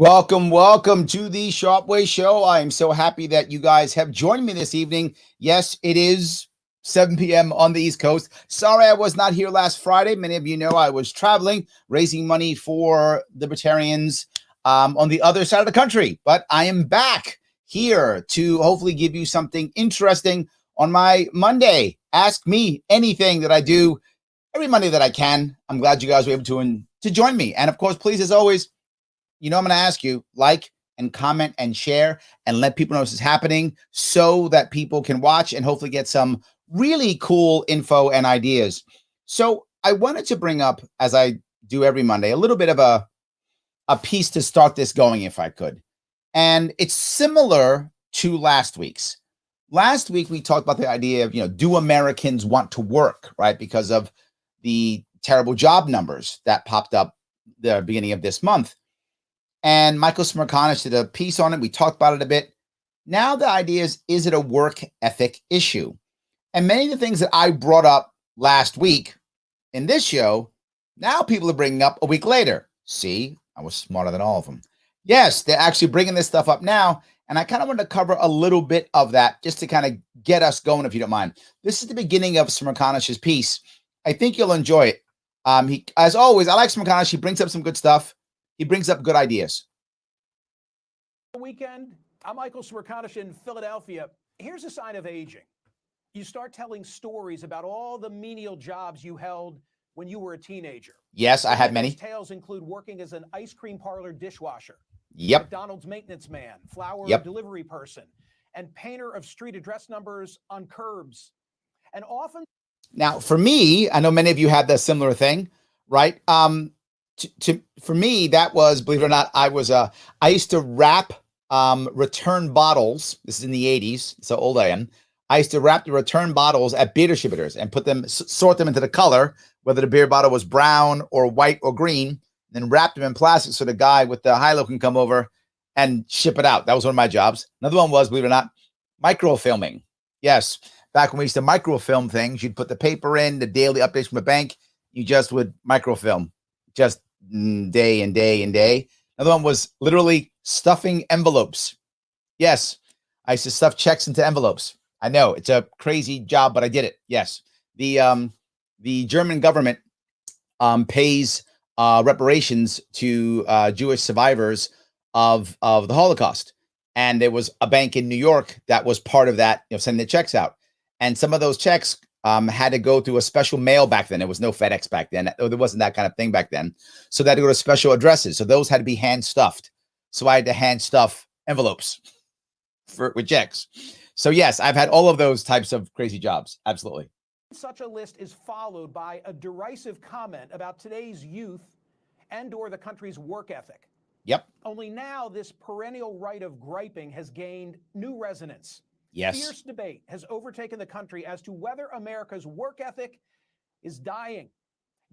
Welcome to the Sharpe Show. I am so happy that you guys have joined me this evening. Yes, it is 7 p.m. on the East Coast. Sorry I was not here last Friday. Many of you know I was traveling, raising money for libertarians on the other side of the country. But I am back here to hopefully give you something interesting on my Monday. Ask me anything that I do every Monday that I can. I'm glad you guys were able to join me. And of course, please, as always, I'm going to ask you, like and comment and share and let people know this is happening so that people can watch and hopefully get some really cool info and ideas. So I wanted to bring up, as I do every Monday, a little bit of a piece to start this going, if I could. And it's similar to last week's. Last week, we talked about the idea of, do Americans want to work, right? Because of the terrible job numbers that popped up the beginning of this month. And Michael Smerconish did a piece on it. We talked about it a bit. Now the idea is it a work ethic issue? And many of the things that I brought up last week in this show, now people are bringing up a week later. See, I was smarter than all of them. Yes, they're actually bringing this stuff up now. And I kind of wanted to cover a little bit of that just to kind of get us going, if you don't mind. This is the beginning of Smerconish's piece. I think you'll enjoy it. He, as always, I like Smerconish. He brings up some good stuff. He brings up good ideas. Weekend, I'm Michael Smerconish in Philadelphia. Here's a sign of aging. You start telling stories about all the menial jobs you held when you were a teenager. Yes, I had many. Tales include working as an ice cream parlor dishwasher, yep, McDonald's maintenance man, flower yep, delivery person, and painter of street address numbers on curbs. And often... Now, for me, I know many of you had that similar thing, right? For me, that was, believe it or not, I used to wrap return bottles. This is in the 80s, so old I am. I used to wrap the return bottles at beer distributors and put them, sort them into the color, whether the beer bottle was brown or white or green, then wrap them in plastic so the guy with the high-low can come over and ship it out. That was one of my jobs. Another one was, believe it or not, microfilming. Yes, back when we used to microfilm things, you'd put the paper in, the daily updates from the bank, you just would microfilm, just day and day and day. Another one was literally stuffing envelopes. Yes, I used to stuff checks into envelopes. I know it's a crazy job, but I did it. Yes, the German government pays reparations to Jewish survivors of the Holocaust, and there was a bank in New York that was part of that, sending the checks out, and some of those checks had to go through a special mail back then. There was no FedEx back then. There wasn't that kind of thing back then. So they had to go to special addresses. So those had to be hand stuffed. So I had to hand stuff envelopes with checks. So yes, I've had all of those types of crazy jobs. Absolutely. Such a list is followed by a derisive comment about today's youth and or the country's work ethic. Yep. Only now this perennial right of griping has gained new resonance. Yes. Fierce debate has overtaken the country as to whether America's work ethic is dying.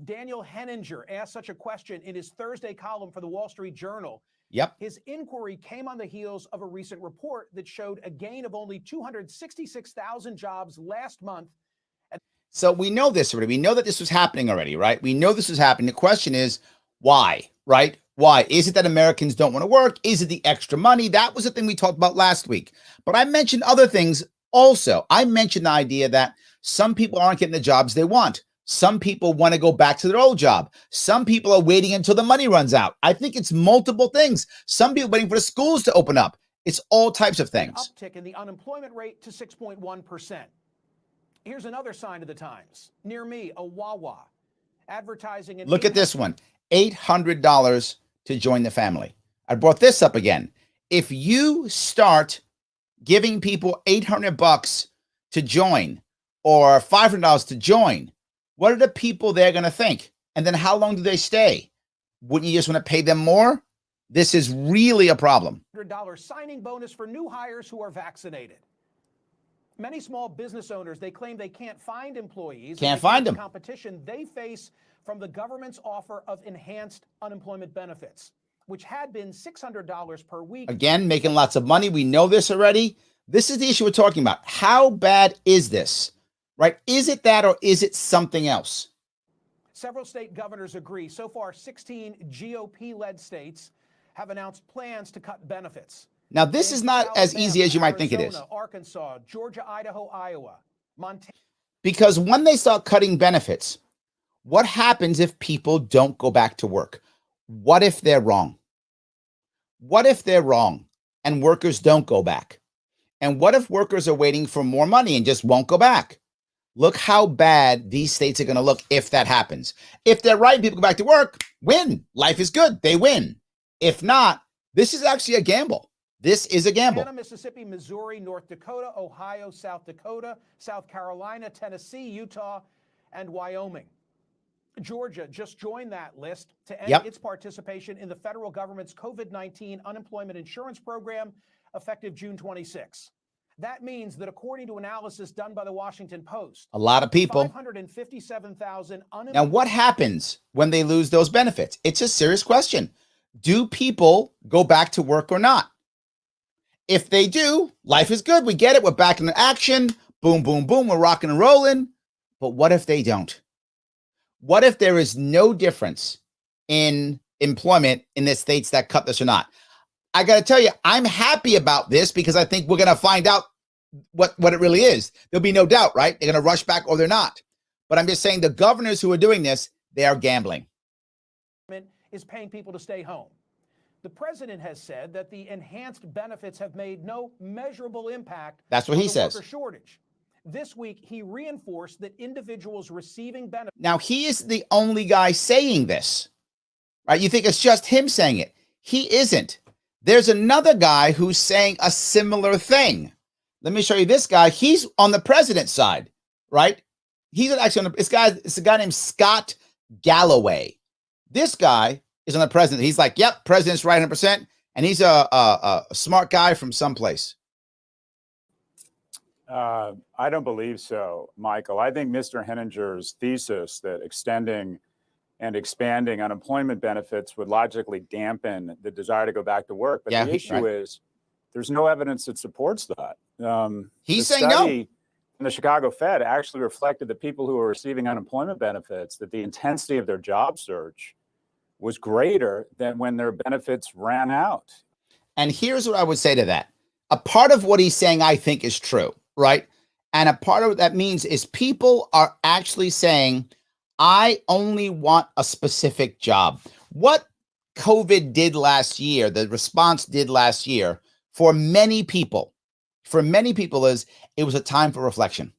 Daniel Henninger asked such a question in his Thursday column for the Wall Street Journal. Yep. His inquiry came on the heels of a recent report that showed a gain of only 266,000 jobs last month. So we know this already. We know that this was happening already, right? We know this was happening. The question is, why, right? Why? Is it that Americans don't want to work? Is it the extra money? That was the thing we talked about last week. But I mentioned other things also. I mentioned the idea that some people aren't getting the jobs they want. Some people want to go back to their old job. Some people are waiting until the money runs out. I think it's multiple things. Some people waiting for the schools to open up. It's all types of things. Uptick in the unemployment rate to 6.1%. Here's another sign of the times. Near me, a Wawa advertising. Look at this one. $800 to join the family. I brought this up again. If you start giving people $800 to join or $500 to join, what are the people they're going to think? And then how long do they stay? Wouldn't you just want to pay them more? This is really a problem. $100 signing bonus for new hires who are vaccinated. Many small business owners, they claim they can't find employees. Can't find them. Competition they face from the government's offer of enhanced unemployment benefits, which had been $600 per week. Again, making lots of money. We know this already. This is the issue we're talking about. How bad is this, right? Is it that or is it something else? Several state governors agree. So far, 16 GOP-led states have announced plans to cut benefits. Now, this is not as easy as you might think it is. Arkansas, Georgia, Idaho, Iowa, Montana. Because when they start cutting benefits, what happens if people don't go back to work? What if they're wrong? What if they're wrong and workers don't go back? And what if workers are waiting for more money and just won't go back? Look how bad these states are going to look if that happens. If they're right, people go back to work, win. Life is good. They win. If not, this is actually a gamble. This is a gamble. Montana, Mississippi, Missouri, North Dakota, Ohio, South Dakota, South Carolina, Tennessee, Utah, and Wyoming. Georgia just joined that list to end its participation in the federal government's COVID-19 unemployment insurance program effective June 26. That means that according to analysis done by the Washington Post, a lot of people, 557,000 unemployed. Now, what happens when they lose those benefits? It's a serious question. Do people go back to work or not? If they do, life is good. We get it. We're back in action. Boom, boom, boom. We're rocking and rolling. But what if they don't? What if there is no difference in employment in the states that cut this or not? I got to tell you, I'm happy about this because I think we're going to find out what it really is. There'll be no doubt, right? They're going to rush back or they're not. But I'm just saying the governors who are doing this, they are gambling. Is paying people to stay home. The president has said that the enhanced benefits have made no measurable impact. That's what he says. Worker shortage. This week, he reinforced that individuals receiving benefits. Now, he is the only guy saying this, right? You think it's just him saying it. He isn't. There's another guy who's saying a similar thing. Let me show you this guy. He's on the president's side, right? He's actually on it's a guy named Scott Galloway. This guy is on the president. He's like, yep, president's right 100%. And he's a smart guy from someplace. I don't believe so, Michael. I think Mr. Henninger's thesis that extending and expanding unemployment benefits would logically dampen the desire to go back to work. But the issue is there's no evidence that supports that. He's saying no. And the Chicago Fed actually reflected that people who are receiving unemployment benefits, that the intensity of their job search was greater than when their benefits ran out. And here's what I would say to that. A part of what he's saying, I think, is true, right? And a part of what that means is people are actually saying, I only want a specific job. What COVID did last year, the response did last year for many people is it was a time for reflection.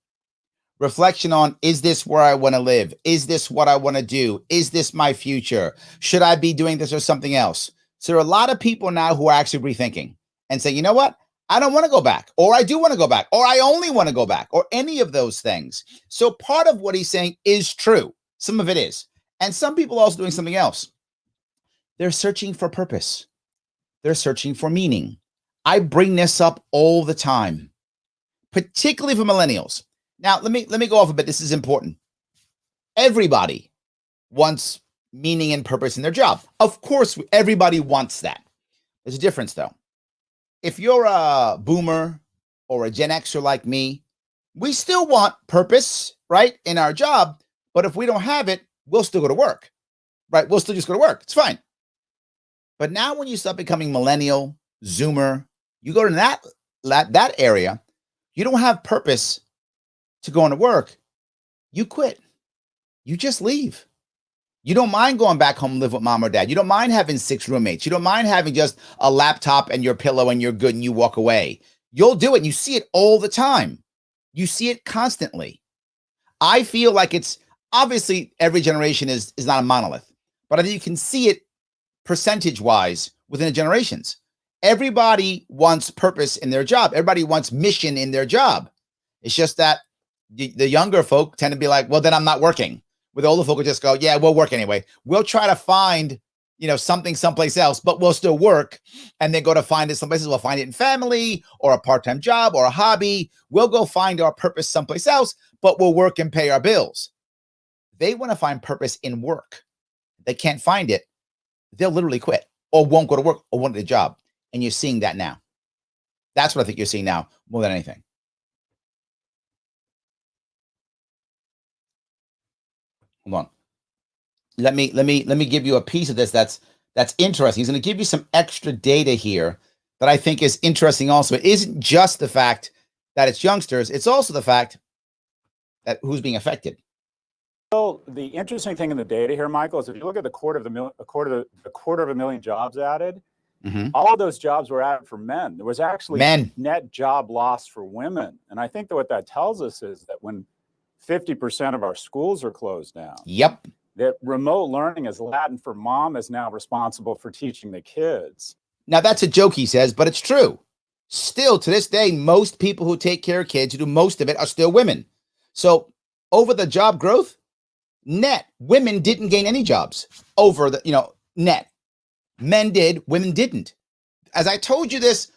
Reflection on, is this where I want to live? Is this what I want to do? Is this my future? Should I be doing this or something else? So there are a lot of people now who are actually rethinking and say, you know what? I don't want to go back, or I do want to go back, or I only want to go back, or any of those things. So part of what he's saying is true. Some of it is. And some people are also doing something else. They're searching for purpose. They're searching for meaning. I bring this up all the time, particularly for millennials. Now, let me go off a bit. This is important. Everybody wants meaning and purpose in their job. Of course, everybody wants that. There's a difference, though. If you're a boomer or a Gen Xer like me, we still want purpose, right, in our job. But if we don't have it, we'll still go to work, right? We'll still just go to work. It's fine. But now when you start becoming millennial, Zoomer, you go to that area, you don't have purpose to go into work, you quit. You just leave. You don't mind going back home and live with mom or dad. You don't mind having 6 roommates. You don't mind having just a laptop and your pillow and you're good and you walk away. You'll do it. And you see it all the time. You see it constantly. I feel like it's obviously every generation is not a monolith, but I think you can see it percentage-wise within the generations. Everybody wants purpose in their job. Everybody wants mission in their job. It's just that the younger folk tend to be like, well, then I'm not working. With older folk will just go, yeah, we'll work anyway. We'll try to find, something someplace else, but we'll still work. And then go to find it some places. We'll find it in family or a part-time job or a hobby. We'll go find our purpose someplace else, but we'll work and pay our bills. They want to find purpose in work. They can't find it. They'll literally quit or won't go to work or won't get a job. And you're seeing that now. That's what I think you're seeing now more than anything. Hold on. Let me give you a piece of this that's that's interesting. He's going to give you some extra data here that I think is interesting also. It isn't just the fact that it's youngsters. It's also the fact that who's being affected. Well, the interesting thing in the data here, Michael, is if you look at the quarter of a million jobs added, all of those jobs were added for men. There was actually net job loss for women. And I think that what that tells us is that when 50% of our schools are closed down, that remote learning as Latin for mom is now responsible for teaching the kids. Now, that's a joke, he says, but it's true. Still, to this day, most people who take care of kids, who do most of it, are still women. So over the job growth, net, women didn't gain any jobs over the, net. Men did, women didn't. As I told you this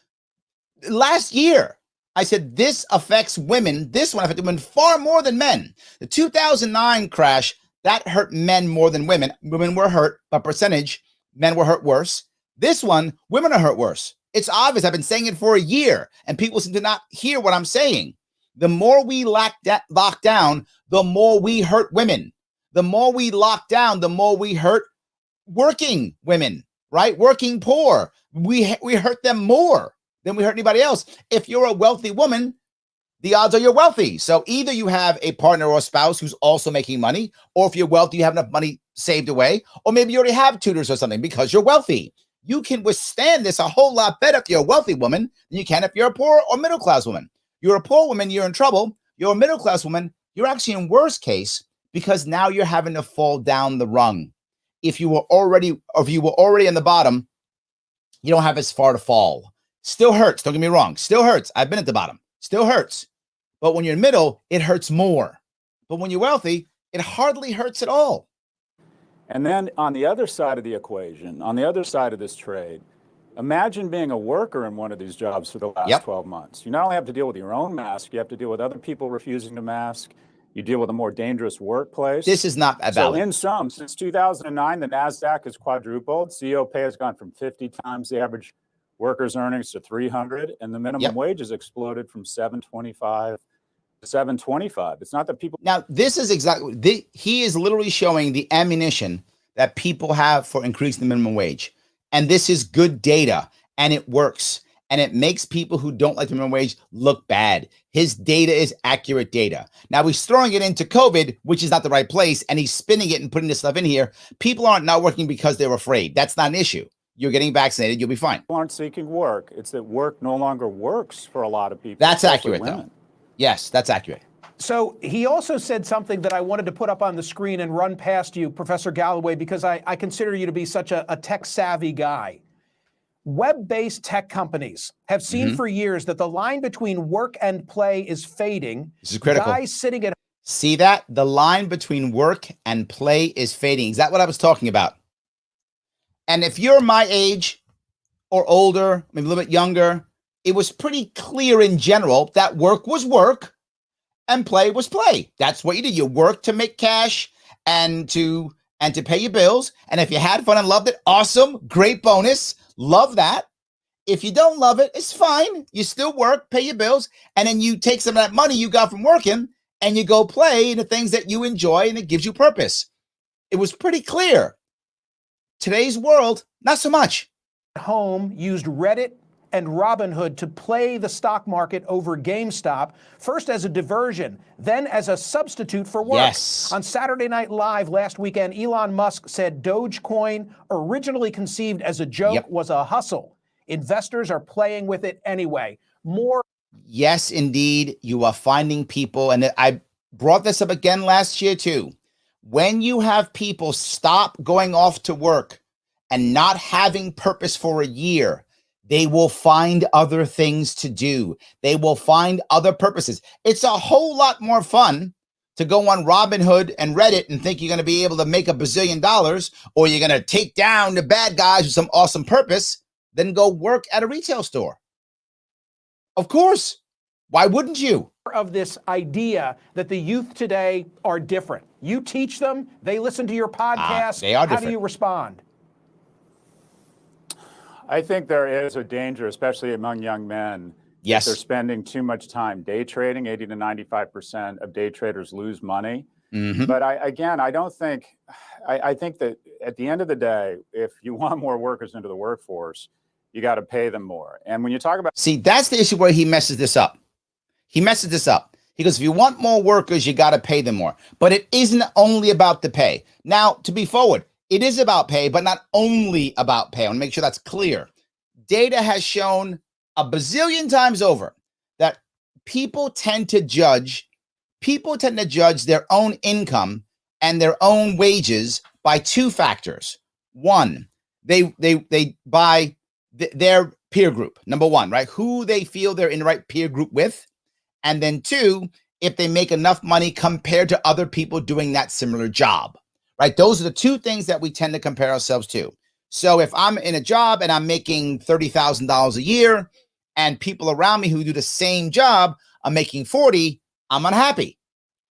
last year, I said this affects women. This one affected women far more than men. The 2009 crash, that hurt men more than women. Women were hurt by percentage. Men were hurt worse. This one, women are hurt worse. It's obvious. I've been saying it for a year, and people seem to not hear what I'm saying. The more we lock down, the more we hurt women. The more we lock down, the more we hurt working women, right? Working poor. We hurt them more than we hurt anybody else. If you're a wealthy woman, the odds are you're wealthy. So either you have a partner or a spouse who's also making money, or if you're wealthy, you have enough money saved away, or maybe you already have tutors or something because you're wealthy. You can withstand this a whole lot better if you're a wealthy woman than you can if you're a poor or middle-class woman. You're a poor woman, you're in trouble. You're a middle-class woman, you're actually in worst case because now you're having to fall down the rung. If you were already in the bottom, you don't have as far to fall. Still hurts, don't get me wrong. Still hurts. I've been at the bottom. Still hurts. But when you're in the middle, it hurts more. But when you're wealthy, it hardly hurts at all. And then on the other side of the equation, on the other side of this trade, imagine being a worker in one of these jobs for the last 12 months. You not only have to deal with your own mask, you have to deal with other people refusing to mask. You deal with a more dangerous workplace. This is not a valid. So in sum, since 2009, the NASDAQ has quadrupled. CEO pay has gone from 50 times the average worker's earnings to 300, and the minimum wage has exploded from 725 to 725. It's not that people. Now, this is exactly, he is literally showing the ammunition that people have for increasing the minimum wage. And this is good data, and it works. And it makes people who don't like the minimum wage look bad. His data is accurate data. Now he's throwing it into COVID, which is not the right place, and he's spinning it and putting this stuff in here. People aren't not working because they're afraid. That's not an issue. You're getting vaccinated, you'll be fine. People aren't seeking work. It's that work no longer works for a lot of people. That's accurate, though. Yes, that's accurate. So he also said something that I wanted to put up on the screen and run past you, Professor Galloway, because I consider you to be such a tech-savvy guy. Web-based tech companies have seen for years that the line between work and play is fading. This is critical. Guys sitting at See that? The line between work and play is fading. Is that what I was talking about? And if you're my age or older, maybe a little bit younger, it was pretty clear in general that work was work and play was play. That's what you did. You worked to make cash and to pay your bills. And if you had fun and loved it, awesome, great bonus. Love that. If you don't love it, it's fine. You still work, pay your bills, and then you take some of that money you got from working and you go play in the things that you enjoy and it gives you purpose. It was pretty clear. Today's world, not so much. home used Reddit and Robinhood to play the stock market over GameStop, first as a diversion, then as a substitute for work. Yes. On Saturday Night Live last weekend, Elon Musk said Dogecoin, originally conceived as a joke, was a hustle. Investors are playing with it anyway. More. Yes, indeed. You are finding people, and I brought this up again last year too. When you have people stop going off to work and not having purpose for a year, they will find other things to do. They will find other purposes. It's a whole lot more fun to go on Robinhood and Reddit and think you're going to be able to make $1 bazillion, or you're going to take down the bad guys with some awesome purpose, than go work at a retail store. Of course. Why wouldn't you? Of this idea that the youth today are different. You teach them, they listen to your podcast. They are different. How do you respond? I think there is a danger, especially among young men. Yes. They're spending too much time day trading. 80 to 95% of day traders lose money. But I don't think, I think that at the end of the day, if you want more workers into the workforce, you got to pay them more. And when you talk about, see, that's the issue where he messes this up. He messes this up. He goes, if you want more workers, you got to pay them more. But it isn't only about the pay. Now, to be forward, it is about pay, but not only about pay. I want to make sure that's clear. Data has shown a bazillion times over that people tend to judge their own income and their own wages by two factors. One, they by their peer group. Number one, right? Who they feel they're in the right peer group with. And then two, if they make enough money compared to other people doing that similar job, right? Those are the two things that we tend to compare ourselves to. So if I'm in a job and I'm making $30,000 a year and people around me who do the same job are making 40, I'm unhappy.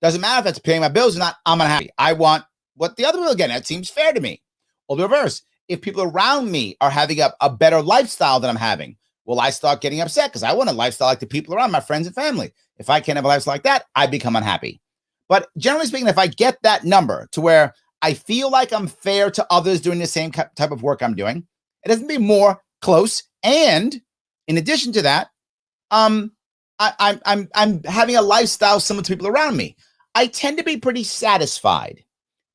Doesn't matter if that's paying my bills or not, I'm unhappy. I want what the other will get. That seems fair to me. Or the reverse. If people around me are having a better lifestyle than I'm having, will I start getting upset because I want a lifestyle like the people around my friends and family. If I can't have a lifestyle like that, I become unhappy. But generally speaking, if I get that number to where I feel like I'm fair to others doing the same type of work I'm doing, it doesn't be more close. And in addition to that, I'm having a lifestyle similar to people around me. I tend to be pretty satisfied.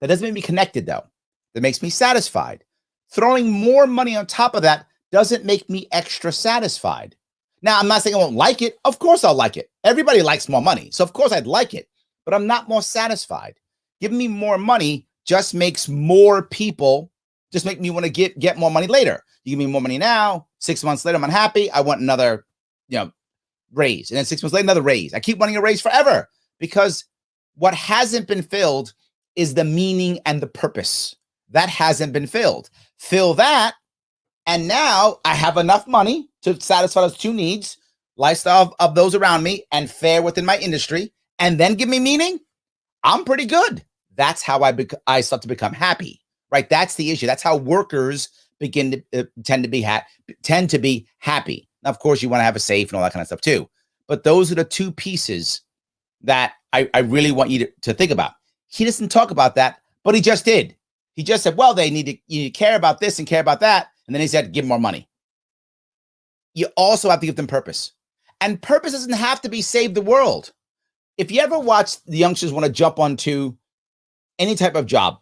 That doesn't make me connected, though. That makes me satisfied. Throwing more money on top of that doesn't make me extra satisfied. Now, I'm not saying I won't like it. Of course I'll like it. Everybody likes more money. So of course I'd like it, but I'm not more satisfied. Giving me more money just makes more people just make me want to get more money later. You give me more money now, 6 months later, I'm unhappy. I want another, raise. And then 6 months later, another raise. I keep wanting a raise forever because what hasn't been filled is the meaning and the purpose. That hasn't been filled. Fill that. And now I have enough money to satisfy those two needs, lifestyle of those around me and fair within my industry, and then give me meaning. I'm pretty good. That's how I start to become happy, right? That's the issue. That's how workers begin to tend to be happy. Now, of course, you want to have a safe and all that kind of stuff too. But those are the two pieces that I really want you to think about. He doesn't talk about that, but he just did. He just said, well, you need to care about this and care about that. And then he said, give them more money. You also have to give them purpose. And purpose doesn't have to be save the world. If you ever watch the youngsters want to jump onto any type of job,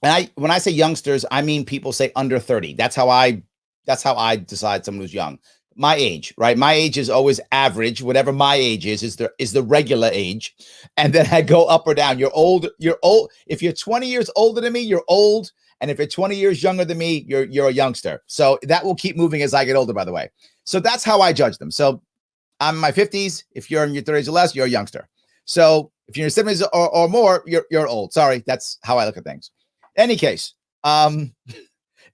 and when I say youngsters, I mean people say under 30. That's how I decide someone who's young. My age, right? My age is always average. Whatever my age is the regular age. And then I go up or down. You're old. If you're 20 years older than me, you're old. And if you're 20 years younger than me, you're a youngster. So that will keep moving as I get older, by the way. So that's how I judge them. So I'm in my 50s. If you're in your 30s or less, you're a youngster. So if you're in your 70s or more, you're old. Sorry, that's how I look at things. Any case, what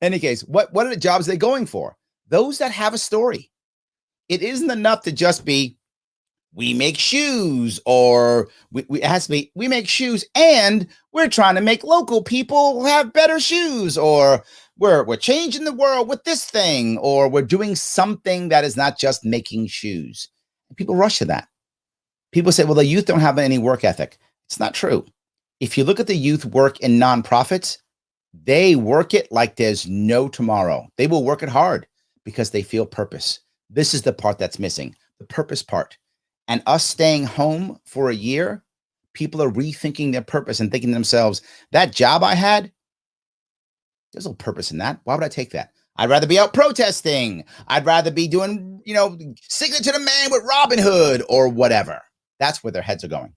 are the jobs they're going for? Those that have a story. It isn't enough to just be, we make shoes, or it has to be, we make shoes and we're trying to make local people have better shoes, or we're changing the world with this thing, or we're doing something that is not just making shoes. And people rush to that. People say, well, the youth don't have any work ethic. It's not true. If you look at the youth work in nonprofits, they work it like there's no tomorrow. They will work it hard because they feel purpose. This is the part that's missing, the purpose part. And us staying home for a year, people are rethinking their purpose and thinking to themselves, that job I had, there's no purpose in that. Why would I take that? I'd rather be out protesting. I'd rather be doing, Signature to the Man with Robin Hood or whatever. That's where their heads are going.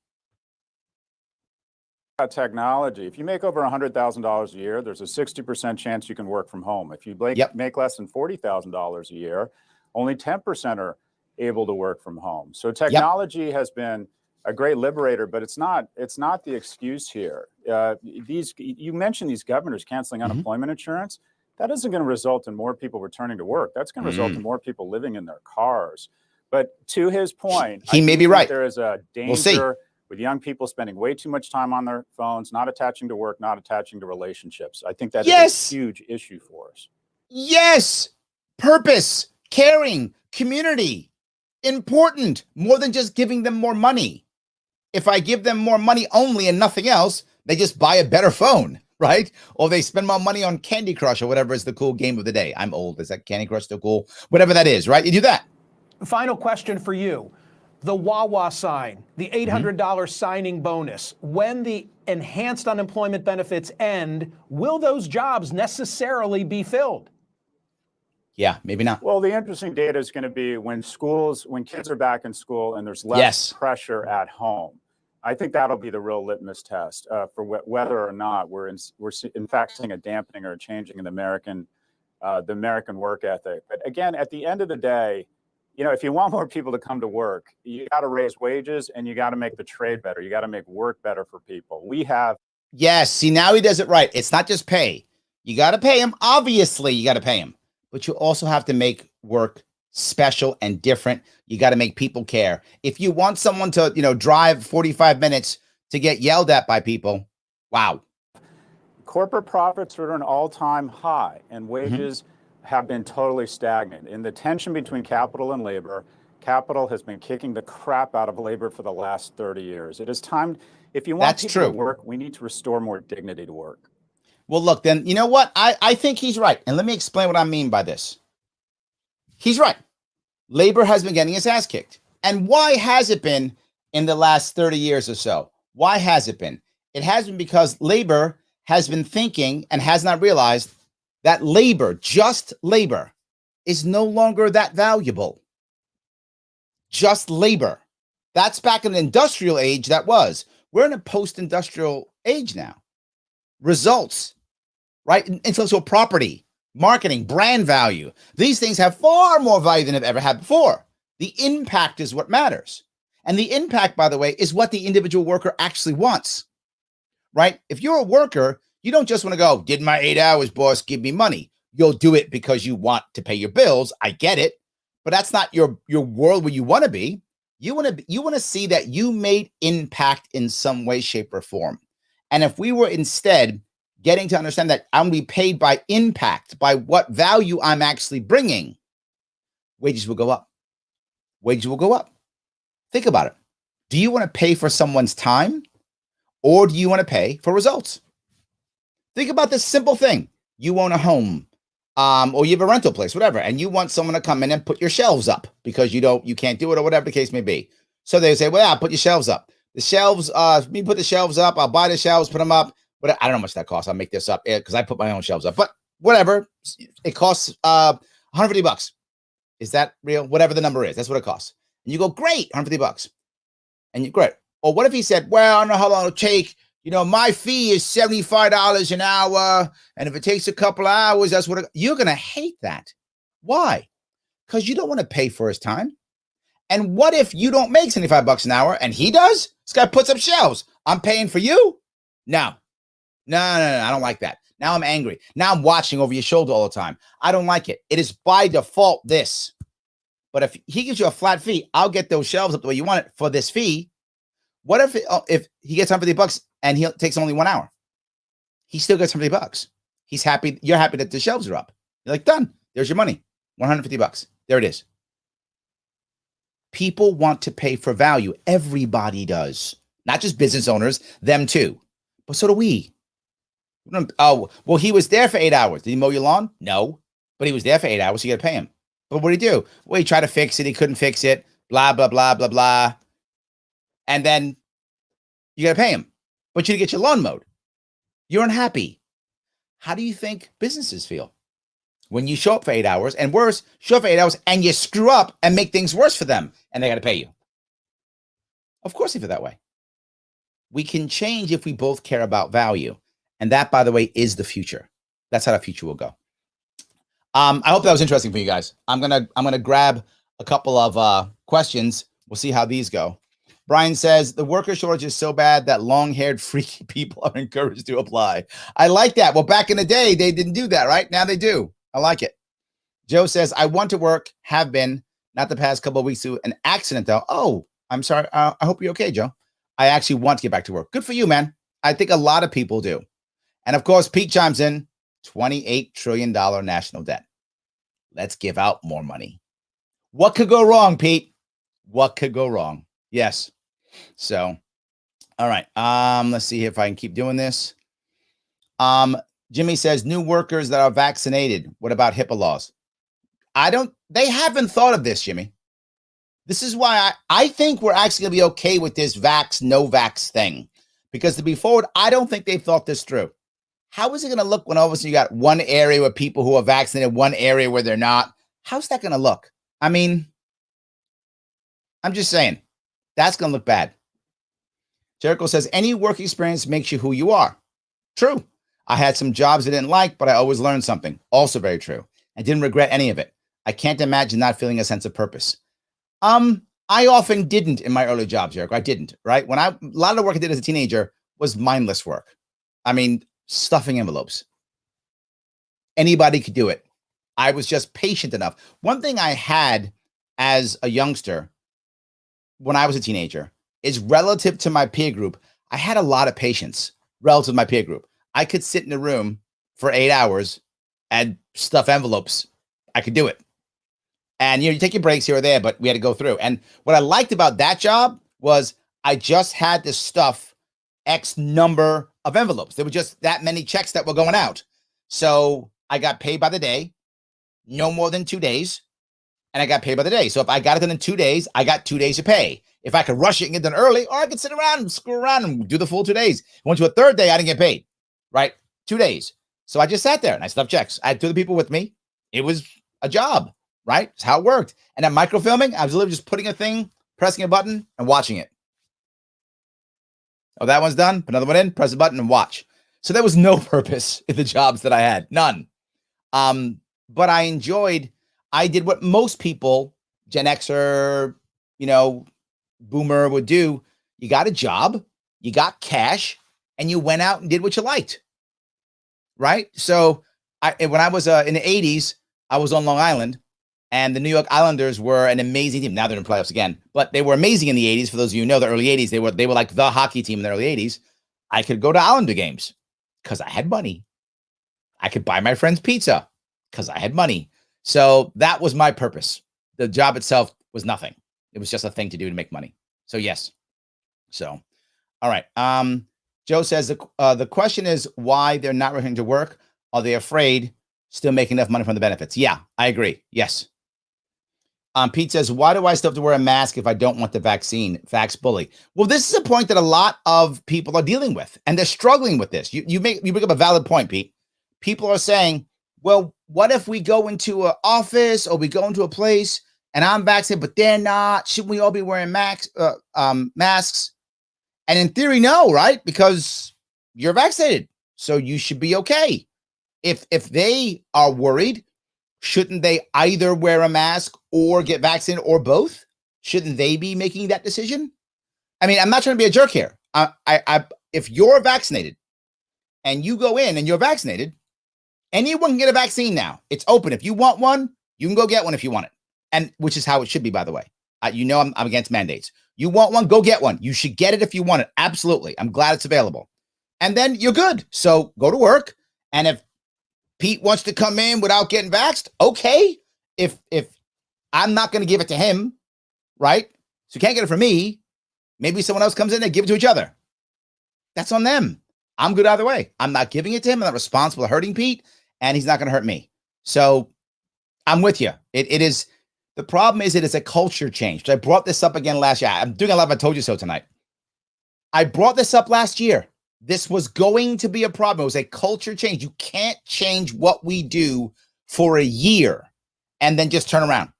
Technology. If you make over $100,000 a year, there's a 60% chance you can work from home. If you make less than $40,000 a year, only 10% are able to work from home. So technology has been a great liberator, but it's not the excuse here. You mentioned these governors canceling unemployment insurance. That isn't going to result in more people returning to work. That's going to result in more people living in their cars. But to his point, he may be right. There is a danger with young people spending way too much time on their phones, not attaching to work, not attaching to relationships. I think that is a huge issue for us. Yes. Purpose, caring, community, important, more than just giving them more money. If I give them more money only and nothing else, they just buy a better phone, right? Or they spend more money on Candy Crush or whatever is the cool game of the day. I'm old. Is that Candy Crush still cool? Whatever that is, right? You do that. Final question for you. The Wawa sign, the $800 signing bonus, when the enhanced unemployment benefits end, will those jobs necessarily be filled? Yeah, maybe not. Well, the interesting data is going to be when kids are back in school and there's less pressure at home. I think that'll be the real litmus test for whether or not we're in fact seeing a dampening or a changing in the American work ethic. But again, at the end of the day, if you want more people to come to work, you got to raise wages and you got to make the trade better. You got to make work better for people. Yes. See, now he does it right. It's not just pay. You got to pay him. Obviously, you got to pay him. But you also have to make work special and different. You got to make people care. If you want someone to, drive 45 minutes to get yelled at by people, wow. Corporate profits are at an all-time high, and wages have been totally stagnant. In the tension between capital and labor, capital has been kicking the crap out of labor for the last 30 years. It is time, if you want people to work, we need to restore more dignity to work. Well, look, then, you know what? I think he's right. And let me explain what I mean by this. He's right. Labor has been getting its ass kicked. And why has it been in the last 30 years or so? Why has it been? It has been because labor has been thinking and has not realized that labor, just labor, is no longer that valuable. Just labor. That's back in the industrial age that was. We're in a post-industrial age now. Results, right? Intellectual property, marketing, brand value. These things have far more value than they've ever had before. The impact is what matters. And the impact, by the way, is what the individual worker actually wants, right? If you're a worker, you don't just want to go, did my 8 hours, boss, give me money. You'll do it because you want to pay your bills. I get it. But that's not your world where you want to be. You want to see that you made impact in some way, shape, or form. And if we were instead getting to understand that I'm going to be paid by impact, by what value I'm actually bringing, wages will go up. Wages will go up. Think about it. Do you want to pay for someone's time, or do you want to pay for results? Think about this simple thing. You own a home, or you have a rental place, whatever, and you want someone to come in and put your shelves up because you can't do it or whatever the case may be. So they say, well, yeah, put your shelves up. The shelves, me put the shelves up. I'll buy the shelves, put them up. But I don't know how much that costs. I'll make this up because I put my own shelves up. But whatever, it costs $150. Is that real? Whatever the number is, that's what it costs. And you go, great, $150. And you great. Or what if he said, well, I don't know how long it'll take. My fee is $75 an hour. And if it takes a couple of hours, that's what you're going to hate that. Why? Because you don't want to pay for his time. And what if you don't make $75 an hour and he does? This guy puts up shelves. I'm paying for you? No, I don't like that. Now I'm angry. Now I'm watching over your shoulder all the time. I don't like it. It is by default this. But if he gives you a flat fee, I'll get those shelves up the way you want it for this fee. What if he gets $150 and he takes only 1 hour? He still gets $150. He's happy. You're happy that the shelves are up. You're like, done. There's your money. $150. There it is. People want to pay for value. Everybody does. Not just business owners, them too. But so do we. Oh, well, he was there for 8 hours. Did he mow your lawn? No. But he was there for 8 hours, so you got to pay him. But what did he do? Well, he tried to fix it. He couldn't fix it. Blah, blah, blah, blah, blah. And then you got to pay him. But you didn't get your lawn mowed. You're unhappy. How do you think businesses feel when you show up for 8 hours, and worse, show up for 8 hours and you screw up and make things worse for them and they got to pay you? Of course they feel that way. We can change if we both care about value. And that, by the way, is the future. That's how the future will go. I hope that was interesting for you guys. I'm gonna grab a couple of questions. We'll see how these go. Brian says, the worker shortage is so bad that long-haired, freaky people are encouraged to apply. I like that. Well, back in the day, they didn't do that, right? Now they do. I like it. Joe says, I want to work, have been, not the past couple of weeks to an accident, though. Oh, I'm sorry. I hope you're okay, Joe. I actually want to get back to work. Good for you, man. I think a lot of people do. And of course, Pete chimes in, $28 trillion national debt. Let's give out more money. What could go wrong, Pete? What could go wrong? Yes. So All right. Let's see if I can keep doing this. Jimmy says new workers that are vaccinated. What about HIPAA laws? They haven't thought of this, Jimmy. This is why I think we're actually going to be okay with this vax, no vax thing. Because to be forward, I don't think they've thought this through. How is it going to look when all of a sudden you got one area where people who are vaccinated, one area where they're not? How's that going to look? I mean, I'm just saying, that's going to look bad. Jericho says, any work experience makes you who you are. True. I had some jobs I didn't like, but I always learned something. Also very true. I didn't regret any of it. I can't imagine not feeling a sense of purpose. I often didn't in my early jobs, Jericho. I didn't, right? A lot of the work I did as a teenager was mindless work. I mean, stuffing envelopes. Anybody could do it. I was just patient enough. One thing I had as a youngster when I was a teenager is relative to my peer group, I had a lot of patience relative to my peer group. I could sit in a room for 8 hours and stuff envelopes. I could do it. And, you take your breaks here or there, but we had to go through. And what I liked about that job was I just had to stuff X number of envelopes. There were just that many checks that were going out. So I got paid by the day, no more than 2 days. And I got paid by the day. So if I got it done in 2 days, I got 2 days of pay. If I could rush it and get done early, or I could sit around and screw around and do the full 2 days. Went to a third day, I didn't get paid, right? 2 days. So I just sat there and I stuffed checks. I had 2 other people with me. It was a job, right? It's how it worked. And that microfilming, I was literally just putting a thing, pressing a button and watching it. Oh, that one's done. Put another one in, press a button and watch. So there was no purpose in the jobs that I had. None. But I did what most people, Gen Xer, boomer would do. You got a job, you got cash, and you went out and did what you liked. Right? So when I was in the 80s, I was on Long Island, and the New York Islanders were an amazing team. Now they're in playoffs again, but they were amazing in the 80s. For those of you who know, the early 80s, they were like the hockey team in the early 80s. I could go to Islander games because I had money. I could buy my friends pizza because I had money. So that was my purpose. The job itself was nothing. It was just a thing to do to make money. So yes. So, all right. Joe says the question is why they're not returning to work. Are they afraid still making enough money from the benefits? Yeah, I agree. Yes. Pete says, why do I still have to wear a mask if I don't want the vaccine? Vax bully. Well, this is a point that a lot of people are dealing with, and they're struggling with this. You bring up a valid point, Pete. People are saying, well, what if we go into an office or we go into a place and I'm vaccinated, but they're not? Shouldn't we all be wearing masks? And in theory, no, right? Because you're vaccinated, so you should be okay. If they are worried, shouldn't they either wear a mask or get vaccinated or both? Shouldn't they be making that decision? I mean, I'm not trying to be a jerk here. If you're vaccinated and you go in and you're vaccinated, anyone can get a vaccine now. It's open. If you want one, you can go get one if you want it. And which is how it should be, by the way. I'm against mandates. You want one, go get one. You should get it if you want it. Absolutely. I'm glad it's available. And then you're good. So go to work. And if Pete wants to come in without getting vaxxed, okay. If I'm not going to give it to him, right? So you can't get it from me. Maybe someone else comes in and give it to each other. That's on them. I'm good either way. I'm not giving it to him. I'm not responsible for hurting Pete, and he's not going to hurt me. So I'm with you. It is. The problem is it is a culture change. I brought this up again last year. I'm doing a lot of I told you so tonight. I brought this up last year. This was going to be a problem. It was a culture change. You can't change what we do for a year and then just turn around.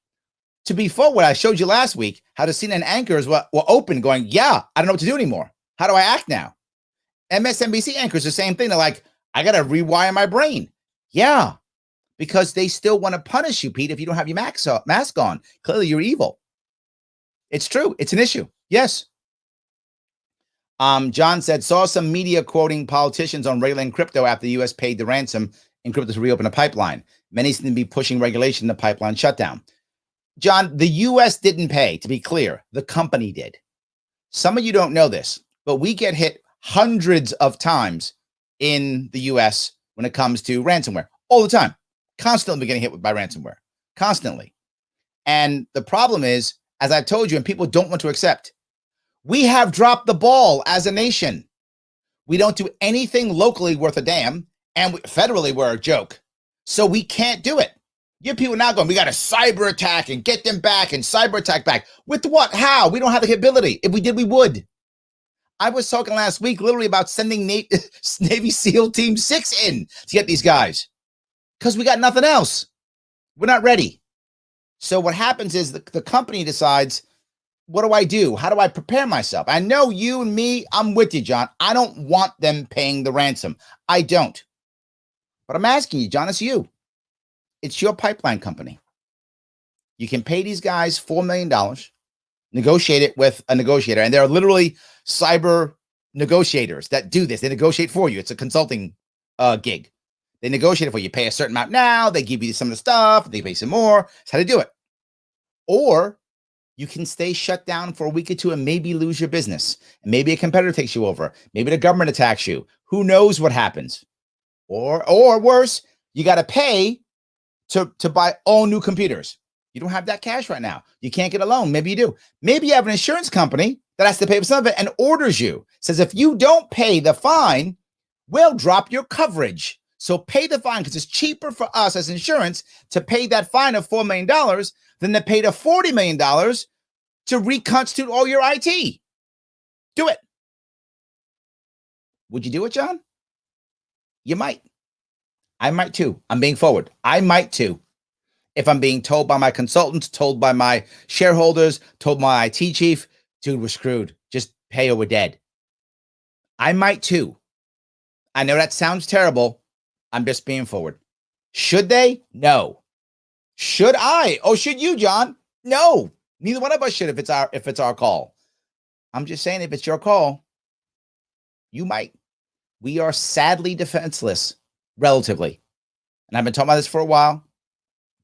To be forward, I showed you last week how the CNN anchors were open going, yeah, I don't know what to do anymore. How do I act now? MSNBC anchors, the same thing. They're like, I got to rewire my brain. Yeah, because they still want to punish you, Pete, if you don't have your mask on. Clearly, you're evil. It's true. It's an issue. Yes. John said, saw some media quoting politicians on regulating crypto after the U.S. paid the ransom in crypto to reopen a pipeline. Many seem to be pushing regulation in the pipeline shutdown. John, the U.S. didn't pay, to be clear. The company did. Some of you don't know this, but we get hit hundreds of times in the U.S. when it comes to ransomware. All the time. Constantly getting hit by ransomware. Constantly. And the problem is, as I've told you, and people don't want to accept, We have dropped the ball as a nation. We don't do anything locally worth a damn, and federally we're a joke. So we can't do it. You have people now going, we got to cyber attack and get them back and cyber attack back. With what? How? We don't have the ability. If we did, we would. I was talking last week literally about sending Navy SEAL Team 6 in to get these guys because we got nothing else. We're not ready. So what happens is the company decides, what do I do? How do I prepare myself? I know you and me, I'm with you, John. I don't want them paying the ransom. I don't. But I'm asking you, John, it's you. It's your pipeline company. You can pay these guys $4 million, negotiate it with a negotiator. And there are literally cyber negotiators that do this. They negotiate for you. It's a consulting gig. They negotiate it for you. You pay a certain amount now. They give you some of the stuff. They pay some more. That's how they do it. Or you can stay shut down for a week or two and maybe lose your business. And maybe a competitor takes you over. Maybe the government attacks you. Who knows what happens? Or worse, you got to pay to buy all new computers. You don't have that cash right now. You can't get a loan. Maybe you do. Maybe you have an insurance company that has to pay for some of it and orders you. Says if you don't pay the fine, we'll drop your coverage. So pay the fine because it's cheaper for us as insurance to pay that fine of $4 million than to pay the $40 million to reconstitute all your IT. Do it. Would you do it, John? You might. I might too. I'm being forward. I might too. If I'm being told by my consultants, told by my shareholders, told my IT chief, dude, we're screwed. Just pay or we're dead. I might too. I know that sounds terrible. I'm just being forward. Should they? No. Should I? Oh, should you, John? No. Neither one of us should if it's our call. I'm just saying if it's your call, you might. We are sadly defenseless, relatively. And I've been talking about this for a while.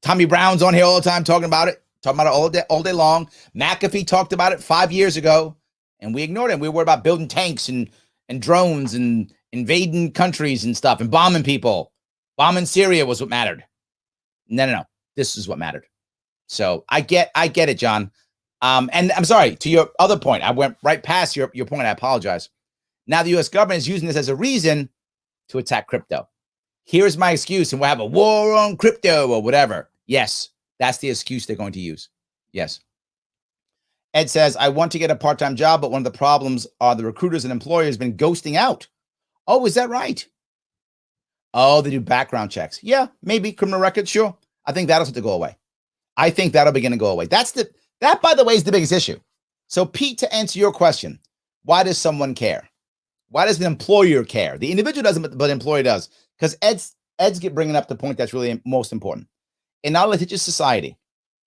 Tommy Brown's on here all the time talking about it all day long. McAfee talked about it 5 years ago, and we ignored it. We were worried about building tanks and drones and invading countries and stuff and bombing people. Bombing Syria was what mattered. No. This is what mattered. So I get it, John. And I'm sorry, to your other point, I went right past your point. I apologize. Now the U.S. government is using this as a reason to attack crypto. Here's my excuse, and we'll have a war on crypto or whatever. Yes, that's the excuse they're going to use. Yes. Ed says, I want to get a part-time job, but one of the problems are the recruiters and employers been ghosting out. Oh, is that right? Oh, they do background checks. Yeah, maybe criminal records. Sure. I think that'll have to go away. I think that'll begin to go away. That, by the way, is the biggest issue. So, Pete, to answer your question, why does someone care? Why does the employer care? The individual doesn't, but the employer does. Because Ed's bringing up the point that's really most important. In our litigious society,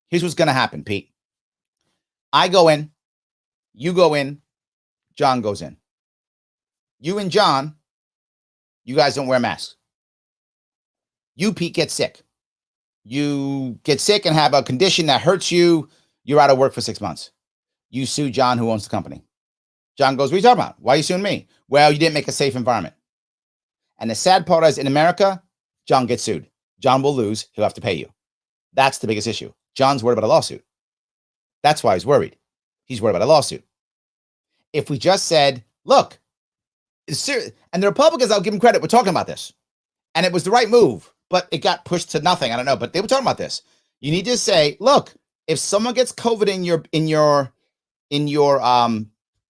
here's what's going to happen, Pete. I go in, you go in, John goes in. You and John, you guys don't wear masks. You, Pete, get sick. You get sick and have a condition that hurts you. You're out of work for 6 months. You sue John, who owns the company. John goes, what are you talking about? Why are you suing me? Well, you didn't make a safe environment. And the sad part is in America, John gets sued. John will lose. He'll have to pay you. That's the biggest issue. John's worried about a lawsuit. That's why he's worried. He's worried about a lawsuit. If we just said, look, it's serious. And the Republicans, I'll give them credit, we're talking about this. And it was the right move, but it got pushed to nothing. I don't know, but they were talking about this. You need to say, look, if someone gets COVID in your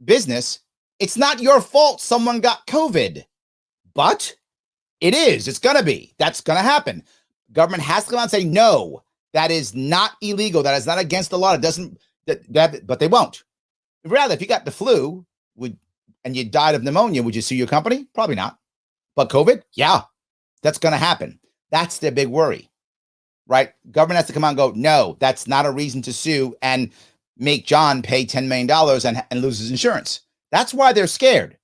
business, it's not your fault someone got COVID. But it is. It's going to be. That's going to happen. Government has to come out and say, no, that is not illegal. That is not against the law. It doesn't, but they won't. Rather, if you got the flu and you died of pneumonia, would you sue your company? Probably not. But COVID? Yeah, that's going to happen. That's their big worry, right? Government has to come out and go, no, that's not a reason to sue and make John pay $10 million and lose his insurance. That's why they're scared.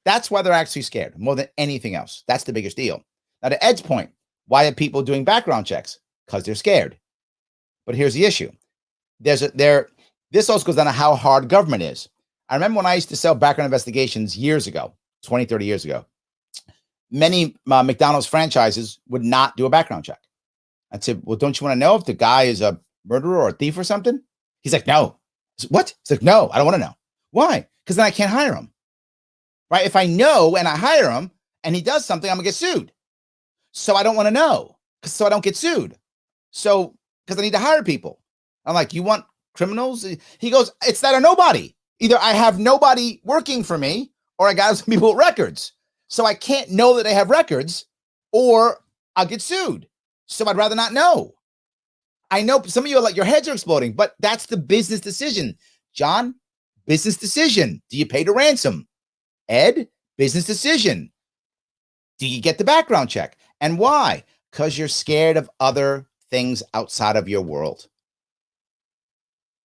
That's why they're actually scared more than anything else. That's the biggest deal. Now, to Ed's point, why are people doing background checks? Because they're scared. But here's the issue. This also goes down to how hard government is. I remember when I used to sell background investigations years ago, 20, 30 years ago, many McDonald's franchises would not do a background check. I'd say, well, don't you want to know if the guy is a murderer or a thief or something? He's like, no. I said, what? He's like, no, I don't want to know. Why? because then I can't hire him, right? If I know and I hire him and he does something, I'm gonna get sued. So I don't want to know, so I don't get sued. So because I need to hire people. I'm like, you want criminals? He goes, it's that or nobody. Either I have nobody working for me or I got some people with records. So I can't know that they have records or I'll get sued. So I'd rather not know. I know some of you are like, your heads are exploding, but that's the business decision. John, business decision. Do you pay the ransom? Ed, business decision. Do you get the background check? And why? Because you're scared of other things outside of your world.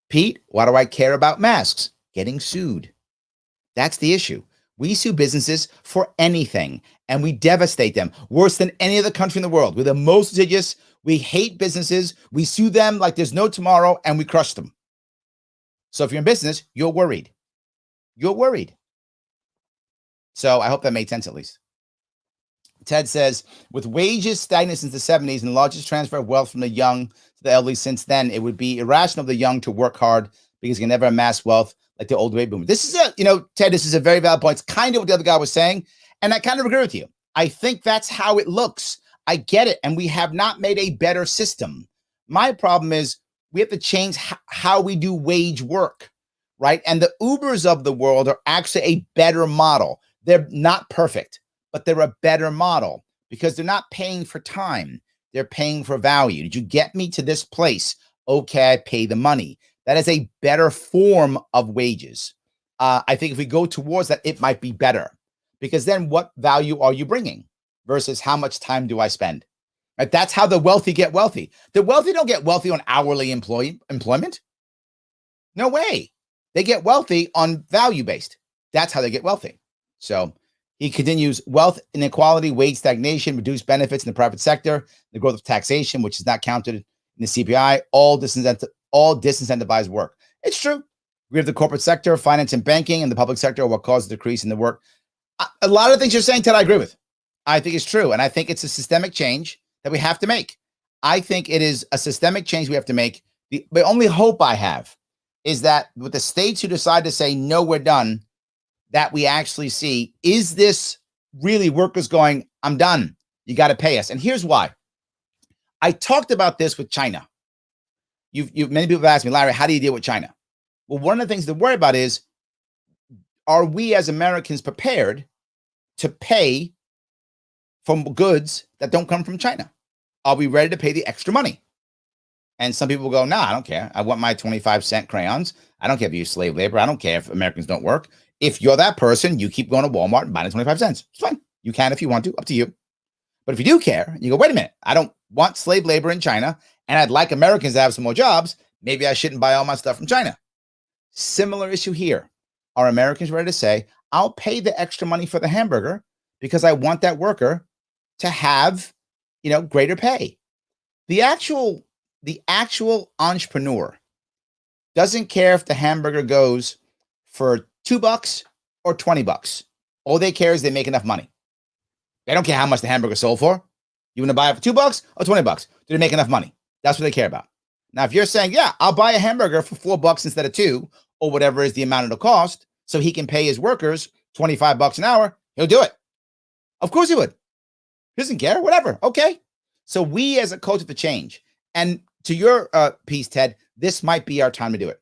Pete, why do I care about masks? Getting sued. That's the issue. We sue businesses for anything, and we devastate them worse than any other country in the world. We're the most litigious. We hate businesses. We sue them like there's no tomorrow, and we crush them. So if you're in business, you're worried. You're worried. So I hope that made sense at least. Ted says, with wages stagnant since the 70s and the largest transfer of wealth from the young to the elderly since then, it would be irrational of the young to work hard because you can never amass wealth like the old baby boomers. This is Ted, this is a very valid point. It's kind of what the other guy was saying. And I kind of agree with you. I think that's how it looks. I get it. And we have not made a better system. My problem is we have to change how we do wage work, right? And the Ubers of the world are actually a better model. They're not perfect, but they're a better model because they're not paying for time. They're paying for value. Did you get me to this place? Okay, I pay the money. That is a better form of wages. I think if we go towards that, it might be better because then what value are you bringing versus how much time do I spend? Right? That's how the wealthy get wealthy. The wealthy don't get wealthy on hourly employment. No way. They get wealthy on value-based. That's how they get wealthy. So he continues, wealth inequality, wage stagnation, reduced benefits in the private sector, the growth of taxation, which is not counted in the CPI, all disincentivize work. It's true. We have the corporate sector, finance and banking, and the public sector are what causes the decrease in the work. A lot of things you're saying, Ted, I agree with. I think it's true. And I think it's a systemic change that we have to make. I think it is a systemic change we have to make. The only hope I have is that with the states who decide to say, no, we're done, that we actually see, is this really workers going, I'm done. You got to pay us. And here's why. I talked about this with China. Many people have asked me, Larry, how do you deal with China? Well, one of the things to worry about is, are we as Americans prepared to pay for goods that don't come from China? Are we ready to pay the extra money? And some people go, nah, I don't care. I want my 25-cent crayons. I don't care if you use slave labor. I don't care if Americans don't work. If you're that person, you keep going to Walmart and buying it 25 cents. It's fine. You can if you want to, up to you. But if you do care, you go, wait a minute, I don't want slave labor in China, and I'd like Americans to have some more jobs. Maybe I shouldn't buy all my stuff from China. Similar issue here. Are Americans ready to say, I'll pay the extra money for the hamburger because I want that worker to have, greater pay? The actual entrepreneur doesn't care if the hamburger goes for $2 or $20. All they care is they make enough money. They don't care how much the hamburger sold for. You want to buy it for $2 or $20? Do they make enough money? That's what they care about. Now, if you're saying, yeah, I'll buy a hamburger for $4 instead of $2, or whatever is the amount it'll cost, so he can pay his workers $25 an hour, he'll do it. Of course he would. He doesn't care, whatever. Okay. So we as a culture to change. And to your piece, Ted, this might be our time to do it.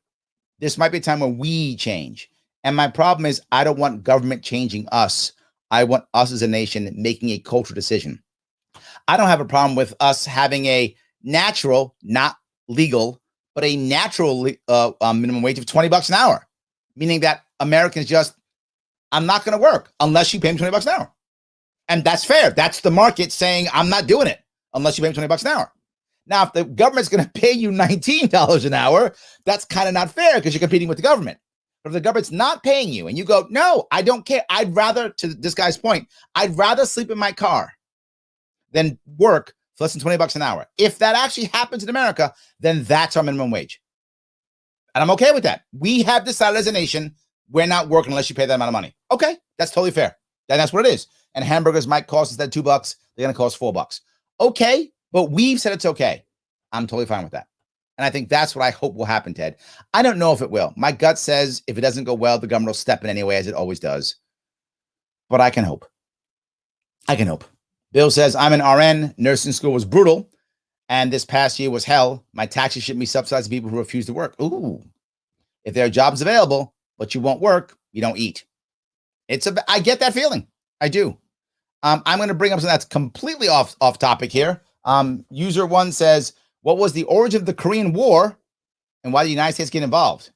This might be a time when we change. And my problem is I don't want government changing us. I want us as a nation making a cultural decision. I don't have a problem with us having a natural, not legal, but a natural minimum wage of $20 an hour, meaning that Americans I'm not going to work unless you pay me $20 an hour. And that's fair. That's the market saying, I'm not doing it unless you pay me $20 an hour. Now, if the government's going to pay you $19 an hour, that's kind of not fair because you're competing with the government. But if the government's not paying you and you go, no, I don't care. I'd rather, to this guy's point, I'd rather sleep in my car than work for less than $20 an hour. If that actually happens in America, then that's our minimum wage. And I'm okay with that. We have decided as a nation, we're not working unless you pay that amount of money. Okay, that's totally fair. Then that's what it is. And hamburgers might cost instead of $2, they're going to cost $4. Okay, but we've said it's okay. I'm totally fine with that. And I think that's what I hope will happen, Ted. I don't know if it will. My gut says if it doesn't go well, the government will step in anyway, as it always does. But I can hope. I can hope. Bill says, I'm an RN. Nursing school was brutal. And this past year was hell. My taxes shouldn't be subsidized to people who refuse to work. Ooh. If there are jobs available, but you won't work, you don't eat. I get that feeling. I do. I'm going to bring up something that's completely off topic here. User one says, what was the origin of the Korean War and why did the United States get involved?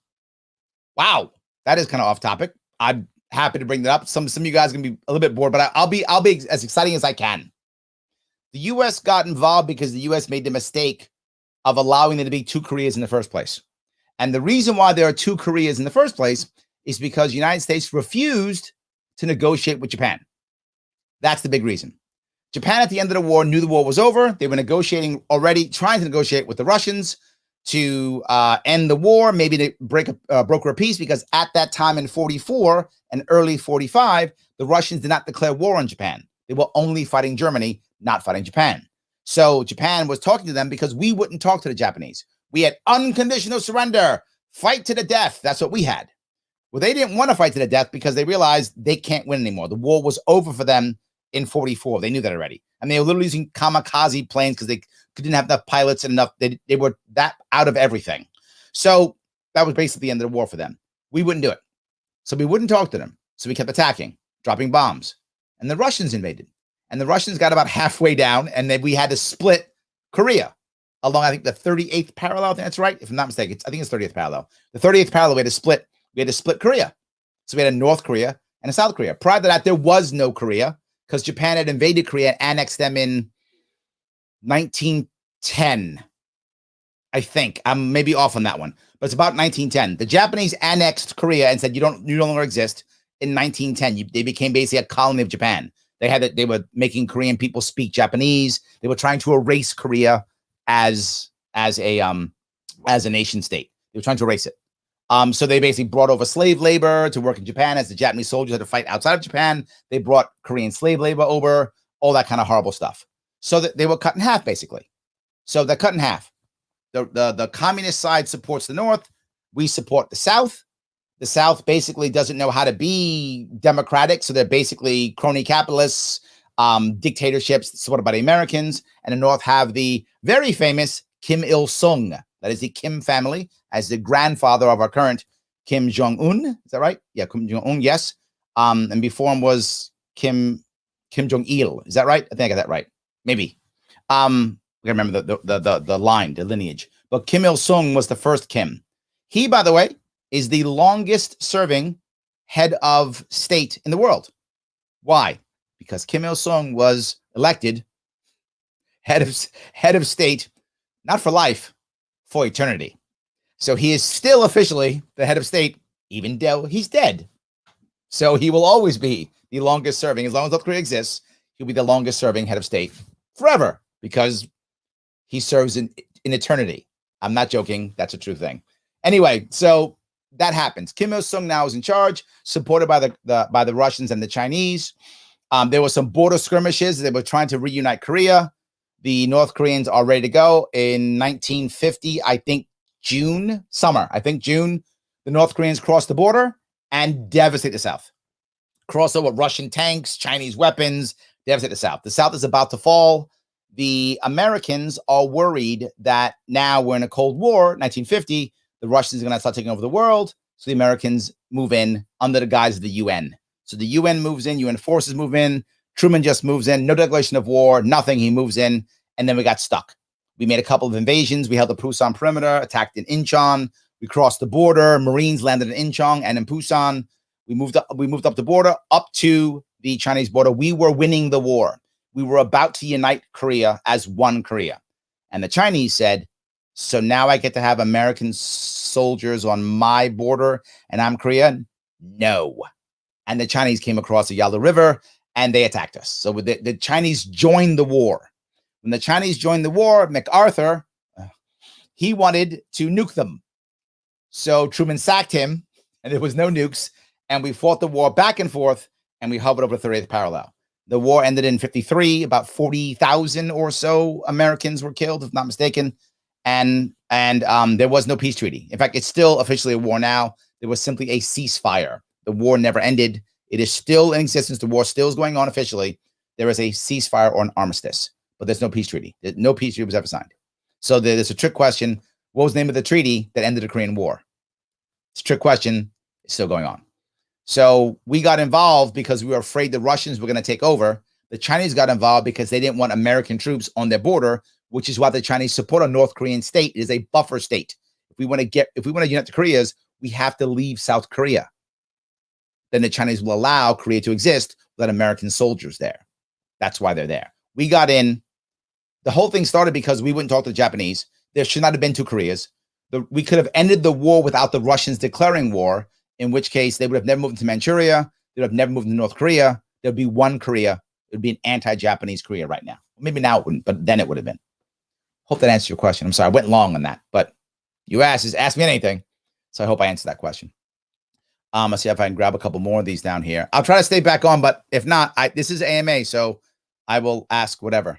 Wow. That is kind of off topic. I'm happy to bring that up. Some of you guys are going to be a little bit bored, but I'll be as exciting as I can. The U.S. got involved because the U.S. made the mistake of allowing there to be two Koreas in the first place. And the reason why there are two Koreas in the first place is because the United States refused to negotiate with Japan. That's the big reason. Japan at the end of the war knew the war was over. They were negotiating already, trying to negotiate with the Russians to end the war, maybe to broker a peace, because at that time in 44 and early 45, the Russians did not declare war on Japan. They were only fighting Germany, not fighting Japan. So Japan was talking to them because we wouldn't talk to the Japanese. We had unconditional surrender, fight to the death. That's what we had. Well, they didn't want to fight to the death because they realized they can't win anymore. The war was over for them in 44. They knew that already. And they were literally using kamikaze planes because they didn't have enough pilots and enough. They were that out of everything. So that was basically the end of the war for them. We wouldn't do it. So we wouldn't talk to them. So we kept attacking, dropping bombs. And the Russians invaded. And the Russians got about halfway down. And then we had to split Korea along, I think, the 38th parallel. I think that's right. If I'm not mistaken, I think it's 30th parallel. The 30th parallel, we had to split Korea. So we had a North Korea and a South Korea. Prior to that, there was no Korea because Japan had invaded Korea and annexed them in 1910. I think I'm maybe off on that one, but it's about 1910. The Japanese annexed Korea and said, you no longer exist in 1910. They became basically a colony of Japan. They were making Korean people speak Japanese. They were trying to erase Korea as a nation state. They were trying to erase it. So they basically brought over slave labor to work in Japan as the Japanese soldiers had to fight outside of Japan. They brought Korean slave labor over, all that kind of horrible stuff. So that they were cut in half, basically. So they're cut in half. The communist side supports the North. We support the South. The South basically doesn't know how to be democratic. So they're basically crony capitalists, dictatorships supported by the Americans. And the North have the very famous Kim Il-sung. That is the Kim family, as the grandfather of our current Kim Jong-un. Is that right? Yeah, Kim Jong-un, yes. And before him was Kim Jong-il. Is that right? I think I got that right. Maybe. We gotta remember the line, the lineage. But Kim Il-sung was the first Kim. He, by the way, is the longest serving head of state in the world. Why? Because Kim Il-sung was elected head of state, not for life, for eternity. So he is still officially the head of state, even though he's dead. So he will always be the longest serving. As long as North Korea exists, he'll be the longest serving head of state forever because he serves in eternity. I'm not joking. That's a true thing. Anyway, so that happens. Kim Il-sung now is in charge, supported by the Russians and the Chinese. There were some border skirmishes. They were trying to reunite Korea. The North Koreans are ready to go. In 1950, I think June, the North Koreans crossed the border and devastate the South. Cross over Russian tanks, Chinese weapons, devastate the South. The South is about to fall. The Americans are worried that now we're in a Cold War, 1950, the Russians are going to start taking over the world. So the Americans move in under the guise of the UN. So the UN moves in, UN forces move in. Truman just moves in, no declaration of war, nothing. He moves in, and then we got stuck. We made a couple of invasions. We held the Pusan perimeter, attacked in Incheon. We crossed the border. Marines landed in Incheon and in Pusan. We moved up the border up to the Chinese border. We were winning the war. We were about to unite Korea as one Korea. And the Chinese said, so now I get to have American soldiers on my border and I'm Korean? No. And the Chinese came across the Yalu River and they attacked us. So the Chinese joined the war. When the Chinese joined the war, MacArthur, he wanted to nuke them. So Truman sacked him and there was no nukes. And we fought the war back and forth and we hovered over the 30th parallel. The war ended in 53. About 40,000 or so Americans were killed, if not mistaken. and there was no peace treaty. In fact, it's still officially a war now. There was simply a ceasefire. The war never ended. It is still in existence. The war still is going on officially. There is a ceasefire or an armistice, but there's no peace treaty. No peace treaty was ever signed. So there's a trick question. What was the name of the treaty that ended the Korean War? It's a trick question. It's still going on. So we got involved because we were afraid the Russians were going to take over. The Chinese got involved because they didn't want American troops on their border, which is why the Chinese support a North Korean state. It is a buffer state. If we want to unite the Koreas, we have to leave South Korea. Then the Chinese will allow Korea to exist without American soldiers there. That's why they're there. We got in. The whole thing started because we wouldn't talk to the Japanese. There should not have been two Koreas. We could have ended the war without the Russians declaring war, in which case they would have never moved into Manchuria. They would have never moved into North Korea. There would be one Korea. It would be an anti-Japanese Korea right now. Maybe now it wouldn't, but then it would have been. Hope that answers your question. I'm sorry, I went long on that, but you ask me anything. So I hope I answered that question. Let's see if I can grab a couple more of these down here. I'll try to stay back on, but if not, this is AMA, so I will ask whatever.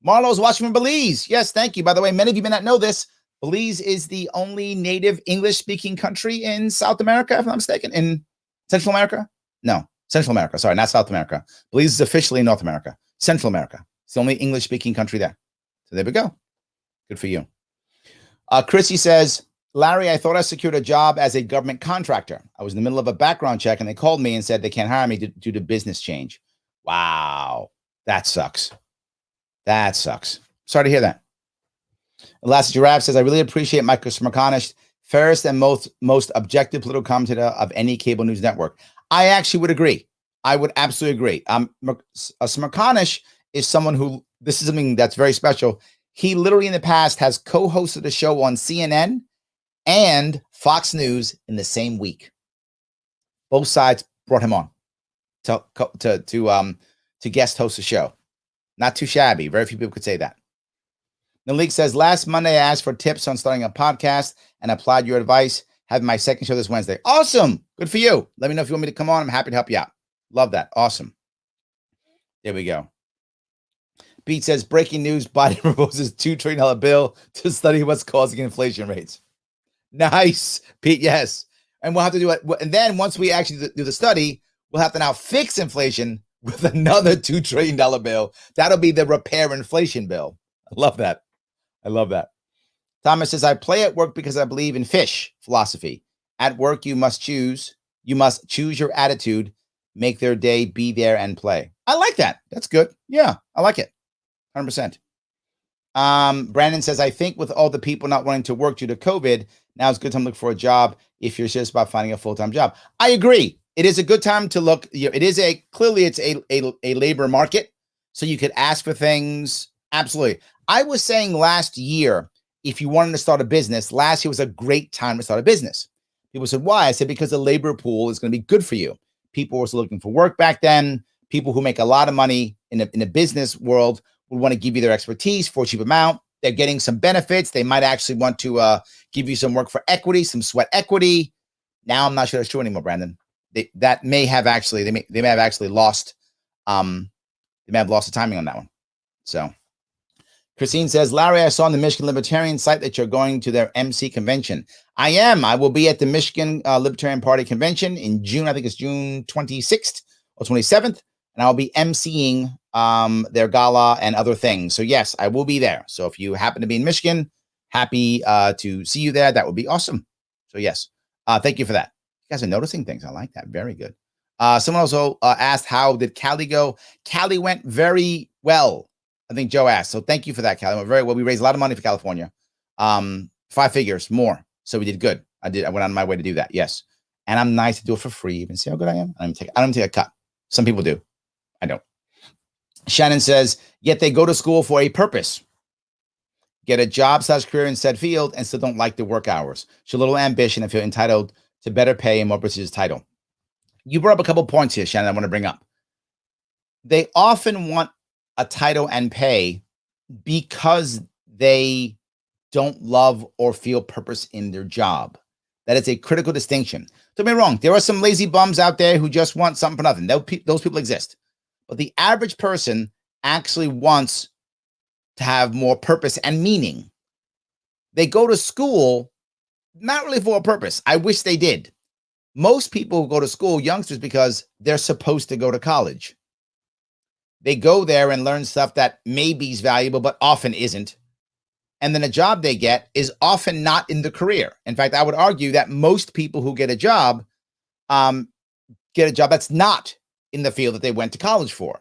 Marlo's watching from Belize. Yes, thank you. By the way, many of you may not know this. Belize is the only native English-speaking country in South America, if I'm not mistaken. In Central America? No, Central America. Sorry, not South America. Belize is officially North America. Central America. It's the only English-speaking country there. So there we go. Good for you. Chrissy says, Larry, I thought I secured a job as a government contractor. I was in the middle of a background check, and they called me and said they can't hire me due to business change. Wow. That sucks. That sucks. Sorry to hear that. Last Giraffe says, I really appreciate Michael Smerconish, fairest and most objective political commentator of any cable news network. I actually would agree. I would absolutely agree. Smerconish is someone who, this is something that's very special. He literally in the past has co-hosted a show on CNN and Fox News in the same week. Both sides brought him on to guest host a show. Not too shabby. Very few people could say that. Malik says, last Monday, I asked for tips on starting a podcast and applied your advice. Having my second show this Wednesday. Awesome. Good for you. Let me know if you want me to come on. I'm happy to help you out. Love that. Awesome. There we go. Pete says, breaking news, Biden proposes $2 trillion bill to study what's causing inflation rates. Nice, Pete. Yes. And we'll have to do it. And then once we actually do the study, we'll have to now fix inflation with another $2 trillion bill. That'll be the repair inflation bill. I love that. I love that. Thomas says, I play at work because I believe in fish philosophy. At work, you must choose your attitude, make their day, be there and play. I like that. That's good. Yeah, I like it. 100%. Brandon says, I think with all the people not wanting to work due to COVID, now it's a good time to look for a job if you're serious about finding a full-time job. I agree. It is a good time to look. It is clearly it's a labor market. So you could ask for things. Absolutely. I was saying last year, if you wanted to start a business, last year was a great time to start a business. People said, why? I said, because the labor pool is going to be good for you. People were looking for work back then. People who make a lot of money in a business world would want to give you their expertise for a cheap amount. They're getting some benefits. They might actually want to give you some work for equity, some sweat equity. Now I'm not sure that's true anymore, Brandon. They may have lost. They may have lost the timing on that one. So. Christine says, Larry, I saw on the Michigan Libertarian site that you're going to their MC convention. I am. I will be at the Michigan Libertarian Party convention in June. I think it's June 26th or 27th. And I'll be MCing their gala and other things. So, yes, I will be there. So if you happen to be in Michigan, happy to see you there. That would be awesome. So, yes, thank you for that. You guys are noticing things. I like that. Very good. Someone also asked, how did Cali go? Cali went very well. I think Joe asked. So thank you for that, Cali. Went very well. We raised a lot of money for California. 5 figures more. So we did good. I went on my way to do that. Yes. And I'm nice to do it for free. Even see how good I am. I don't take a cut. Some people do. I don't. Shannon says, yet they go to school for a purpose. Get a job/career in said field and still don't like the work hours. Show a little ambition and feel entitled to better pay and more prestigious title. You brought up a couple points here, Shannon, I want to bring up. They often want a title and pay because they don't love or feel purpose in their job. That is a critical distinction. Don't get me wrong. There are some lazy bums out there who just want something for nothing. Those people exist. But the average person actually wants to have more purpose and meaning. they go to school not really for a purpose. I wish they did. Most people go to school, youngsters, because they're supposed to go to college. They go there and learn stuff that maybe is valuable, but often isn't. And then a job they get is often not in the career. In fact, I would argue that most people who get a job that's not in the field that they went to college for.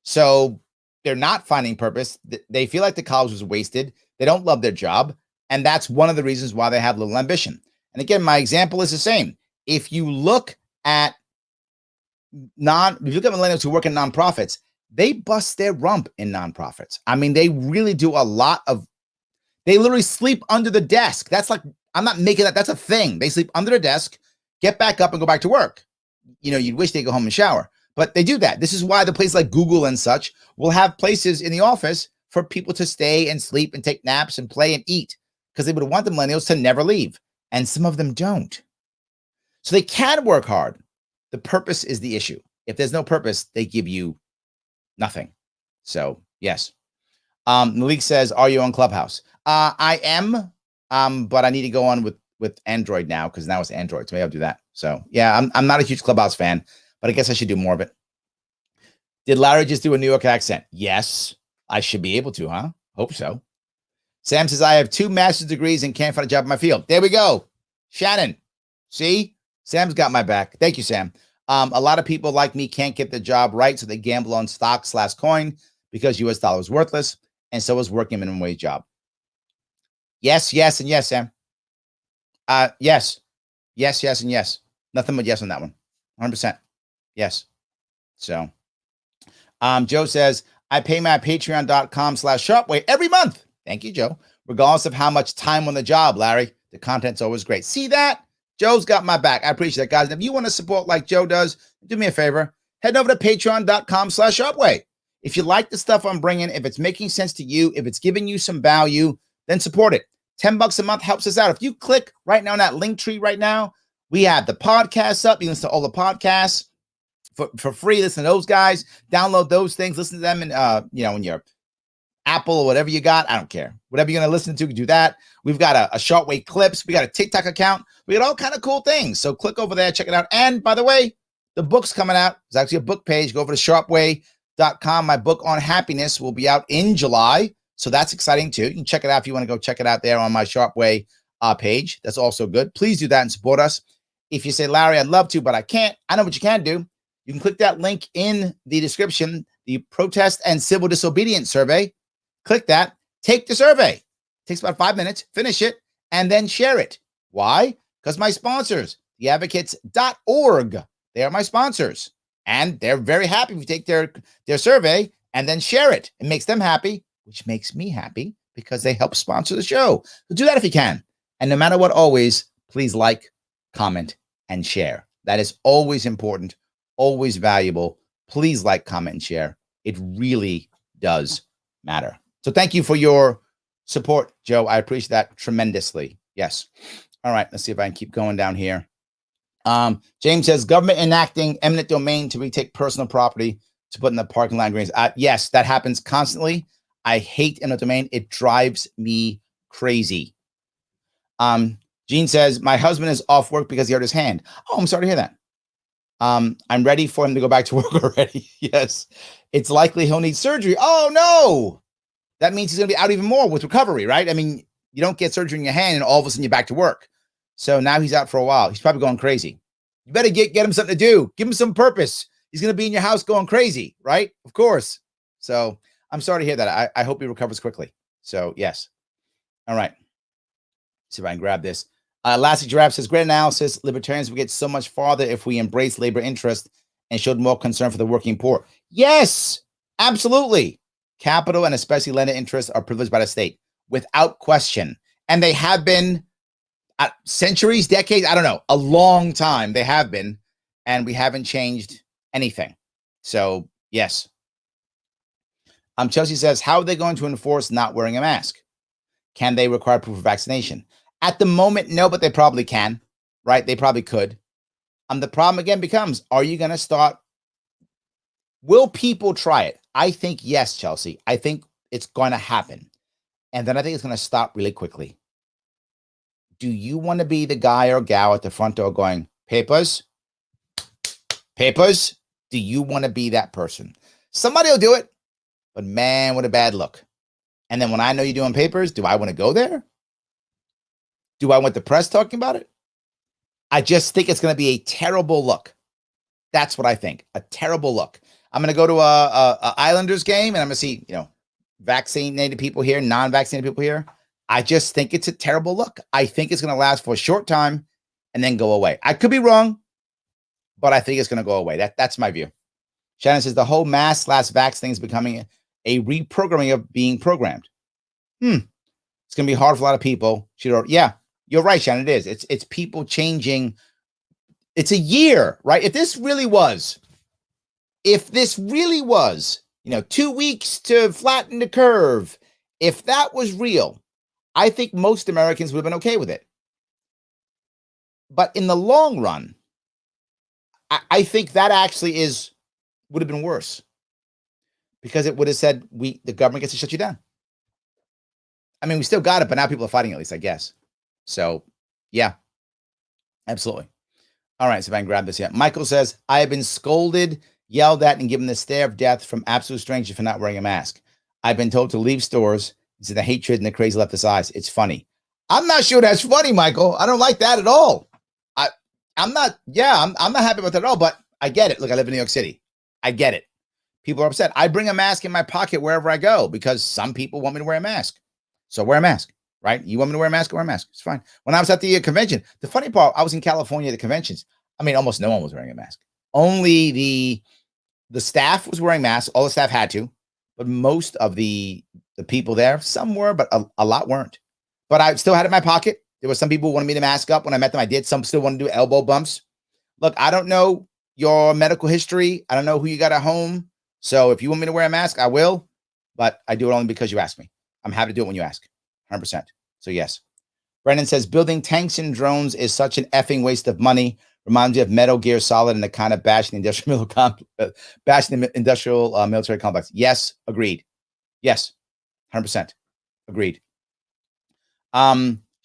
So they're not finding purpose. They feel like the college was wasted. They don't love their job. And that's one of the reasons why they have little ambition. And again, my example is the same. If you look at millennials who work in nonprofits, they bust their rump in nonprofits. I mean, they really do a lot of, they literally sleep under the desk. That's like, I'm not making that, that's a thing. They sleep under the desk, get back up and go back to work. You know, you'd wish they go home and shower, but they do that. This is why the places like Google and such will have places in the office for people to stay and sleep and take naps and play and eat, because they would want the millennials to never leave. And some of them don't. So they can work hard. The purpose is the issue. If there's no purpose, they give you nothing. So yes. Malik says, are you on Clubhouse? I am, but I need to go on with Android now, because now it's Android. So maybe I'll do that. So yeah, I'm not a huge Clubhouse fan, but I guess I should do more of it. Did Larry just do a New York accent? Yes, I should be able to, huh? Hope so. Sam says, I have 2 master's degrees and can't find a job in my field. There we go. Shannon, see? Sam's got my back. Thank you, Sam. A lot of people like me can't get the job right, so they gamble on stocks/coin because US dollar is worthless, and so is working a minimum wage job. Yes, yes, and yes, Sam. Yes, yes, yes, and yes. Nothing but yes on that one. 100%. Yes. So, Joe says, I pay my patreon.com/Sharpe every month. Thank you, Joe. Regardless of how much time on the job, Larry, the content's always great. See that? Joe's got my back. I appreciate that, guys. And if you want to support like Joe does, do me a favor. Head over to patreon.com/Sharpe. If you like the stuff I'm bringing, if it's making sense to you, if it's giving you some value, then support it. $10 a month helps us out. If you click right now on that link tree right now, we have the podcasts up. You listen to all the podcasts for free. Listen to those guys. Download those things. Listen to them in in your Apple or whatever you got. I don't care. Whatever you're going to listen to, do that. We've got a Shortwave Clips. We got a TikTok account. We got all kind of cool things. So click over there, check it out. And by the way, the book's coming out. There's actually a book page. Go over to sharpeway.com. My book on happiness will be out in July. So that's exciting too. You can check it out if you want to go check it out there on my Sharpeway page. That's also good. Please do that and support us. If you say, Larry, I'd love to, but I can't, I know what you can do. You can click that link in the description, the protest and civil disobedience survey. Click that, take the survey. It takes about 5 minutes, finish it, and then share it. Why? Because my sponsors, theadvocates.org, they are my sponsors. And they're very happy if you take their survey and then share it. It makes them happy, which makes me happy because they help sponsor the show. So do that if you can. And no matter what, always, please like, comment, and share. That is always important, always valuable. Please like, comment, and share. It really does matter. So thank you for your support, Joe. I appreciate that tremendously. Yes. All right. Let's see if I can keep going down here. James says, government enacting eminent domain to retake personal property to put in the parking lot greens. Yes, that happens constantly. I hate eminent domain. It drives me crazy. Gene says, my husband is off work because he hurt his hand. Oh, I'm sorry to hear that. I'm ready for him to go back to work already. Yes. It's likely he'll need surgery. Oh, no. That means he's going to be out even more with recovery, right? I mean, you don't get surgery in your hand and all of a sudden you're back to work. So now he's out for a while. He's probably going crazy. You better get him something to do. Give him some purpose. He's going to be in your house going crazy, right? Of course. So I'm sorry to hear that. I hope he recovers quickly. So yes. All right. See if I can grab this. Lassie Giraffe says, great analysis. Libertarians will get so much farther if we embrace labor interest and showed more concern for the working poor. Yes, absolutely. Capital and especially lender interests are privileged by the state without question. And they have been centuries, decades, I don't know, a long time they have been, and we haven't changed anything. So yes. Chelsea says, how are they going to enforce not wearing a mask? Can they require proof of vaccination? At the moment, no, but they probably can, right? They probably could. The problem again becomes, are you going to start? Will people try it? I think yes, Chelsea. I think it's going to happen. And then I think it's going to stop really quickly. do you want to be the guy or gal at the front door going, papers? Papers? Do you want to be that person? Somebody will do it, but man, what a bad look. And then when I know you're doing papers, do I want to go there? Do I want the press talking about it? I just think it's going to be a terrible look. That's what I think. A terrible look. I'm going to go to a Islanders game and I'm going to see, vaccinated people here, non-vaccinated people here. I just think it's a terrible look. I think it's going to last for a short time and then go away. I could be wrong, but I think it's going to go away. That's my view. Shannon says the whole mask/vax thing is becoming a reprogramming of being programmed. It's going to be hard for a lot of people. Yeah, you're right, Shannon. It is. It's people changing. It's a year, right? If this really was, 2 weeks to flatten the curve, if that was real, I think most Americans would have been okay with it. But in the long run, I think that actually would have been worse because it would have said the government gets to shut you down. I mean, we still got it, but now people are fighting at least, I guess. So, yeah, absolutely. All right, so if I can grab this, yeah. Michael says, I have been scolded, yelled at, and given the stare of death from absolute strangers for not wearing a mask. I've been told to leave stores. It's the hatred and the crazy leftist eyes. It's funny. I'm not sure that's funny, Michael. I don't like that at all. I'm not happy about that at all, but I get it. Look, I live in New York City. I get it. People are upset. I bring a mask in my pocket wherever I go because some people want me to wear a mask. So wear a mask, right? You want me to wear a mask? Wear a mask. It's fine. When I was at the convention, the funny part, I was in California at the conventions. I mean, almost no one was wearing a mask. Only the staff was wearing masks. All the staff had to, but most of the people there, some were, but a lot weren't. But I still had it in my pocket. There were some people who wanted me to mask up. When I met them, I did. Some still want to do elbow bumps. Look, I don't know your medical history. I don't know who you got at home. So if you want me to wear a mask, I will. But I do it only because you asked me. I'm happy to do it when you ask. 100%. So yes. Brendan says, building tanks and drones is such an effing waste of money. Reminds me of Metal Gear Solid and the kind of bashing the industrial military complex. Yes, agreed. Yes, 100%. Agreed.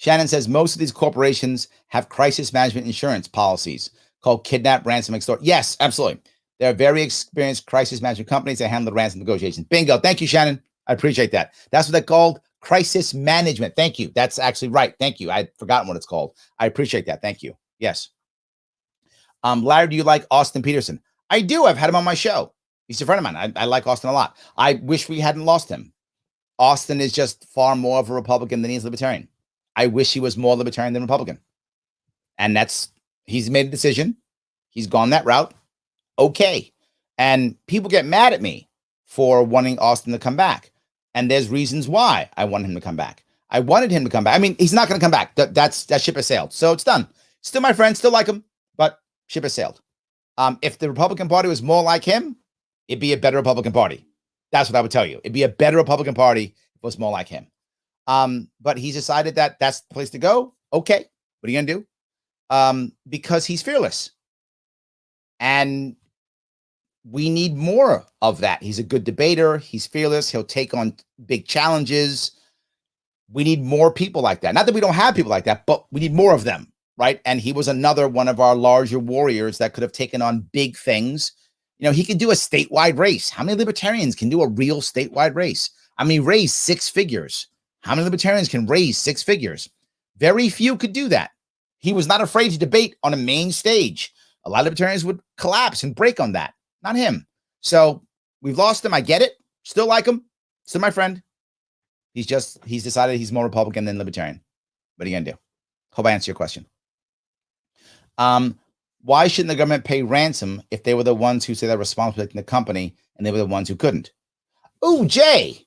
Shannon says most of these corporations have crisis management insurance policies called kidnap, ransom, extort. Yes, absolutely. They're very experienced crisis management companies that handle the ransom negotiations. Bingo. Thank you, Shannon. I appreciate that. That's what they're called. Crisis management. Thank you. That's actually right. Thank you. I'd forgotten what it's called. I appreciate that. Thank you. Yes. Larry, do you like Austin Peterson? I do. I've had him on my show. He's a friend of mine. I like Austin a lot. I wish we hadn't lost him. Austin is just far more of a Republican than he is libertarian. I wish he was more libertarian than Republican. And he's made a decision. He's gone that route. Okay. And people get mad at me for wanting Austin to come back. And there's reasons why I want him to come back. I wanted him to come back. I mean, he's not going to come back. That ship has sailed. So it's done. Still my friend, still like him, but ship has sailed. If the Republican Party was more like him, it'd be a better Republican Party. That's what I would tell you. It'd be a better Republican Party if it was more like him. But he's decided that that's the place to go. Okay. What are you going to do? Because he's fearless. And we need more of that. He's a good debater. He's fearless. He'll take on big challenges. We need more people like that. Not that we don't have people like that, but we need more of them, right? And he was another one of our larger warriors that could have taken on big things. He could do a statewide race. How many libertarians can do a real statewide race? I mean, raise 6 figures. How many libertarians can raise 6 figures? Very few could do that. He was not afraid to debate on a main stage. A lot of libertarians would collapse and break on that. Not him. So we've lost him. I get it. Still like him. Still my friend. He's decided he's more Republican than libertarian. What are you going to do? Hope I answer your question. Why shouldn't the government pay ransom if they were the ones who say they're responsible for protecting the company and they were the ones who couldn't? Oh, Jay.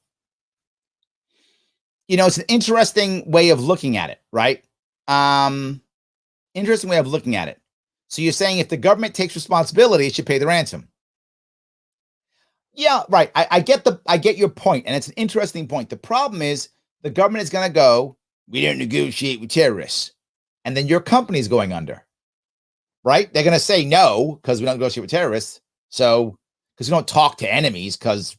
It's an interesting way of looking at it, right? Interesting way of looking at it. So you're saying if the government takes responsibility, it should pay the ransom. Yeah, right. I get your point, and it's an interesting point. The problem is the government is going to go, we don't negotiate with terrorists, and then your company is going under, right? They're going to say no because we don't negotiate with terrorists. So because we don't talk to enemies, because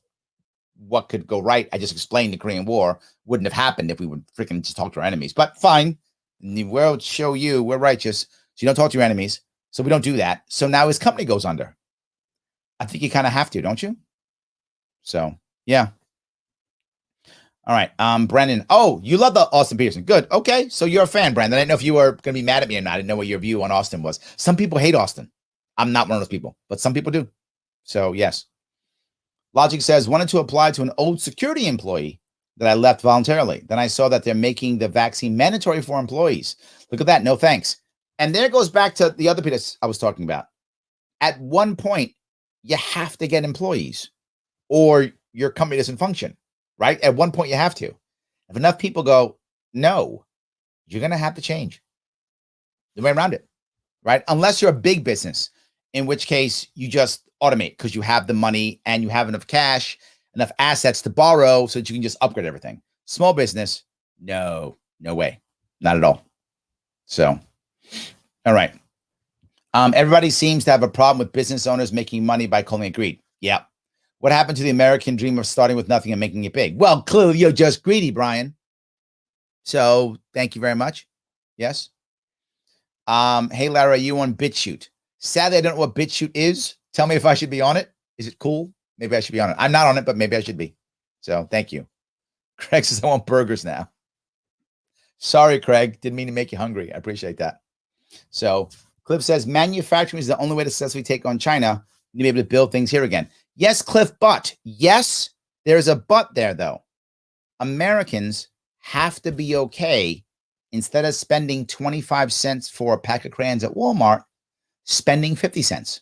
what could go right? I just explained the Korean War wouldn't have happened if we would freaking just talk to our enemies. But fine, The world show you we're righteous, so you don't talk to your enemies. So we don't do that. So now his company goes under. I think you kind of have to, don't you? So yeah. All right. Brandon. Oh, you love the Austin Peterson. Good. Okay. So you're a fan, Brandon. I didn't know if you were going to be mad at me or not. I didn't know what your view on Austin was. Some people hate Austin. I'm not one of those people, but some people do. So yes. Logic says, wanted to apply to an old security employee that I left voluntarily. Then I saw that they're making the vaccine mandatory for employees. Look at that. No thanks. And there goes back to the other piece I was talking about. At one point, you have to get employees or your company doesn't function, right? At one point, you have to. If enough people go, no, you're going to have to change. The way around it, right? Unless you're a big business, in which case you just automate because you have the money and you have enough cash, enough assets to borrow so that you can just upgrade everything. Small business, no way. Not at all. So, all right. Everybody seems to have a problem with business owners making money by calling it greed. Yeah. What happened to the American dream of starting with nothing and making it big? Well, clearly you're just greedy, Brian. So thank you very much. Yes. Hey, Larry, are you on BitChute? Sadly, I don't know what BitChute is. Tell me if I should be on it. Is it cool? Maybe I should be on it. I'm not on it, but maybe I should be. So thank you. Craig says I want burgers now. Sorry, Craig. Didn't mean to make you hungry. I appreciate that. So Cliff says manufacturing is the only way to successfully take on China. You need to be able to build things here again. Yes, Cliff, but yes, there's a but there, though. Americans have to be okay instead of spending 25 cents for a pack of crayons at Walmart, spending 50 cents.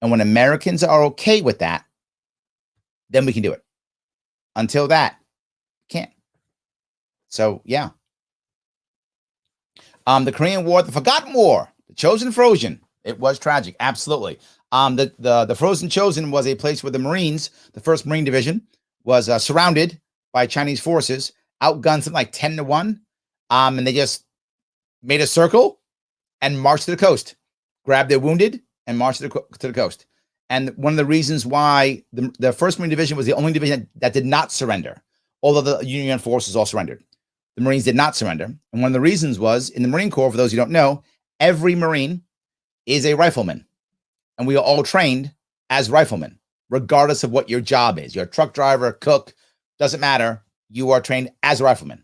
And when Americans are okay with that, then we can do it. Until that, can't. So, yeah. The Korean War, the Forgotten War, the Chosen Frozen. It was tragic. Absolutely. The Frozen Chosen was a place where the Marines, the 1st Marine Division, was surrounded by Chinese forces, outgunned something like 10-1. And they just made a circle and marched to the coast, grabbed their wounded and marched to the coast. And one of the reasons why the 1st Marine Division was the only division that did not surrender, although the Union forces all surrendered. The Marines did not surrender. And one of the reasons was in the Marine Corps, for those who don't know, every Marine is a rifleman. And we are all trained as riflemen, regardless of what your job is. You're a truck driver, cook, doesn't matter. You are trained as a rifleman.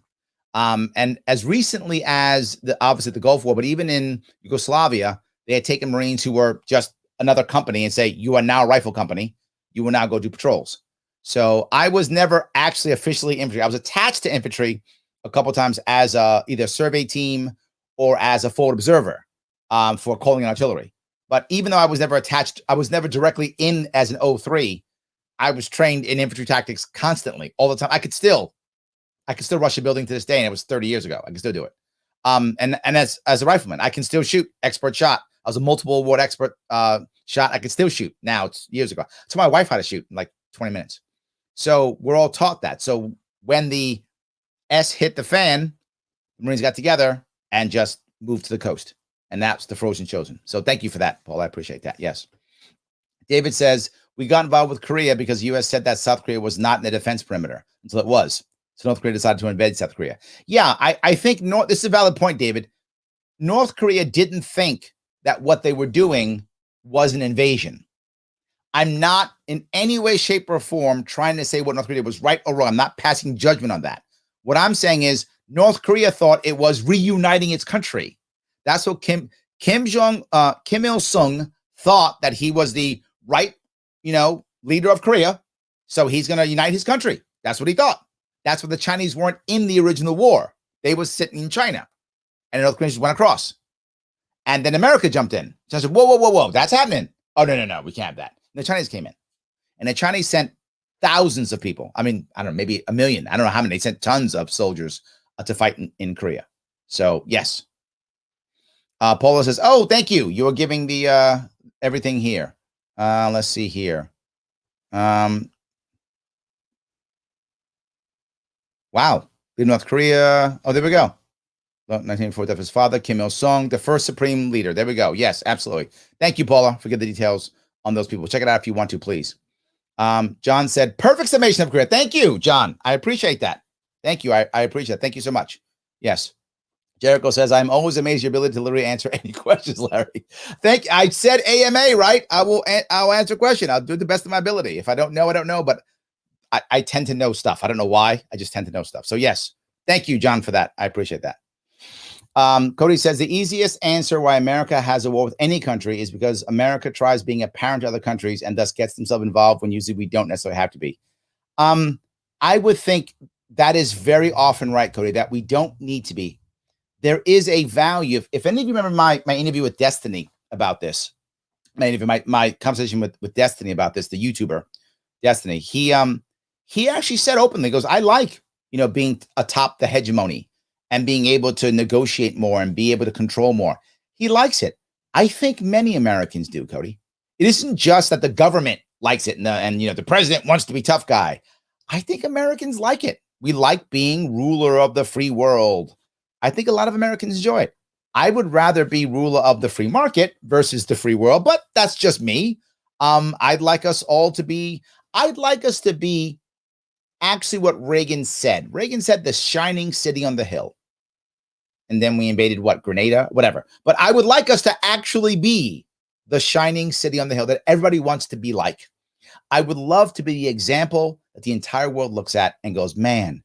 And as recently as obviously the Gulf War, but even in Yugoslavia, they had taken Marines who were just another company and say, you are now a rifle company. You will now go do patrols. So I was never actually officially infantry. I was attached to infantry a couple of times as either a survey team or as a forward observer for calling artillery. But even though I was never attached, I was never directly in as an 03. I was trained in infantry tactics constantly, all the time. I could still rush a building to this day, and it was 30 years ago. I can still do it. And as a rifleman, I can still shoot. Expert shot. I was a multiple award expert shot. I could still shoot. Now it's years ago. So my wife had to shoot in like 20 minutes. So we're all taught that. So when the S hit the fan, the Marines got together and just moved to the coast. And that's the Frozen Chosen. So thank you for that, Paul. I appreciate that. Yes. David says, we got involved with Korea because the U.S. said that South Korea was not in the defense perimeter until it was. So North Korea decided to invade South Korea. Yeah, I think this is a valid point, David. North Korea didn't think that what they were doing was an invasion. I'm not in any way, shape, or form trying to say what North Korea was right or wrong. I'm not passing judgment on that. What I'm saying is North Korea thought it was reuniting its country. That's what Kim Il-sung thought, that he was the right, leader of Korea. So he's going to unite his country. That's what he thought. That's what the Chinese weren't in the original war. They were sitting in China, and the North Koreans went across. And then America jumped in. So I said, whoa, that's happening. Oh, no, we can't have that. And the Chinese came in, and the Chinese sent thousands of people. I mean, I don't know, maybe 1 million. I don't know how many. They sent tons of soldiers to fight in Korea. So yes. Paula says, oh, thank you. You are giving the everything here. Let's see here. Wow. North Korea. Oh, there we go. 1944 death of his father, Kim Il-sung, the first supreme leader. There we go. Yes, absolutely. Thank you, Paula, for getting the details on those people. Check it out if you want to, please. John said, perfect summation of Korea. Thank you, John. I appreciate that. Thank you. I appreciate it. Thank you so much. Yes. Jericho says, I'm always amazed at your ability to literally answer any questions, Larry. I said AMA, right? I'll answer a question. I'll do the best of my ability. If I don't know, I don't know, but I tend to know stuff. I don't know why. I just tend to know stuff. So yes, thank you, John, for that. I appreciate that. Cody says the easiest answer why America has a war with any country is because America tries being a parent to other countries and thus gets themselves involved when usually we don't necessarily have to be. I would think that is very often right, Cody, that we don't need to be. There is a value. If any of you remember my interview with Destiny about this, my conversation with Destiny about this, the YouTuber Destiny, he actually said openly, he goes, I like, being atop the hegemony and being able to negotiate more and be able to control more. He likes it. I think many Americans do, Cody. It isn't just that the government likes it and the president wants to be tough guy. I think Americans like it. We like being ruler of the free world. I think a lot of Americans enjoy it. I would rather be ruler of the free market versus the free world, but that's just me. I'd like us to be actually what Reagan said. Reagan said the shining city on the hill. And then we invaded Grenada, whatever. But I would like us to actually be the shining city on the hill that everybody wants to be like. I would love to be the example that the entire world looks at and goes, man,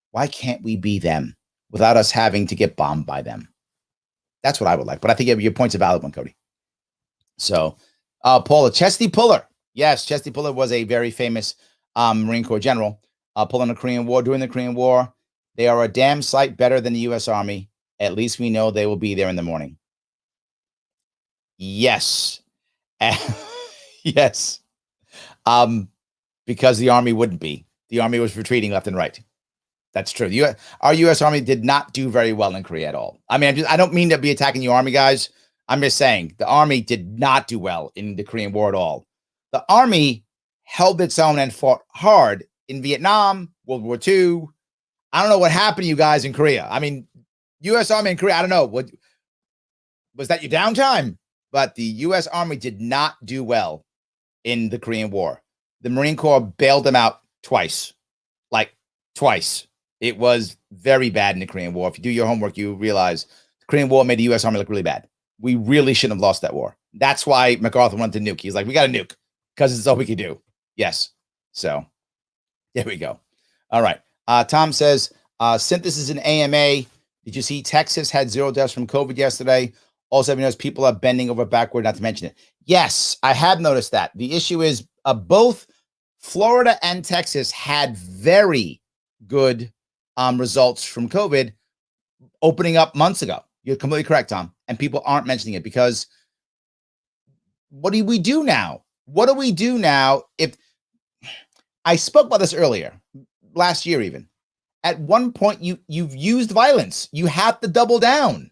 why can't we be them without us having to get bombed by them? That's what I would like. But I think your point's a valid one, Cody. So, Paula, Chesty Puller. Yes, Chesty Puller was a very famous Marine Corps general. Pulling the Korean War, during the Korean War. They are a damn sight better than the U.S. Army. At least we know they will be there in the morning. Yes. Yes. Because the Army wouldn't be. The Army was retreating left and right. That's true. Our U.S. Army did not do very well in Korea at all. I mean, I don't mean to be attacking your Army, guys. I'm just saying the Army did not do well in the Korean War at all. The Army held its own and fought hard in Vietnam, World War II. I don't know what happened to you guys in Korea. I mean, U.S. Army in Korea, I don't know. Was that your downtime? But the U.S. Army did not do well in the Korean War. The Marine Corps bailed them out twice. Like, twice. It was very bad in the Korean War. If you do your homework, you realize the Korean War made the U.S. Army look really bad. We really shouldn't have lost that war. That's why MacArthur wanted to nuke. He's like, we got to nuke because it's all we could do. Yes. So there we go. All right. Tom says, synthesis in AMA. Did you see Texas had 0 deaths from COVID yesterday? Also, have you noticed people are bending over backward, not to mention it? Yes, I have noticed that. The issue is both Florida and Texas had very good results from COVID opening up months ago. You're completely correct, Tom. And people aren't mentioning it because what do we do now? What do we do now if I spoke about this earlier, last year even. At one point, you've used violence. You have to double down.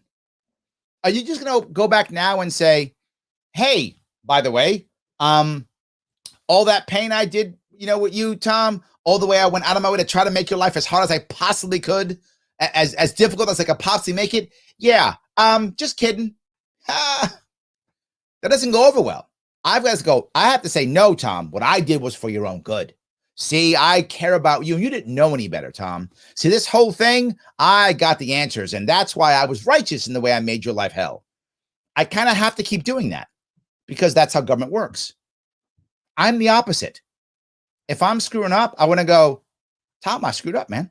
Are you just going to go back now and say, hey, by the way, all that pain I did, with you, Tom, all the way I went out of my way to try to make your life as hard as I possibly could, as difficult as I could possibly make it? Yeah, just kidding. That doesn't go over well. I have to say, no, Tom, what I did was for your own good. See, I care about you. You didn't know any better, Tom. See, this whole thing, I got the answers, and that's why I was righteous in the way I made your life hell. I kind of have to keep doing that because that's how government works. I'm the opposite. If I'm screwing up, I want to go, Tom, I screwed up, man.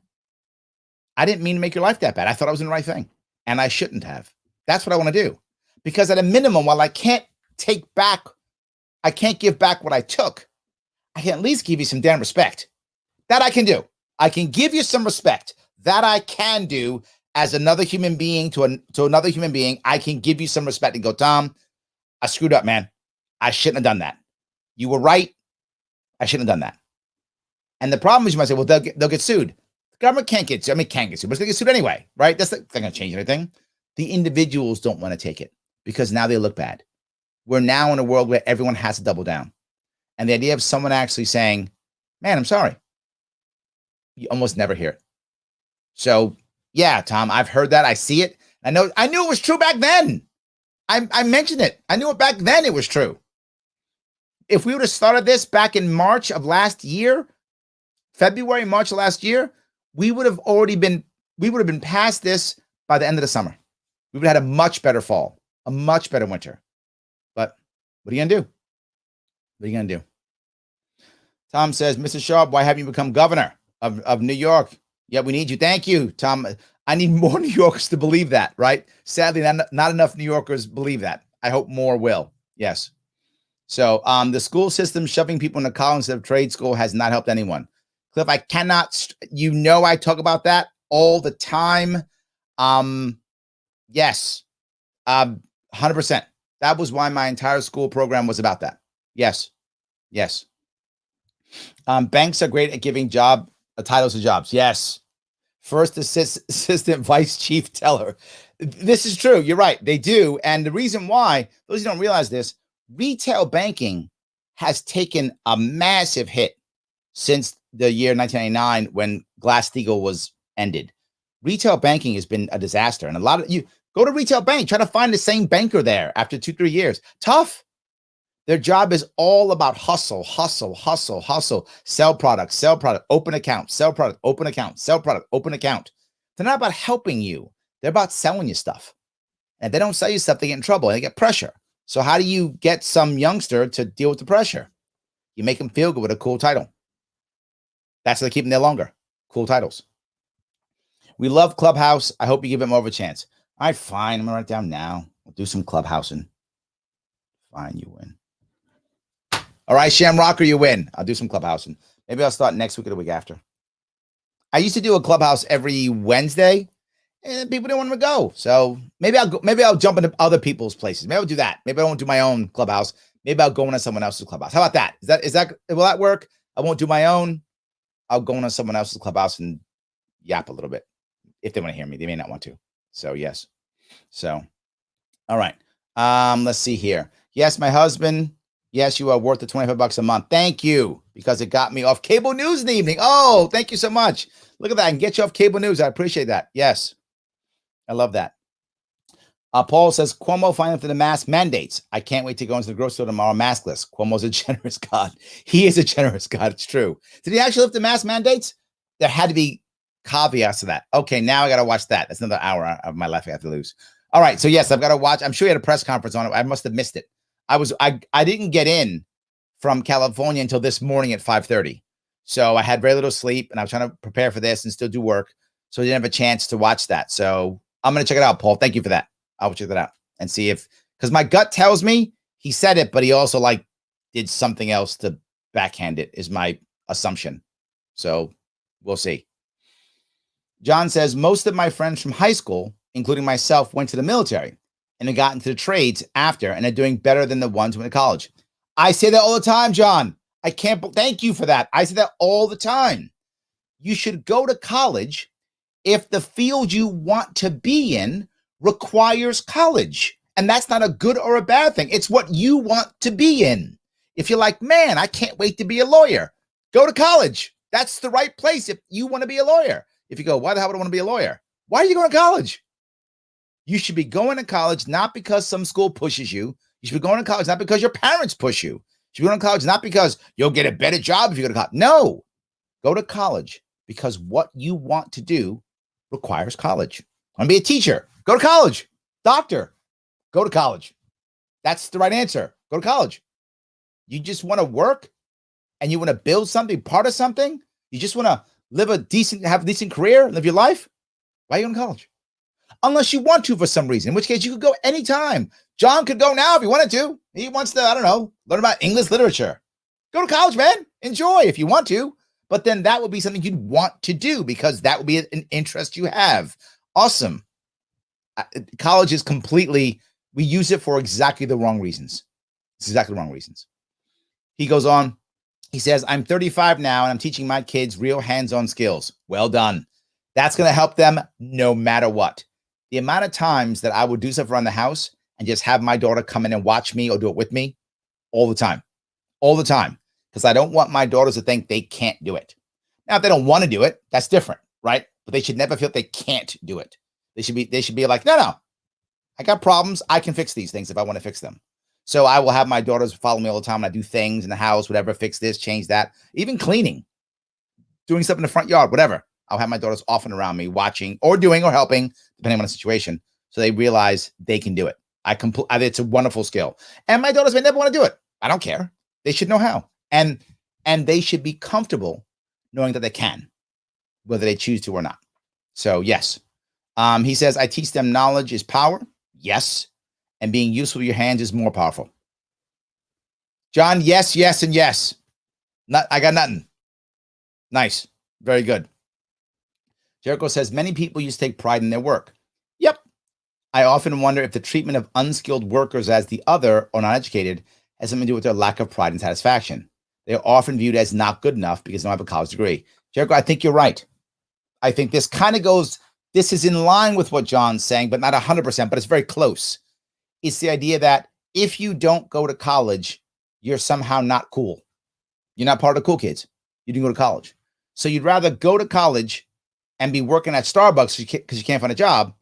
I didn't mean to make your life that bad. I thought I was doing the right thing, and I shouldn't have. That's what I want to do. Because at a minimum, while I can't give back what I took, I can at least give you some damn respect. That I can do. I can give you some respect. That I can do as another human being to another human being. I can give you some respect and go, Tom, I screwed up, man. I shouldn't have done that. You were right. I shouldn't have done that. And the problem is you might say, well, they'll get sued. The government can't get sued. I mean, can't get sued, but it's going to get sued anyway, right? That's not going to change anything. The individuals don't want to take it because now they look bad. We're now in a world where everyone has to double down. And the idea of someone actually saying, man, I'm sorry. You almost never hear it. So yeah, Tom, I've heard that. I see it. I knew it was true back then. I mentioned it. I knew it back then. It was true. If we would have started this back in March of last year, February, March of last year, we would have been past this by the end of the summer. We would have had a much better fall, a much better winter. But what are you going to do? What are you going to do? Tom says, Mr. Sharpe, why haven't you become governor of New York? Yeah, we need you. Thank you, Tom. I need more New Yorkers to believe that, right? Sadly, not enough New Yorkers believe that. I hope more will. Yes. So the school system shoving people into college instead of trade school has not helped anyone. Cliff, I cannot, I talk about that all the time. Yes, 100%. That was why my entire school program was about that. Yes. Yes. Banks are great at giving titles to jobs. Yes. First assistant vice chief teller. This is true. You're right. They do. And the reason why, those who don't realize this, retail banking has taken a massive hit since the year 1999 when Glass-Steagall was ended. Retail banking has been a disaster. And a lot of you go to retail bank, try to find the same banker there after 2-3 years. Tough. Their job is all about hustle, hustle, hustle, hustle, sell product, open account, sell product, open account, sell product, open account. They're not about helping you. They're about selling you stuff. And if they don't sell you stuff, they get in trouble and they get pressure. So how do you get some youngster to deal with the pressure? You make them feel good with a cool title. That's how they keep them there longer. Cool titles. We love Clubhouse. I hope you give it more of a chance. All right, fine. I'm going to write it down now. We'll do some Clubhousing. Fine, you win. All right, Shamrocker, you win. I'll do some Clubhousing. Maybe I'll start next week or the week after. I used to do a Clubhouse every Wednesday, and people didn't want to go. So maybe I'll go. Maybe I'll jump into other people's places. Maybe I'll do that. Maybe I won't do my own Clubhouse. Maybe I'll go into someone else's Clubhouse. How about that? Will that work? I won't do my own. I'll go into someone else's Clubhouse and yap a little bit if they want to hear me. They may not want to. So yes. So all right. Let's see here. Yes, my husband. Yes, you are worth the $25 a month. Thank you, because it got me off cable news in the evening. Oh, thank you so much. Look at that. I can get you off cable news. I appreciate that. Yes. I love that. Paul says, Cuomo fighting for the mask mandates. I can't wait to go into the grocery store tomorrow maskless. Cuomo's a generous God. He is a generous God. It's true. Did he actually lift the mask mandates? There had to be caveats to that. Okay, now I got to watch that. That's another hour of my life I have to lose. All right. So, yes, I've got to watch. I'm sure he had a press conference on it. I must have missed it. I didn't get in from California until this morning at 5:30. So I had very little sleep and I was trying to prepare for this and still do work. So I didn't have a chance to watch that. So I'm going to check it out, Paul. Thank you for that. I'll check that out and see because my gut tells me he said it, but he also did something else to backhand it is my assumption. So we'll see. John says, most of my friends from high school, including myself, went to the military and they got into the trades after, and they're doing better than the ones who went to college. I say that all the time, John. Thank you for that. I say that all the time. You should go to college if the field you want to be in requires college. And that's not a good or a bad thing. It's what you want to be in. If you're like, man, I can't wait to be a lawyer, go to college. That's the right place if you want to be a lawyer. If you go, why the hell would I want to be a lawyer? Why are you going to college? You should be going to college not because some school pushes you. You should be going to college not because your parents push you. You should be going to college not because you'll get a better job if you go to college. No, go to college because what you want to do requires college. I want to be a teacher. Go to college. Doctor. Go to college. That's the right answer. Go to college. You just want to work and you want to build something, part of something. You just want to have a decent career, live your life. Why are you going to college? Unless you want to for some reason, in which case you could go anytime. John could go now if he wanted to. He wants to, learn about English literature. Go to college, man. Enjoy if you want to. But then that would be something you'd want to do because that would be an interest you have. Awesome. College is we use it for exactly the wrong reasons. It's exactly the wrong reasons. He goes on. He says, I'm 35 now and I'm teaching my kids real hands-on skills. Well done. That's going to help them no matter what. The amount of times that I would do stuff around the house and just have my daughter come in and watch me or do it with me all the time, because I don't want my daughters to think they can't do it. Now, if they don't want to do it, that's different, right? But they should never feel they can't do it. They should be like, no, I got problems. I can fix these things if I want to fix them. So I will have my daughters follow me all the time. And I do things in the house, whatever, fix this, change that, even cleaning, doing stuff in the front yard, whatever. I'll have my daughters often around me watching or doing or helping, depending on the situation. So they realize they can do it. It's a wonderful skill. And my daughters may never want to do it. I don't care. They should know how. And they should be comfortable knowing that they can, whether they choose to or not. So yes. He says, I teach them knowledge is power. Yes. And being useful with your hands is more powerful. John, yes, yes, and yes. I got nothing. Nice. Very good. Jericho says, many people used to take pride in their work. Yep. I often wonder if the treatment of unskilled workers as the other or not educated has something to do with their lack of pride and satisfaction. They are often viewed as not good enough because they don't have a college degree. Jericho, I think you're right. I think this kind of goes, this is in line with what John's saying, but not 100%, but it's very close. It's the idea that if you don't go to college, you're somehow not cool. You're not part of the cool kids. You didn't go to college. So you'd rather go to college and be working at Starbucks because you can't find a job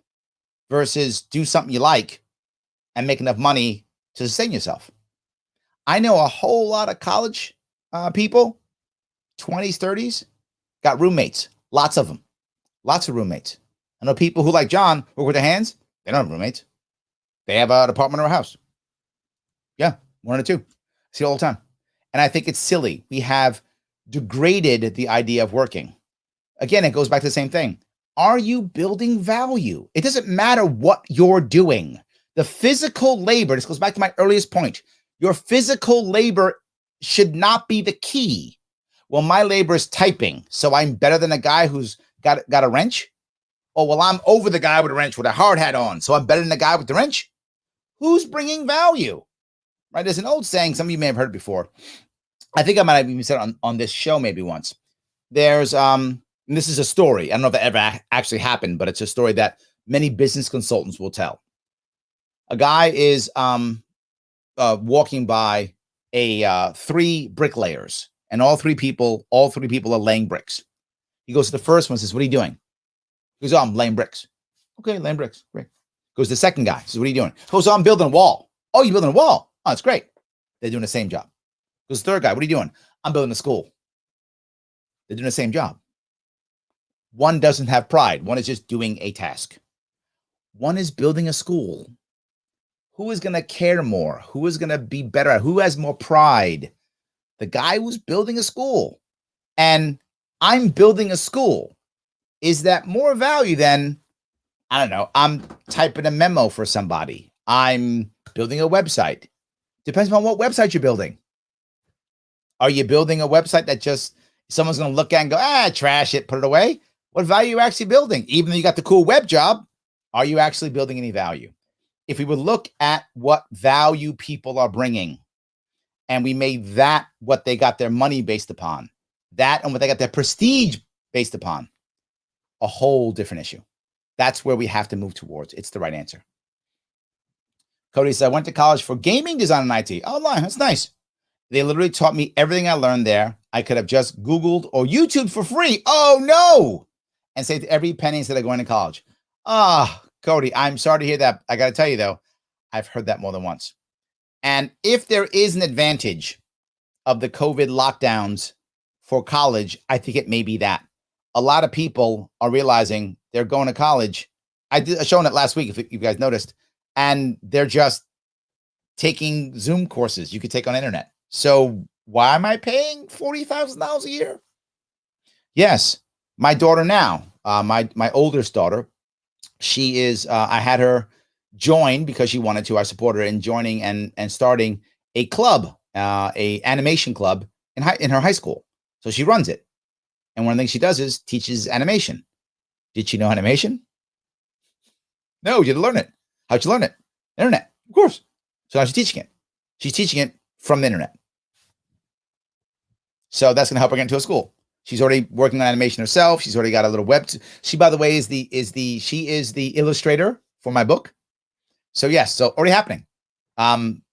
versus do something you like and make enough money to sustain yourself. I know a whole lot of college people, 20s, 30s, got roommates. Lots of them. Lots of roommates. I know people who, like John, work with their hands. They don't have roommates. They have an apartment or a house. Yeah, one or two. See it all the time. And I think it's silly. We have degraded the idea of working. Again, it goes back to the same thing. Are you building value? It doesn't matter what you're doing. The physical labor, this goes back to my earliest point. Your physical labor should not be the key. Well, my labor is typing, so I'm better than a guy who's got a wrench. Oh, well, I'm over the guy with a wrench with a hard hat on, so I'm better than the guy with the wrench. Who's bringing value? Right? There's an old saying, some of you may have heard it before. I think I might have even said it on this show maybe once. There's, and this is a story. I don't know if that ever actually happened, but it's a story that many business consultants will tell. A guy is walking by three bricklayers, and all three people are laying bricks. He goes to the first one and says, what are you doing? He goes, oh, I'm laying bricks. Okay, laying bricks. Great. Goes to the second guy. Says, what are you doing? He goes, oh, I'm building a wall. Oh, you're building a wall? Oh, that's great. They're doing the same job. Goes to the third guy. What are you doing? I'm building a school. They're doing the same job. One doesn't have pride. One is just doing a task. One is building a school. Who is going to care more? Who is going to be better? Who has more pride? The guy who's building a school. And I'm building a school. Is that more value than, I don't know, I'm typing a memo for somebody. I'm building a website. Depends on what website you're building. Are you building a website that just someone's going to look at and go, trash it, put it away? What value are you actually building? Even though you got the cool web job, are you actually building any value? If we would look at what value people are bringing, and we made that what they got their money based upon, that and what they got their prestige based upon, a whole different issue. That's where we have to move towards. It's the right answer. Cody said, I went to college for gaming design and IT. Oh, that's nice. They literally taught me everything I learned there. I could have just Googled or YouTubed for free. Oh, no. And saved every penny instead of going to college. Cody, I'm sorry to hear that. I got to tell you, though, I've heard that more than once. And if there is an advantage of the COVID lockdowns for college, I think it may be that. A lot of people are realizing they're going to college. I did a show on it last week, if you guys noticed, and they're just taking Zoom courses you could take on internet. So why am I paying $40,000 a year? Yes, my daughter now, my oldest daughter, she is, I had her join because she wanted to. I support her in joining and starting a club, a animation club in her high school. So she runs it. And one of the things she does is teaches animation. Did she know animation? No, you had to learn it. How'd you learn it? Internet, of course. So now she's teaching it. She's teaching it from the internet. So that's going to help her get into a school. She's already working on animation herself. She's already got a little web. She, by the way, she is the illustrator for my book. So yes, so already happening.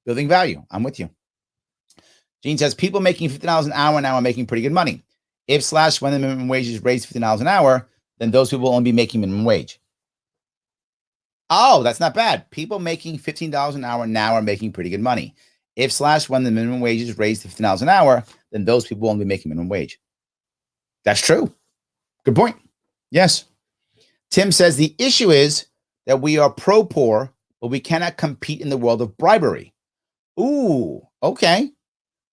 Building value. I'm with you. Gene says people making $50 an hour now are making pretty good money. If / when the minimum wage is raised to $50 an hour, then those people will only be making minimum wage. Oh, that's not bad. People making $15 an hour now are making pretty good money. If / when the minimum wage is raised to $50 an hour, then those people will only be making minimum wage. That's true. Good point. Yes. Tim says the issue is that we are pro-poor, but we cannot compete in the world of bribery. Ooh, okay.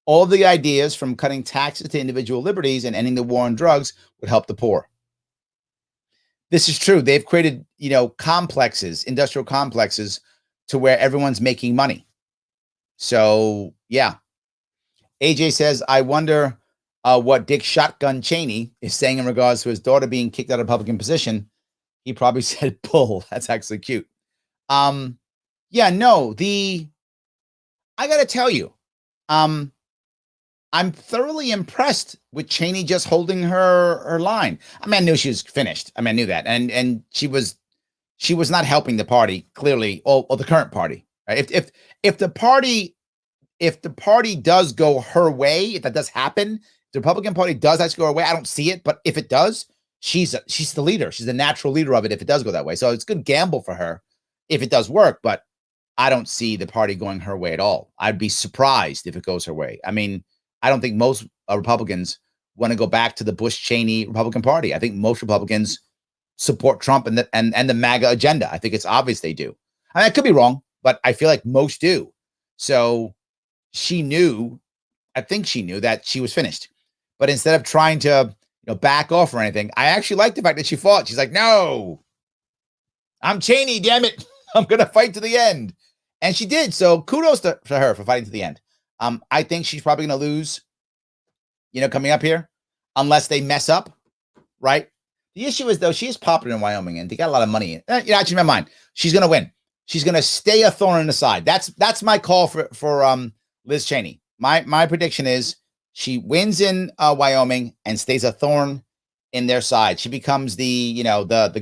All the ideas from cutting taxes to individual liberties and ending the war on drugs would help the poor. This is true. They've created, complexes, industrial complexes, to where everyone's making money. So, yeah. AJ says, I wonder what Dick Shotgun Cheney is saying in regards to his daughter being kicked out of Republican position. He probably said bull. That's actually cute. I got to tell you, I'm thoroughly impressed with Cheney just holding her line. I mean, I knew she was finished. I knew that, and she was not helping the party, clearly, or the current party. Right? If the party does go her way, if that does happen, the Republican Party does actually go her way. I don't see it, but if it does, she's the leader. She's the natural leader of it if it does go that way. So it's a good gamble for her if it does work, but I don't see the party going her way at all. I'd be surprised if it goes her way. I mean, I don't think most Republicans want to go back to the Bush-Cheney Republican Party. I think most Republicans support Trump and the MAGA agenda. I think it's obvious they do. I mean, I could be wrong, but I feel like most do. So I think she knew that she was finished. But instead of trying to back off or anything, I actually like the fact that she fought. She's like, no, I'm Cheney, damn it. I'm going to fight to the end. And she did. So kudos to her for fighting to the end. I think she's probably going to lose, coming up here, unless they mess up, right? The issue is, though, she is popular in Wyoming, and they got a lot of money. Actually, never mind. She's going to win. She's going to stay a thorn in the side. That's my call for Liz Cheney. My prediction is she wins in Wyoming and stays a thorn in their side. She becomes the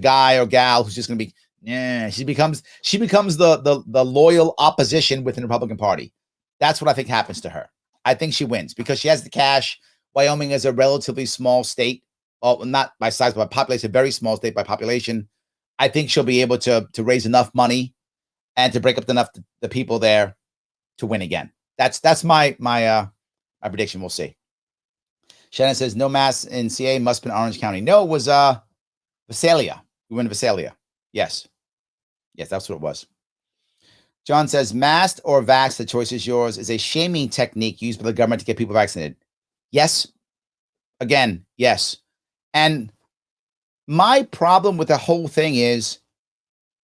guy or gal who's just going to be. Yeah, she becomes the loyal opposition within the Republican Party. That's what I think happens to her. I think she wins because she has the cash. Wyoming is a relatively small state, well, not by size, but by population, a very small state by population. I think she'll be able to raise enough money and to break up enough the people there to win again. That's my prediction. We'll see. Shannon says no mass in CA, must have been Orange County. No, it was Visalia. We went to Visalia. Yes, that's what it was. John says, masked or vaxxed, the choice is yours, is a shaming technique used by the government to get people vaccinated. Yes. Again, yes. And my problem with the whole thing is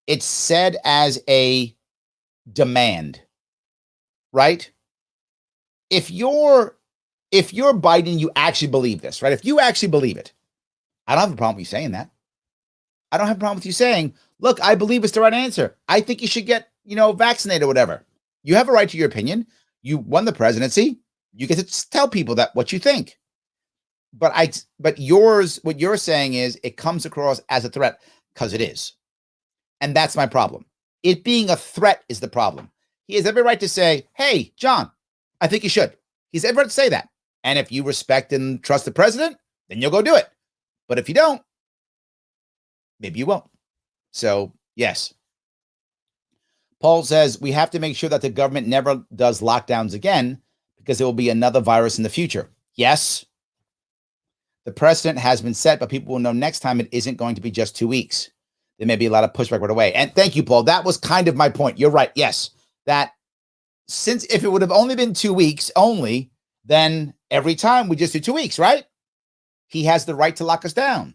it's said as a demand, right? If you're Biden, you actually believe this, right? If you actually believe it, I don't have a problem with you saying that. I don't have a problem with you saying, look, I believe it's the right answer. I think you should get, vaccinated or whatever. You have a right to your opinion. You won the presidency. You get to tell people that what you think. But what you're saying is it comes across as a threat because it is. And that's my problem. It being a threat is the problem. He has every right to say, hey, John, I think you should. He's every right to say that. And if you respect and trust the president, then you'll go do it. But if you don't, maybe you won't. So, yes. Paul says, we have to make sure that the government never does lockdowns again because there will be another virus in the future. Yes. The precedent has been set, but people will know next time it isn't going to be just 2 weeks. There may be a lot of pushback right away. And thank you, Paul. That was kind of my point. You're right. Yes. That since if it would have only been 2 weeks only, then every time we just do 2 weeks, right? He has the right to lock us down.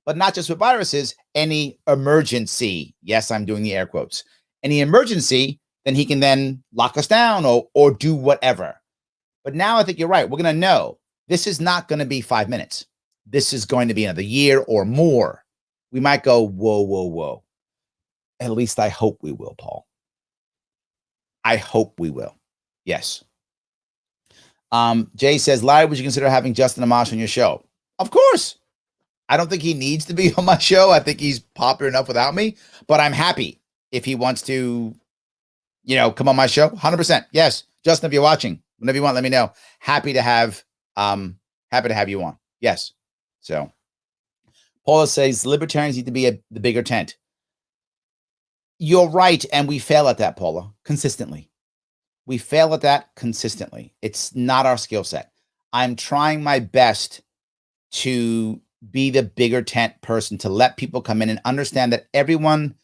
But not just with viruses, any emergency. Yes, I'm doing the air quotes. Any emergency, then he can then lock us down or do whatever. But now I think you're right. We're going to know this is not going to be 5 minutes. This is going to be another year or more. We might go, whoa. At least I hope we will, Paul. I hope we will. Yes. Jay says, Larry, would you consider having Justin Amash on your show? Of course. I don't think he needs to be on my show. I think he's popular enough without me, but I'm happy if he wants to, come on my show. 100%. Yes. Justin, if you're watching, whenever you want, let me know. Happy to have you on. Yes. So Paula says libertarians need to be the bigger tent. You're right. And we fail at that, Paula, consistently. We fail at that consistently. It's not our skill set. I'm trying my best to be the bigger tent person to let people come in and understand that everyone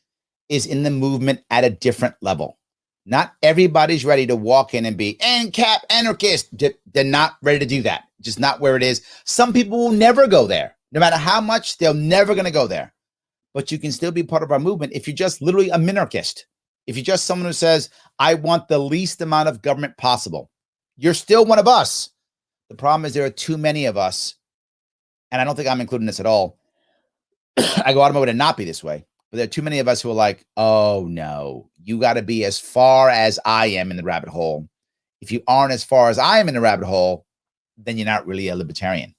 is in the movement at a different level. Not everybody's ready to walk in and be ANCAP anarchist. They're not ready to do that. Just not where it is. Some people will never go there. No matter how much, they're never going to go there. But you can still be part of our movement if you're just literally a minarchist. If you're just someone who says, I want the least amount of government possible. You're still one of us. The problem is there are too many of us. And I don't think I'm including this at all. I go out of my way to not be this way. But there are too many of us who are like, oh, no, you got to be as far as I am in the rabbit hole. If you aren't as far as I am in the rabbit hole, then you're not really a libertarian.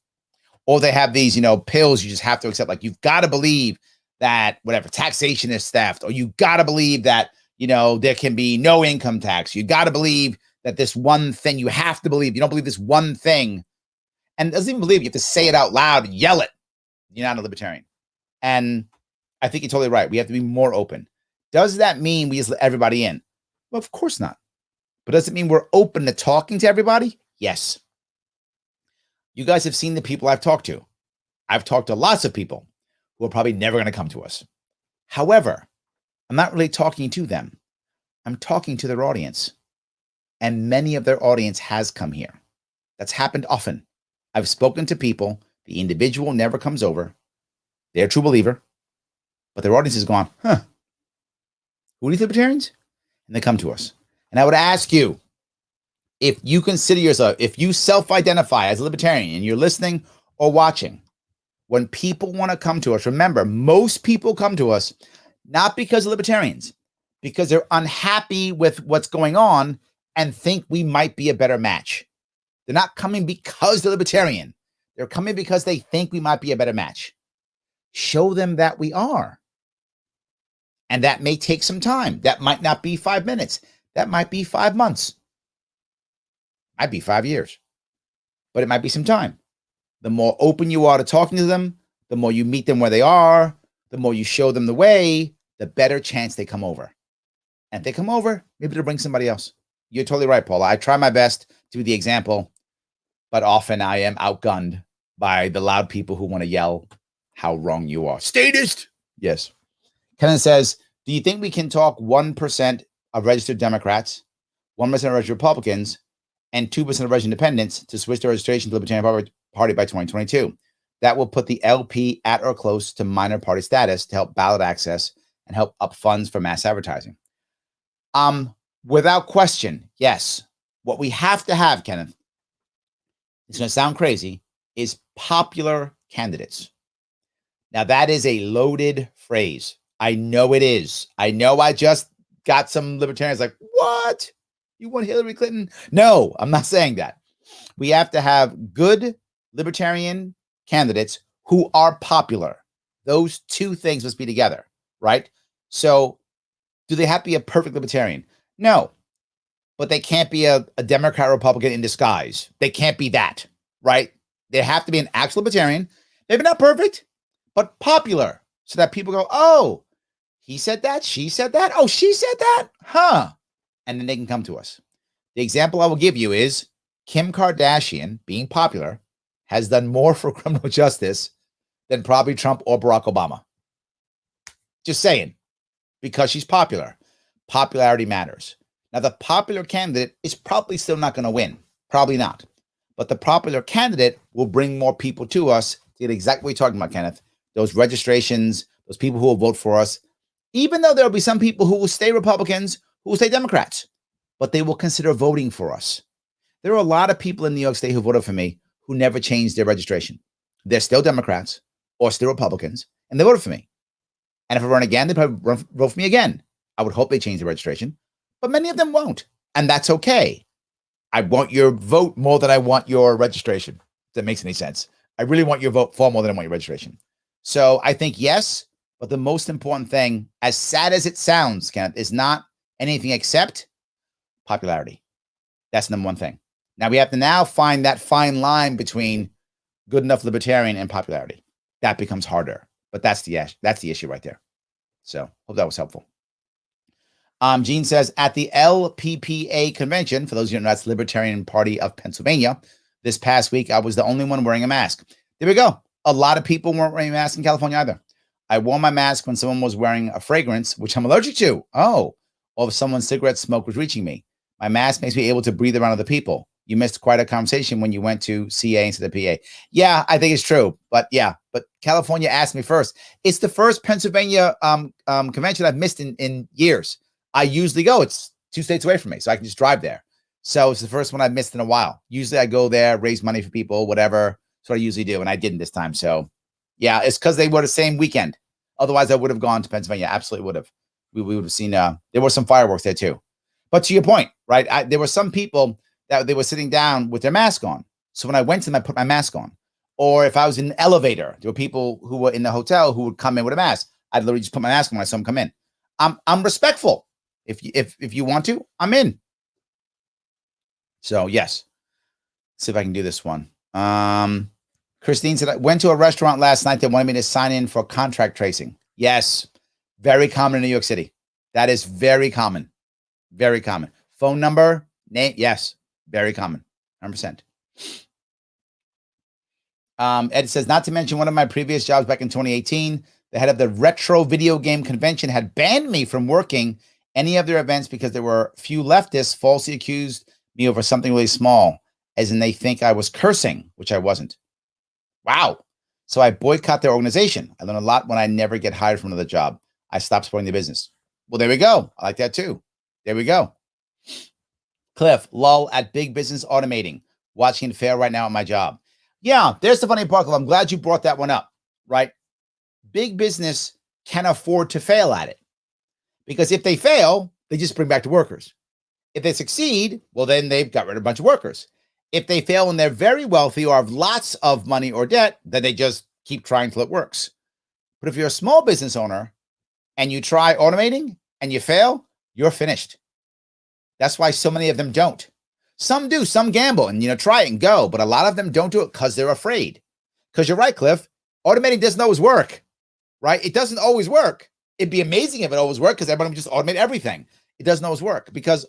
Or they have these, pills you just have to accept. Like, you've got to believe that whatever taxation is theft, or you got to believe that, there can be no income tax. You got to believe that this one thing, you have to believe. You don't believe this one thing. And it doesn't even believe, you have to say it out loud and yell it. You're not a libertarian. And I think you're totally right. We have to be more open. Does that mean we just let everybody in? Well, of course not. But does it mean we're open to talking to everybody? Yes. You guys have seen the people I've talked to. I've talked to lots of people who are probably never going to come to us. However, I'm not really talking to them. I'm talking to their audience. And many of their audience has come here. That's happened often. I've spoken to people. The individual never comes over. They're a true believer. But their audience has gone, who are these libertarians? And they come to us. And I would ask you, if you consider yourself, if you self-identify as a libertarian and you're listening or watching, when people want to come to us, remember, most people come to us not because of libertarians, because they're unhappy with what's going on and think we might be a better match. They're not coming because they're libertarian. They're coming because they think we might be a better match. Show them that we are. And that may take some time. That might not be 5 minutes. That might be 5 months. Might be 5 years. But it might be some time. The more open you are to talking to them, the more you meet them where they are, the more you show them the way, the better chance they come over. And if they come over, maybe they'll bring somebody else. You're totally right, Paula. I try my best to be the example, but often I am outgunned by the loud people who want to yell how wrong you are. Statist! Yes. Kenneth says, do you think we can talk 1% of registered Democrats, 1% of registered Republicans, and 2% of registered independents to switch their registration to the Libertarian Party by 2022? That will put the LP at or close to minor party status to help ballot access and help up funds for mass advertising. Without question, yes. What we have to have, Kenneth, it's going to sound crazy, is popular candidates. Now, that is a loaded phrase. I know it is. I know I just got some libertarians like, what? You want Hillary Clinton? No, I'm not saying that. We have to have good libertarian candidates who are popular. Those two things must be together, right? So do they have to be a perfect libertarian? No, but they can't be a Democrat or Republican in disguise. They can't be that, right? They have to be an actual libertarian. Maybe not perfect, but popular, so that people go, oh, he said that, she said that, oh, she said that, huh? And then they can come to us. The example I will give you is Kim Kardashian, being popular, has done more for criminal justice than probably Trump or Barack Obama. Just saying, because she's popular. Popularity matters. Now, the popular candidate is probably still not going to win. Probably not. But the popular candidate will bring more people to us to get exactly what you're talking about, Kenneth. Those registrations, those people who will vote for us, even though there will be some people who will stay Republicans, who will stay Democrats, but they will consider voting for us. There are a lot of people in New York State who voted for me who never changed their registration. They're still Democrats or still Republicans, and they voted for me. And if I run again, they probably vote for me again. I would hope they change their registration, but many of them won't, and that's okay. I want your vote more than I want your registration. If that makes any sense. I really want your vote far more than I want your registration. So I think yes, but the most important thing, as sad as it sounds, Kenneth, is not anything except popularity. That's the number one thing. Now we have to now find that fine line between good enough libertarian and popularity. That becomes harder, but that's the issue right there. So hope that was helpful. Gene says, at the LPPA convention, for those of you who know, that's Libertarian Party of Pennsylvania, this past week, I was the only one wearing a mask. There we go. A lot of people weren't wearing masks in California either. I wore my mask when someone was wearing a fragrance, which I'm allergic to. Oh, or if someone's cigarette smoke was reaching me. My mask makes me able to breathe around other people. You missed quite a conversation when you went to CA instead of PA. Yeah, I think it's true. But California asked me first. It's the first Pennsylvania convention I've missed in years. I usually go. It's 2 states away from me, so I can just drive there. So it's the first one I've missed in a while. Usually I go there, raise money for people, whatever. That's what I usually do, and I didn't this time. So yeah, it's because they were the same weekend. Otherwise, I would have gone to Pennsylvania. Absolutely would have. We would have seen. There were some fireworks there too. But to your point, right? There were some people that they were sitting down with their mask on. So when I went to them, I put my mask on. Or if I was in an elevator, there were people who were in the hotel who would come in with a mask. I'd literally just put my mask on when I saw them come in. I'm respectful. If you want to, I'm in. So yes. Let's see if I can do this one. Christine said, I went to a restaurant last night that wanted me to sign in for contract tracing. Yes. Very common in New York City. That is very common. Very common. Phone number, name. Yes. Very common. 100%. Ed says, not to mention one of my previous jobs back in 2018, the head of the retro video game convention had banned me from working any of their events because there were few leftists falsely accused me over something really small, as in they think I was cursing, which I wasn't. Wow. So I boycott their organization. I learn a lot when I never get hired for another job. I stopped supporting the business. Well, there we go. I like that too. There we go. Cliff, lull at big business automating. Watching it fail right now at my job. Yeah, there's the funny part. I'm glad you brought that one up, right? Big business can afford to fail at it. Because if they fail, they just bring back the workers. If they succeed, well, then they've got rid of a bunch of workers. If they fail and they're very wealthy or have lots of money or debt, then they just keep trying till it works. But if you're a small business owner and you try automating and you fail, you're finished. That's why so many of them don't. Some do, some gamble and, try it and go. But a lot of them don't do it because they're afraid. Because you're right, Cliff. Automating doesn't always work, right? It doesn't always work. It'd be amazing if it always worked because everybody would just automate everything. It doesn't always work because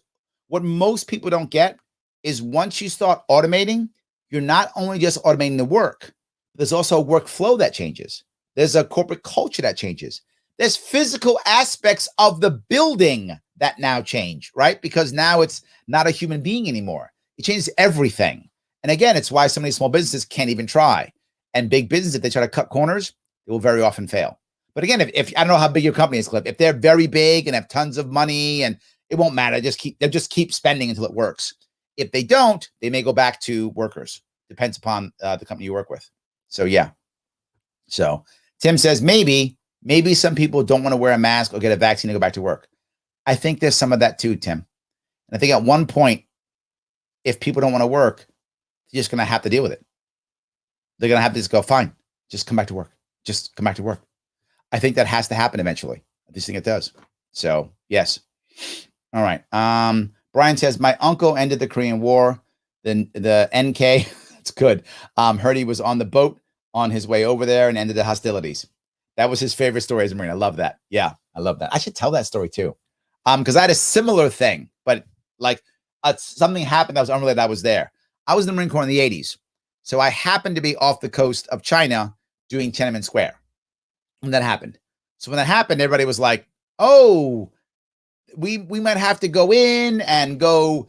what most people don't get is once you start automating, you're not only just automating the work, there's also a workflow that changes. There's a corporate culture that changes. There's physical aspects of the building that now change, right? Because now it's not a human being anymore. It changes everything. And again, it's why so many small businesses can't even try. And big businesses, if they try to cut corners, they will very often fail. But again, if I don't know how big your company is, Cliff, if they're very big and have tons of money and it won't matter, they'll just keep spending until it works. If they don't, they may go back to workers. Depends upon the company you work with. So yeah. So Tim says, maybe some people don't want to wear a mask or get a vaccine to go back to work. I think there's some of that too, Tim. And I think at one point, if people don't want to work, they're just going to have to deal with it. They're going to have to just go, fine, just come back to work. Just come back to work. I think that has to happen eventually. I just think it does. So yes. All right. Brian says, my uncle ended the Korean War. Then the NK, that's good. Heard he was on the boat on his way over there and ended the hostilities. That was his favorite story as a Marine. I love that. Yeah, I love that. I should tell that story too. Because I had a similar thing, but like something happened that was unrelated. I was there. I was in the Marine Corps in the 80s. So I happened to be off the coast of China doing Tiananmen Square when that happened. So when that happened, everybody was like, oh, we might have to go in and go,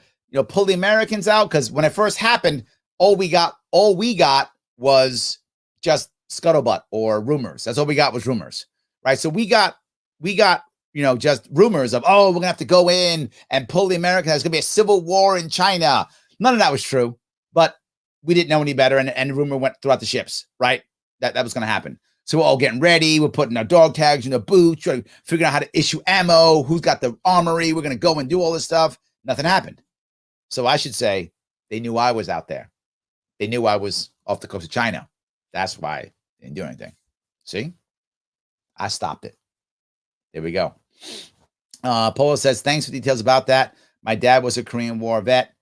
pull the Americans out. Because when it first happened, all we got was just scuttlebutt or rumors. That's all we got was rumors, right? So we got just rumors of, oh, we're gonna have to go in and pull the Americans. There's gonna be a civil war in China. None of that was true, but we didn't know any better, and the rumor went throughout the ships, right? That was gonna happen. So we're all getting ready. We're putting our dog tags in the boots, trying to figure out how to issue ammo, who's got the armory. We're going to go and do all this stuff. Nothing happened. So I should say they knew I was out there. They knew I was off the coast of China. That's why they didn't do anything. See? I stopped it. There we go. Polo says, thanks for details about that. My dad was a Korean War vet.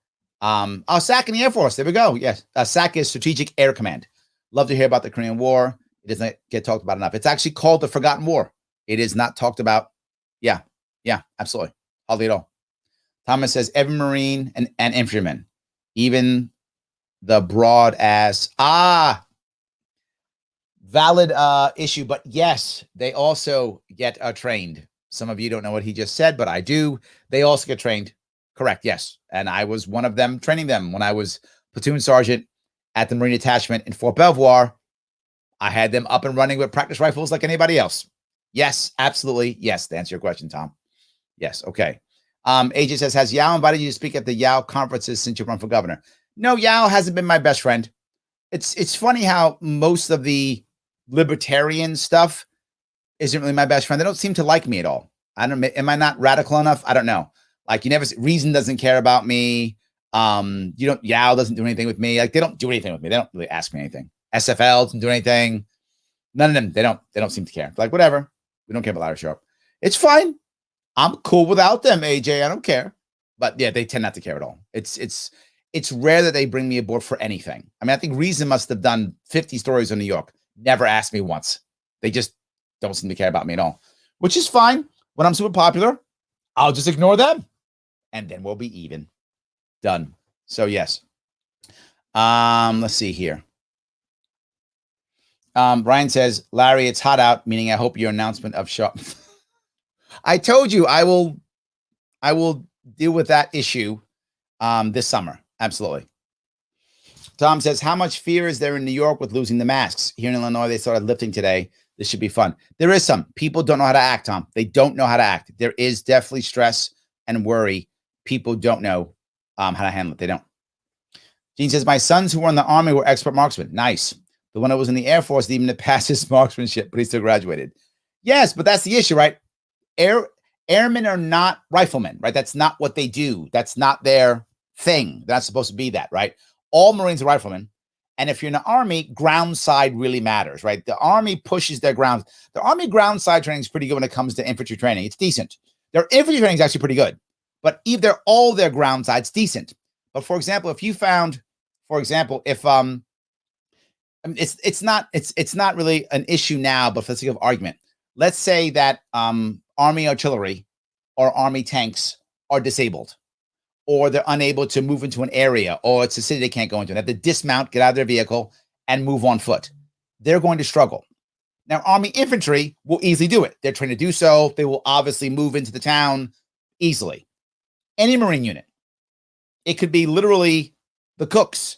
SAC in the Air Force. There we go. Yes. SAC is Strategic Air Command. Love to hear about the Korean War. It doesn't get talked about enough. It's actually called the Forgotten War. It is not talked about. Yeah, absolutely. Hardly at all. Thomas says, every Marine and infantryman, even the broad ass. Valid issue, but yes, they also get trained. Some of you don't know what he just said, but I do. They also get trained. Correct, yes. And I was one of them training them when I was platoon sergeant at the Marine Attachment in Fort Belvoir. I had them up and running with practice rifles like anybody else. Yes, absolutely. Yes, to answer your question, Tom. Yes, okay. AJ says, has Yao invited you to speak at the Yao conferences since you run for governor? No, Yao hasn't been my best friend. It's funny how most of the libertarian stuff isn't really my best friend. They don't seem to like me at all. I don't know. Am I not radical enough? I don't know. Like, you never, Reason doesn't care about me. Yao doesn't do anything with me. Like, they don't do anything with me. They don't really ask me anything. SFL doesn't do anything. None of them. They don't seem to care. Like, whatever. We don't care about Larry Sharpe. It's fine. I'm cool without them, AJ. I don't care. But yeah, they tend not to care at all. It's rare that they bring me aboard for anything. I mean, I think Reason must have done 50 stories on New York. Never asked me once. They just don't seem to care about me at all, which is fine. When I'm super popular, I'll just ignore them and then we'll be even. Done. So yes. Let's see here. Brian says, Larry, it's hot out, meaning I hope your announcement of Sharpe. I told you I will deal with that issue this summer. Absolutely. Tom says, how much fear is there in New York with losing the masks? Here in Illinois, they started lifting today. This should be fun. There is some. People don't know how to act, Tom. They don't know how to act. There is definitely stress and worry. People don't know how to handle it. They don't. Gene says, my sons who were in the Army were expert marksmen. Nice. The one that was in the Air Force didn't even pass his marksmanship, but he still graduated. Yes, but that's the issue, right? Airmen are not riflemen, right? That's not what they do. That's not their thing. They're not supposed to be that, right? All Marines are riflemen. And if you're in the Army, ground side really matters, right? The Army pushes their ground. The Army ground side training is pretty good when it comes to infantry training. It's decent. Their infantry training is actually pretty good. But either all their ground side's decent. But for example, if you found, if it's not really an issue now, but for the sake of argument, let's say that Army artillery or Army tanks are disabled, or they're unable to move into an area, or it's a city they can't go into. They have to dismount, get out of their vehicle, and move on foot. They're going to struggle. Now, Army infantry will easily do it. They're trained to do so. They will obviously move into the town easily. Any Marine unit. It could be literally the cooks.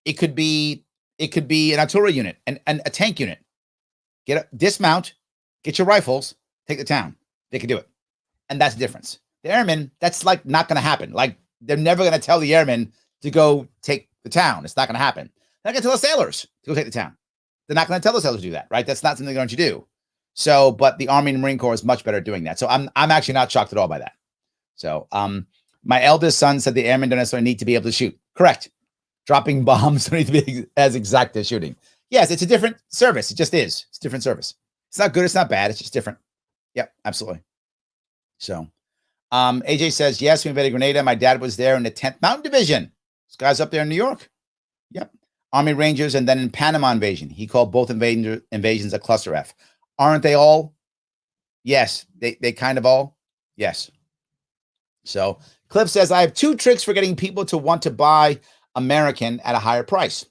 It could be an artillery unit and a tank unit. Dismount, get your rifles, take the town. They can do it. And that's the difference. The airmen, that's like not going to happen. Like, they're never going to tell the airmen to go take the town. It's not going to happen. They're not going to tell the sailors to go take the town. They're not going to tell the sailors to do that, right? That's not something they're going to do. So, but the Army and Marine Corps is much better at doing that. So I'm actually not shocked at all by that. So, my eldest son said the airmen don't necessarily need to be able to shoot. Correct. Dropping bombs don't need to be as exact as shooting. Yes, it's a different service. It just is. It's a different service. It's not good. It's not bad. It's just different. Yep, absolutely. So, AJ says, yes, we invaded Grenada. My dad was there in the 10th Mountain Division. This guy's up there in New York. Yep. Army Rangers, and then in Panama invasion. He called both invasions a cluster F. Aren't they all? Yes. They kind of all? Yes. So, Cliff says, I have 2 tricks for getting people to want to buy American at a higher price.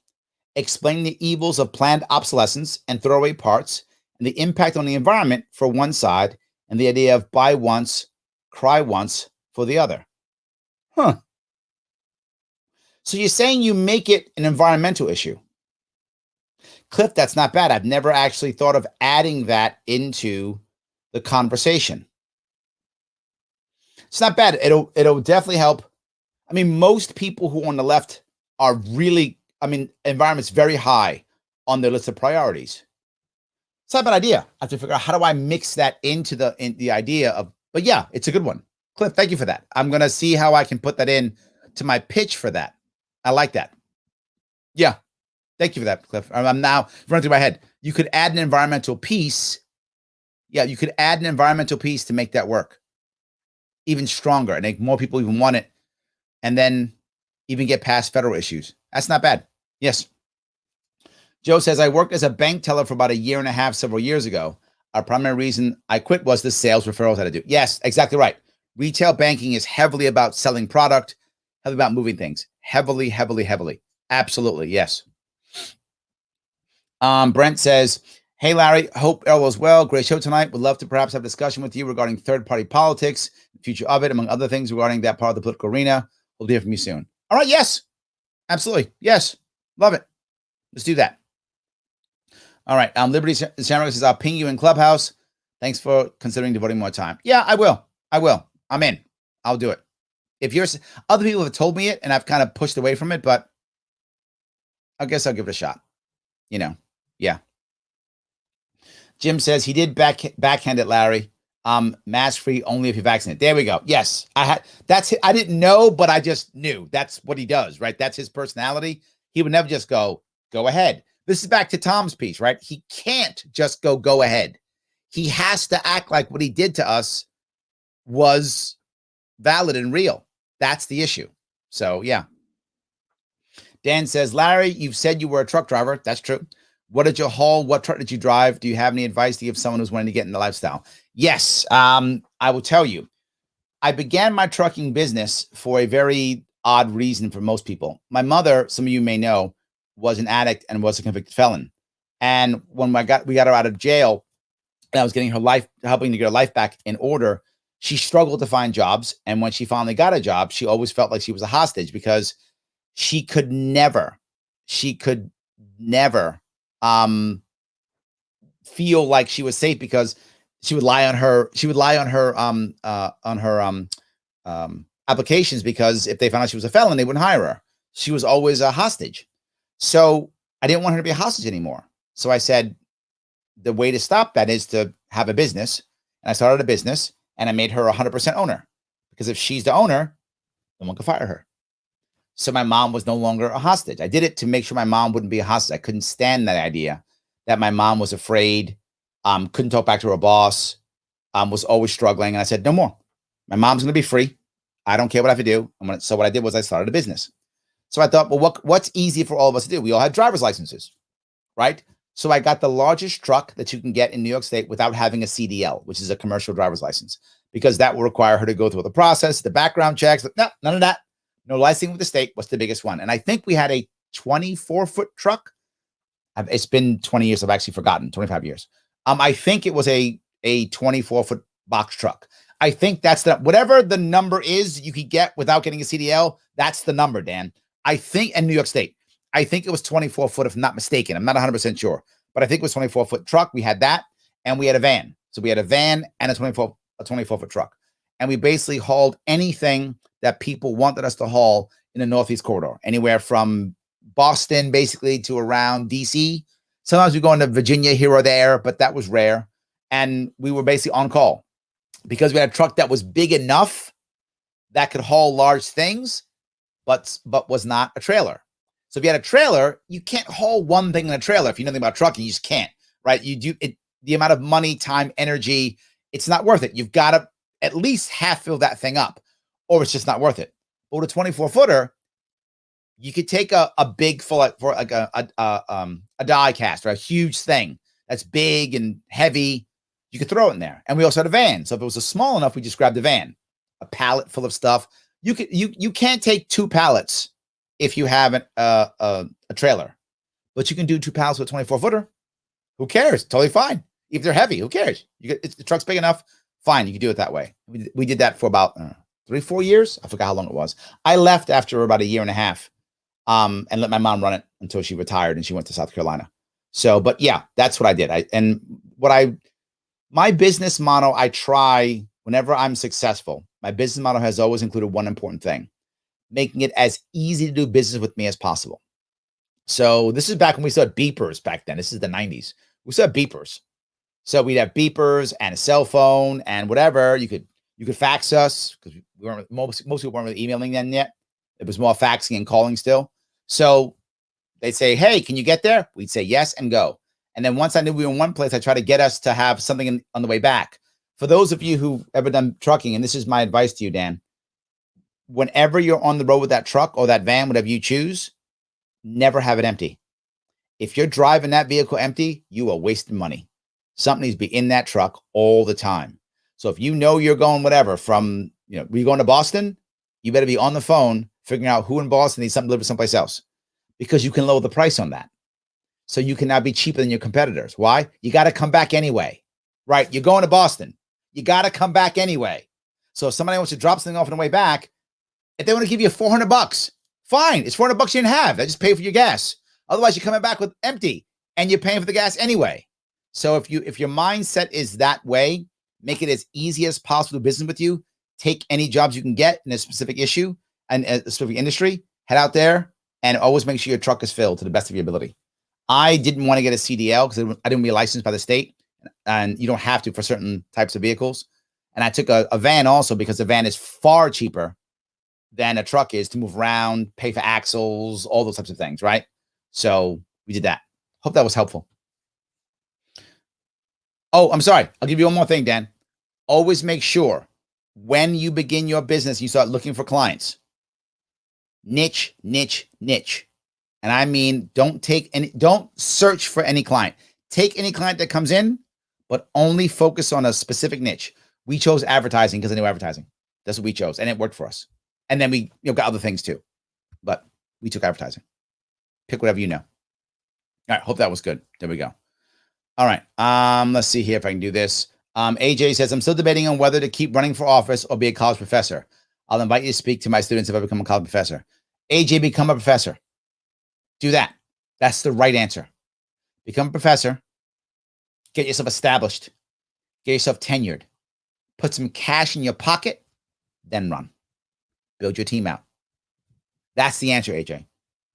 Explain the evils of planned obsolescence and throwaway parts and the impact on the environment for one side, and the idea of buy once, cry once for the other. Huh. So you're saying you make it an environmental issue. Cliff, that's not bad. I've never actually thought of adding that into the conversation. It's not bad. It'll definitely help. I mean, most people who are on the left are really, environment's very high on their list of priorities. It's not a bad idea. I have to figure out how do I mix that into the idea of, but yeah, it's a good one. Cliff, thank you for that. I'm going to see how I can put that in to my pitch for that. I like that. Yeah. Thank you for that, Cliff. I'm now running through my head. You could add an environmental piece. Yeah, you could add an environmental piece to make that work even stronger and make more people even want it, and then even get past federal issues. That's not bad. Yes. Joe says, I worked as a bank teller for about 1.5 years, several years ago. Our primary reason I quit was the sales referrals I had to do. Yes, exactly right. Retail banking is heavily about selling product, heavily about moving things. Heavily. Absolutely, yes. Brent says, hey, Larry, hope Earl is well. Great show tonight. Would love to perhaps have a discussion with you regarding third-party politics, the future of it, among other things regarding that part of the political arena. We'll hear from you soon. All right. Yes, absolutely. Yes. Love it. Let's do that. All right. Liberty Shamrock says, I'll ping you in Clubhouse. Thanks for considering devoting more time. Yeah, I will. I'm in. I'll do it. If you're other people have told me it and I've kind of pushed away from it, but I guess I'll give it a shot. Yeah. Jim says he did backhand it, Larry. Mask free only if you're vaccinated. There we go. Yes, I didn't know, but I just knew that's what he does, right? That's his personality. He would never just go ahead. This is back to Tom's piece, right? He can't just go ahead. He has to act like what he did to us was valid and real. That's the issue. So yeah. Dan says, Larry, you've said you were a truck driver. That's true. What did you haul? What truck did you drive? Do you have any advice to give someone who's wanting to get in the lifestyle? Yes, I will tell you. I began my trucking business for a very odd reason for most people. My mother, some of you may know, was an addict and was a convicted felon. And when we got her out of jail, and I was getting her life, helping to get her life back in order, she struggled to find jobs. And when she finally got a job, she always felt like she was a hostage because she could never feel like she was safe because she would lie on her applications, because if they found out she was a felon, they wouldn't hire her. She was always a hostage. So I didn't want her to be a hostage anymore. So I said, the way to stop that is to have a business. And I started a business and I made her 100% owner, because if she's the owner, no one can fire her. So my mom was no longer a hostage. I did it to make sure my mom wouldn't be a hostage. I couldn't stand that idea that my mom was afraid, couldn't talk back to her boss, was always struggling. And I said, no more. My mom's going to be free. I don't care what I have to do. So what I did was I started a business. So I thought, well, what's easy for all of us to do? We all had driver's licenses, right? So I got the largest truck that you can get in New York State without having a CDL, which is a commercial driver's license, because that will require her to go through the process, the background checks. No, none of that. No licensing with the state. What's the biggest one? And I think we had a 24-foot truck. It's been 20 years. I've actually forgotten, 25 years. I think it was a 24-foot box truck. I think that's whatever the number is you could get without getting a CDL. That's the number, Dan. I think in New York State, I think it was 24 foot, if I'm not mistaken. I'm not 100% sure, but I think it was 24-foot truck. We had that, and we had a van. So we had a van and a 24-foot truck. And we basically hauled anything that people wanted us to haul in the Northeast corridor, anywhere from Boston, basically, to around DC. Sometimes we go into Virginia here or there, but that was rare. And we were basically on call because we had a truck that was big enough that could haul large things, but was not a trailer. So if you had a trailer, you can't haul one thing in a trailer. If you know anything about trucking, you just can't, right? You do it, the amount of money, time, energy, it's not worth it. You've got to at least half fill that thing up, or it's just not worth it. But with a 24-footer, you could take a big full for like a die cast or a huge thing that's big and heavy. You could throw it in there. And we also had a van. So if it was a small enough, we just grabbed a van, a pallet full of stuff. You can't take 2 pallets if you have a trailer, but you can do 2 pallets with a 24-footer. Who cares? Totally fine. If they're heavy, who cares? The truck's big enough. Fine. You can do it that way. We did that for about 3-4 years. I forgot how long it was. I left after about 1.5 years, and let my mom run it until she retired and she went to South Carolina. So, but yeah, that's what I did. My business model, I try whenever I'm successful, my business model has always included one important thing: making it as easy to do business with me as possible. So this is back when we still had beepers back then. This is the 90s. We still had beepers. So we'd have beepers and a cell phone and whatever. You could fax us, because we weren't, most people weren't really emailing then yet. It was more faxing and calling still. So they'd say, hey, can you get there? We'd say yes and go. And then once I knew we were in one place, I tried to get us to have something on the way back. For those of you who've ever done trucking, and this is my advice to you, Dan, whenever you're on the road with that truck or that van, whatever you choose, never have it empty. If you're driving that vehicle empty, you are wasting money. Something needs to be in that truck all the time. So if you know you're going whatever from, you're going to Boston, you better be on the phone figuring out who in Boston needs something delivered someplace else, because you can lower the price on that. so you can now be cheaper than your competitors. Why? You got to come back anyway, right? You're going to Boston. You got to come back anyway. So if somebody wants to drop something off on the way back, if they want to give you $400, fine. It's $400 you didn't have. They just pay for your gas. Otherwise, you're coming back with empty and you're paying for the gas anyway. So if your mindset is that way, make it as easy as possible to do business with you. Take any jobs you can get in a specific issue and a specific industry. Head out there and always make sure your truck is filled to the best of your ability. I didn't want to get a CDL because I didn't be licensed by the state, and you don't have to for certain types of vehicles. And I took a van also because the van is far cheaper than a truck is to move around, pay for axles, all those types of things, right? So we did that. Hope that was helpful. Oh, I'm sorry. I'll give you one more thing, Dan. Always make sure when you begin your business, you start looking for clients. Niche, niche, niche. And I mean, don't search for any client. Take any client that comes in, but only focus on a specific niche. We chose advertising because I knew advertising. That's what we chose, and it worked for us. And then we got other things too, but we took advertising. Pick whatever you know. All right, hope that was good. There we go. All right, let's see here if I can do this. AJ says, I'm still debating on whether to keep running for office or be a college professor. I'll invite you to speak to my students if I become a college professor. AJ, become a professor. Do that. That's the right answer. Become a professor. Get yourself established. Get yourself tenured. Put some cash in your pocket, then run. Build your team out. That's the answer, AJ.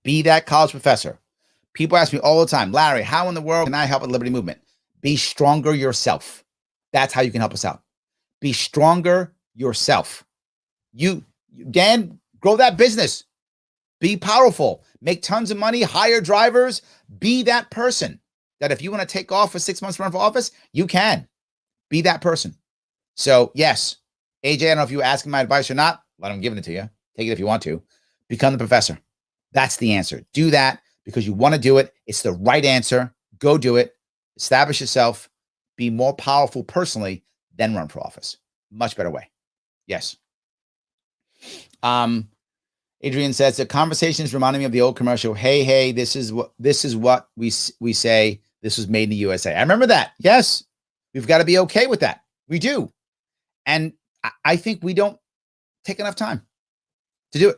Be that college professor. People ask me all the time, Larry, how in the world can I help with the Liberty Movement? Be stronger yourself. That's how you can help us out. Be stronger yourself. Dan, grow that business. Be powerful. Make tons of money. Hire drivers. Be that person that if you want to take off for 6 months to run for office, you can. Be that person. So, yes, AJ, I don't know if you were asking my advice or not, but I'm giving it to you. Take it if you want to. Become the professor. That's the answer. Do that because you want to do it. It's the right answer. Go do it. Establish yourself. Be more powerful personally, then run for office. Much better way. Yes. Adrian says the conversation is reminding me of the old commercial. Hey, this is what we say. This was made in the USA. I remember that. Yes, we've got to be okay with that. We do, and I think we don't take enough time to do it.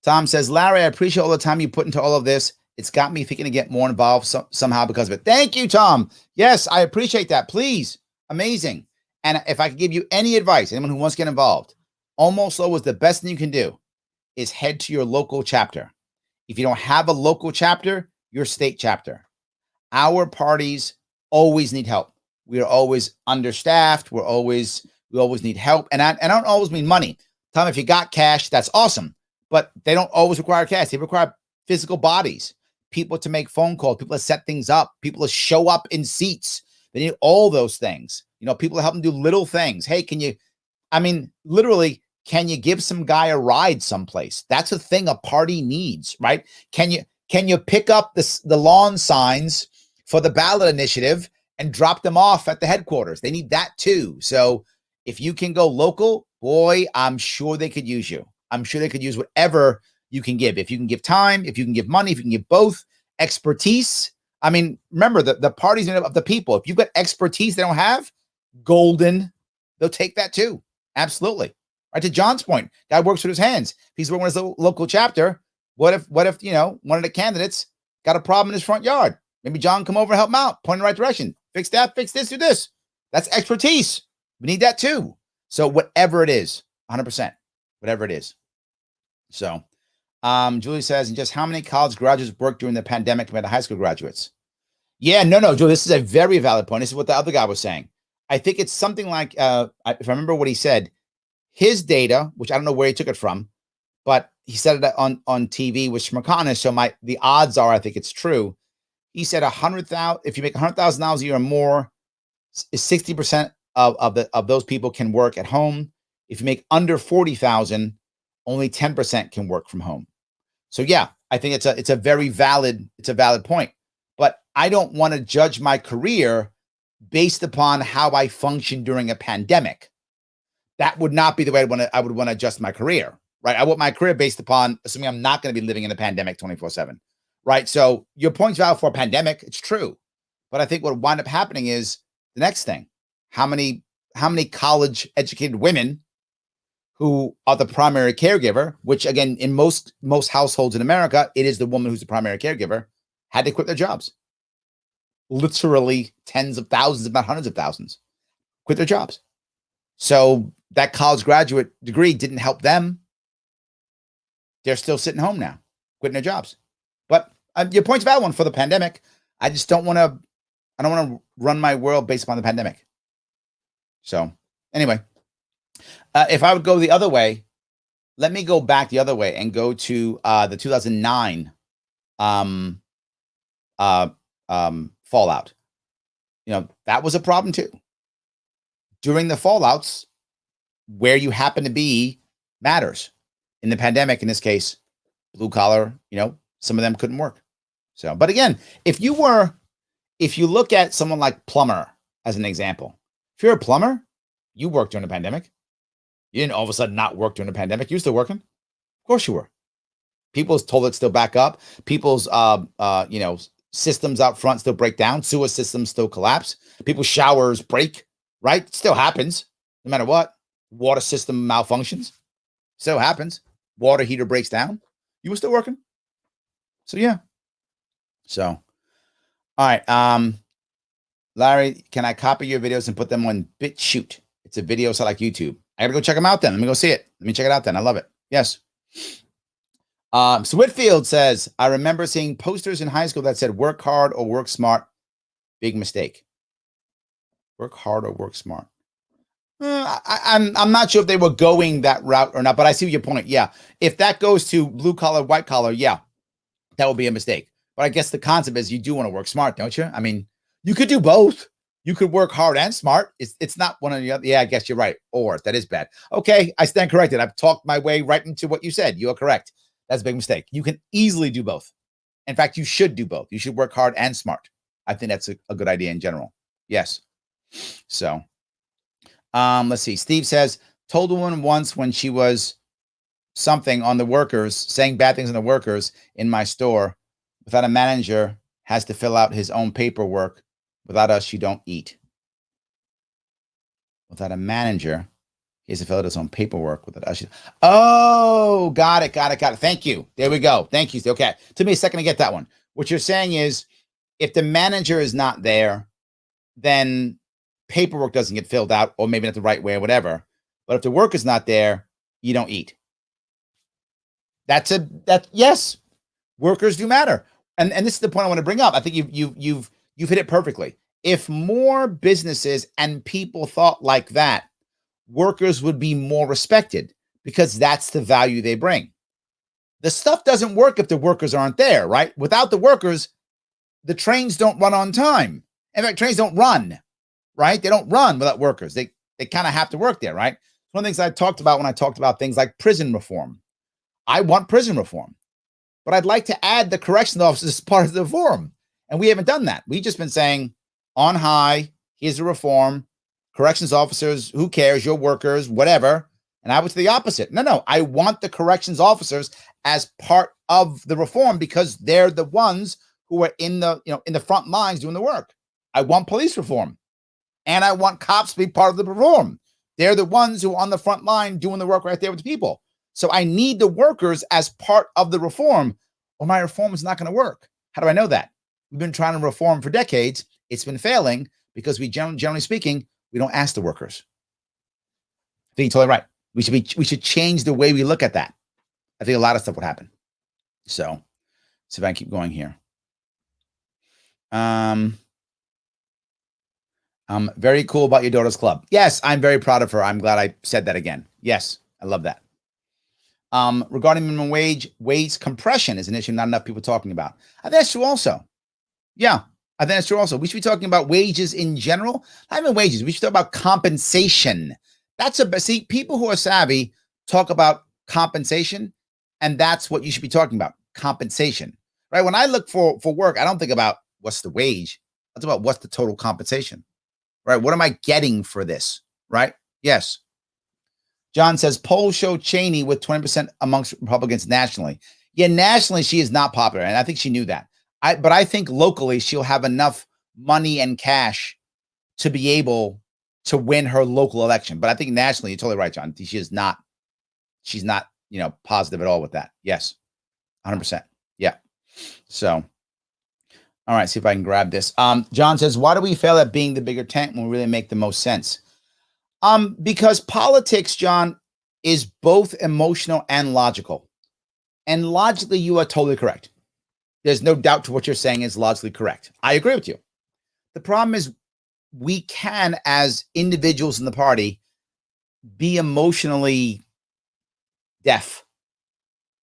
Tom says, Larry, I appreciate all the time you put into all of this. It's got me thinking to get more involved somehow because of it. Thank you, Tom. Yes, I appreciate that. Please, amazing. And if I could give you any advice, anyone who wants to get involved, almost always the best thing you can do is head to your local chapter. If you don't have a local chapter, your state chapter. Our parties always need help. We are always understaffed. We always need help. And I don't always mean money. Tom, if you got cash, that's awesome. But they don't always require cash. They require physical bodies, people to make phone calls, people to set things up, people to show up in seats. They need all those things. People to help them do little things. Hey, literally, can you give some guy a ride someplace? That's a thing a party needs, right? Can you pick up the lawn signs for the ballot initiative and drop them off at the headquarters? They need that too. So if you can go local, boy, I'm sure they could use you. I'm sure they could use whatever you can give. If you can give time, if you can give money, if you can give both, expertise. Remember the party's made up of the people. If you've got expertise they don't have, golden, they'll take that too. Absolutely. Right, to John's point, guy works with his hands. If he's working with his local chapter, what if one of the candidates got a problem in his front yard? Maybe John come over and help him out, point in the right direction. Fix that, fix this, do this. That's expertise. We need that too. So whatever it is, 100%, whatever it is. So Julie says, and just how many college graduates worked during the pandemic compared to high school graduates? Yeah, no, Julie, this is a very valid point. This is what the other guy was saying. I think it's something like, if I remember what he said, his data, which I don't know where he took it from, but he said it on TV, which from economists, so the odds are, I think it's true. He said 100,000. If you make $100,000 a year or more, 60% of those people can work at home. If you make under 40,000, only 10% can work from home. So yeah, I think it's a very valid point. But I don't want to judge my career based upon how I function during a pandemic. That would not be the way I would want to adjust my career, right? I want my career based upon assuming I'm not going to be living in a pandemic 24/7, right? So your point's valid for a pandemic. It's true. But I think what wound up happening is the next thing. How many college educated women who are the primary caregiver, which again, in most households in America, it is the woman who's the primary caregiver, had to quit their jobs. Literally tens of thousands, if not hundreds of thousands, quit their jobs. So that college graduate degree didn't help them. They're still sitting home now, quitting their jobs. But your point's a valid one for the pandemic. I just don't want to, I don't want to run my world based upon the pandemic. So anyway, if I would go the other way, let me go back the other way and go to the 2009 fallout. That was a problem too. During the fallouts, where you happen to be matters. In the pandemic, in this case, blue collar, some of them couldn't work. So, but again, if you look at someone like plumber as an example, if you're a plumber, you worked during the pandemic. You didn't all of a sudden not work during the pandemic. You're still working. Of course you were. People's toilets still back up. People's, systems out front still break down. Sewer systems still collapse. People's showers break, right? It still happens no matter what. Water system malfunctions. Still happens. Water heater breaks down. You were still working. So, yeah. So, all right. Larry, can I copy your videos and put them on BitChute? It's a video site like YouTube. I gotta go check them out then. Let me go see it. Let me check it out then. I love it. Yes. So Whitfield says, I remember seeing posters in high school that said work hard or work smart. Big mistake. Work hard or work smart. I'm not sure if they were going that route or not, but I see your point. Yeah. If that goes to blue collar, white collar, yeah, that would be a mistake. But I guess the concept is you do want to work smart, don't you? I mean, you could do both. You could work hard and smart. It's not one or the other. Yeah, I guess you're right. Or that is bad. Okay, I stand corrected. I've talked my way right into what you said. You are correct. That's a big mistake. You can easily do both. In fact, you should do both. You should work hard and smart. I think that's a good idea in general. Yes. So, let's see. Steve says, told a woman once when she was something on the workers, saying bad things on the workers in my store, without a manager, has to fill out his own paperwork. Without us, you don't eat. Without a manager, he has to fill out his own paperwork. Without us, oh, got it. Thank you. There we go. Thank you. Okay. Took me a second to get that one. What you're saying is, if the manager is not there, then paperwork doesn't get filled out, or maybe not the right way or whatever. But if the worker's not there, you don't eat. Yes, workers do matter. And this is the point I want to bring up. I think you've hit it perfectly. If more businesses and people thought like that, workers would be more respected because that's the value they bring. The stuff doesn't work if the workers aren't there, right? Without the workers, the trains don't run on time. In fact, trains don't run, right? They don't run without workers. They kind of have to work there, right? One of the things I talked about when I talked about things like prison reform. I want prison reform, but I'd like to add the corrections officers as part of the reform. And we haven't done that. We've just been saying on high, here's the reform, corrections officers, who cares, your workers, whatever. And I was the opposite. No, I want the corrections officers as part of the reform because they're the ones who are in the front lines doing the work. I want police reform and I want cops to be part of the reform. They're the ones who are on the front line doing the work right there with the people. So I need the workers as part of the reform or my reform is not going to work. How do I know that? We've been trying to reform for decades. It's been failing because we generally speaking, we don't ask the workers. I think you're totally right. We should change the way we look at that. I think a lot of stuff would happen. So if I keep going here. Very cool about your daughter's club. Yes, I'm very proud of her. I'm glad I said that again. Yes, I love that. Regarding minimum wage compression is an issue not enough people talking about. I think that's true also. Yeah, I think that's true also. We should be talking about wages in general. Not even wages. We should talk about compensation. See, people who are savvy talk about compensation, and that's what you should be talking about, compensation. Right? When I look for work, I don't think about what's the wage. I think about what's the total compensation. Right? What am I getting for this? Right? Yes. John says, polls show Cheney with 20% amongst Republicans nationally. Yeah, nationally, she is not popular, and I think she knew that. But I think locally, she'll have enough money and cash to be able to win her local election. But I think nationally, you're totally right, John. She's not, positive at all with that. Yes, 100%. Yeah. So, all right, see if I can grab this. John says, why do we fail at being the bigger tent when we really make the most sense? Because politics, John, is both emotional and logical. And logically, you are totally correct. There's no doubt to what you're saying is logically correct. I agree with you. The problem is we can, as individuals in the party, be emotionally deaf.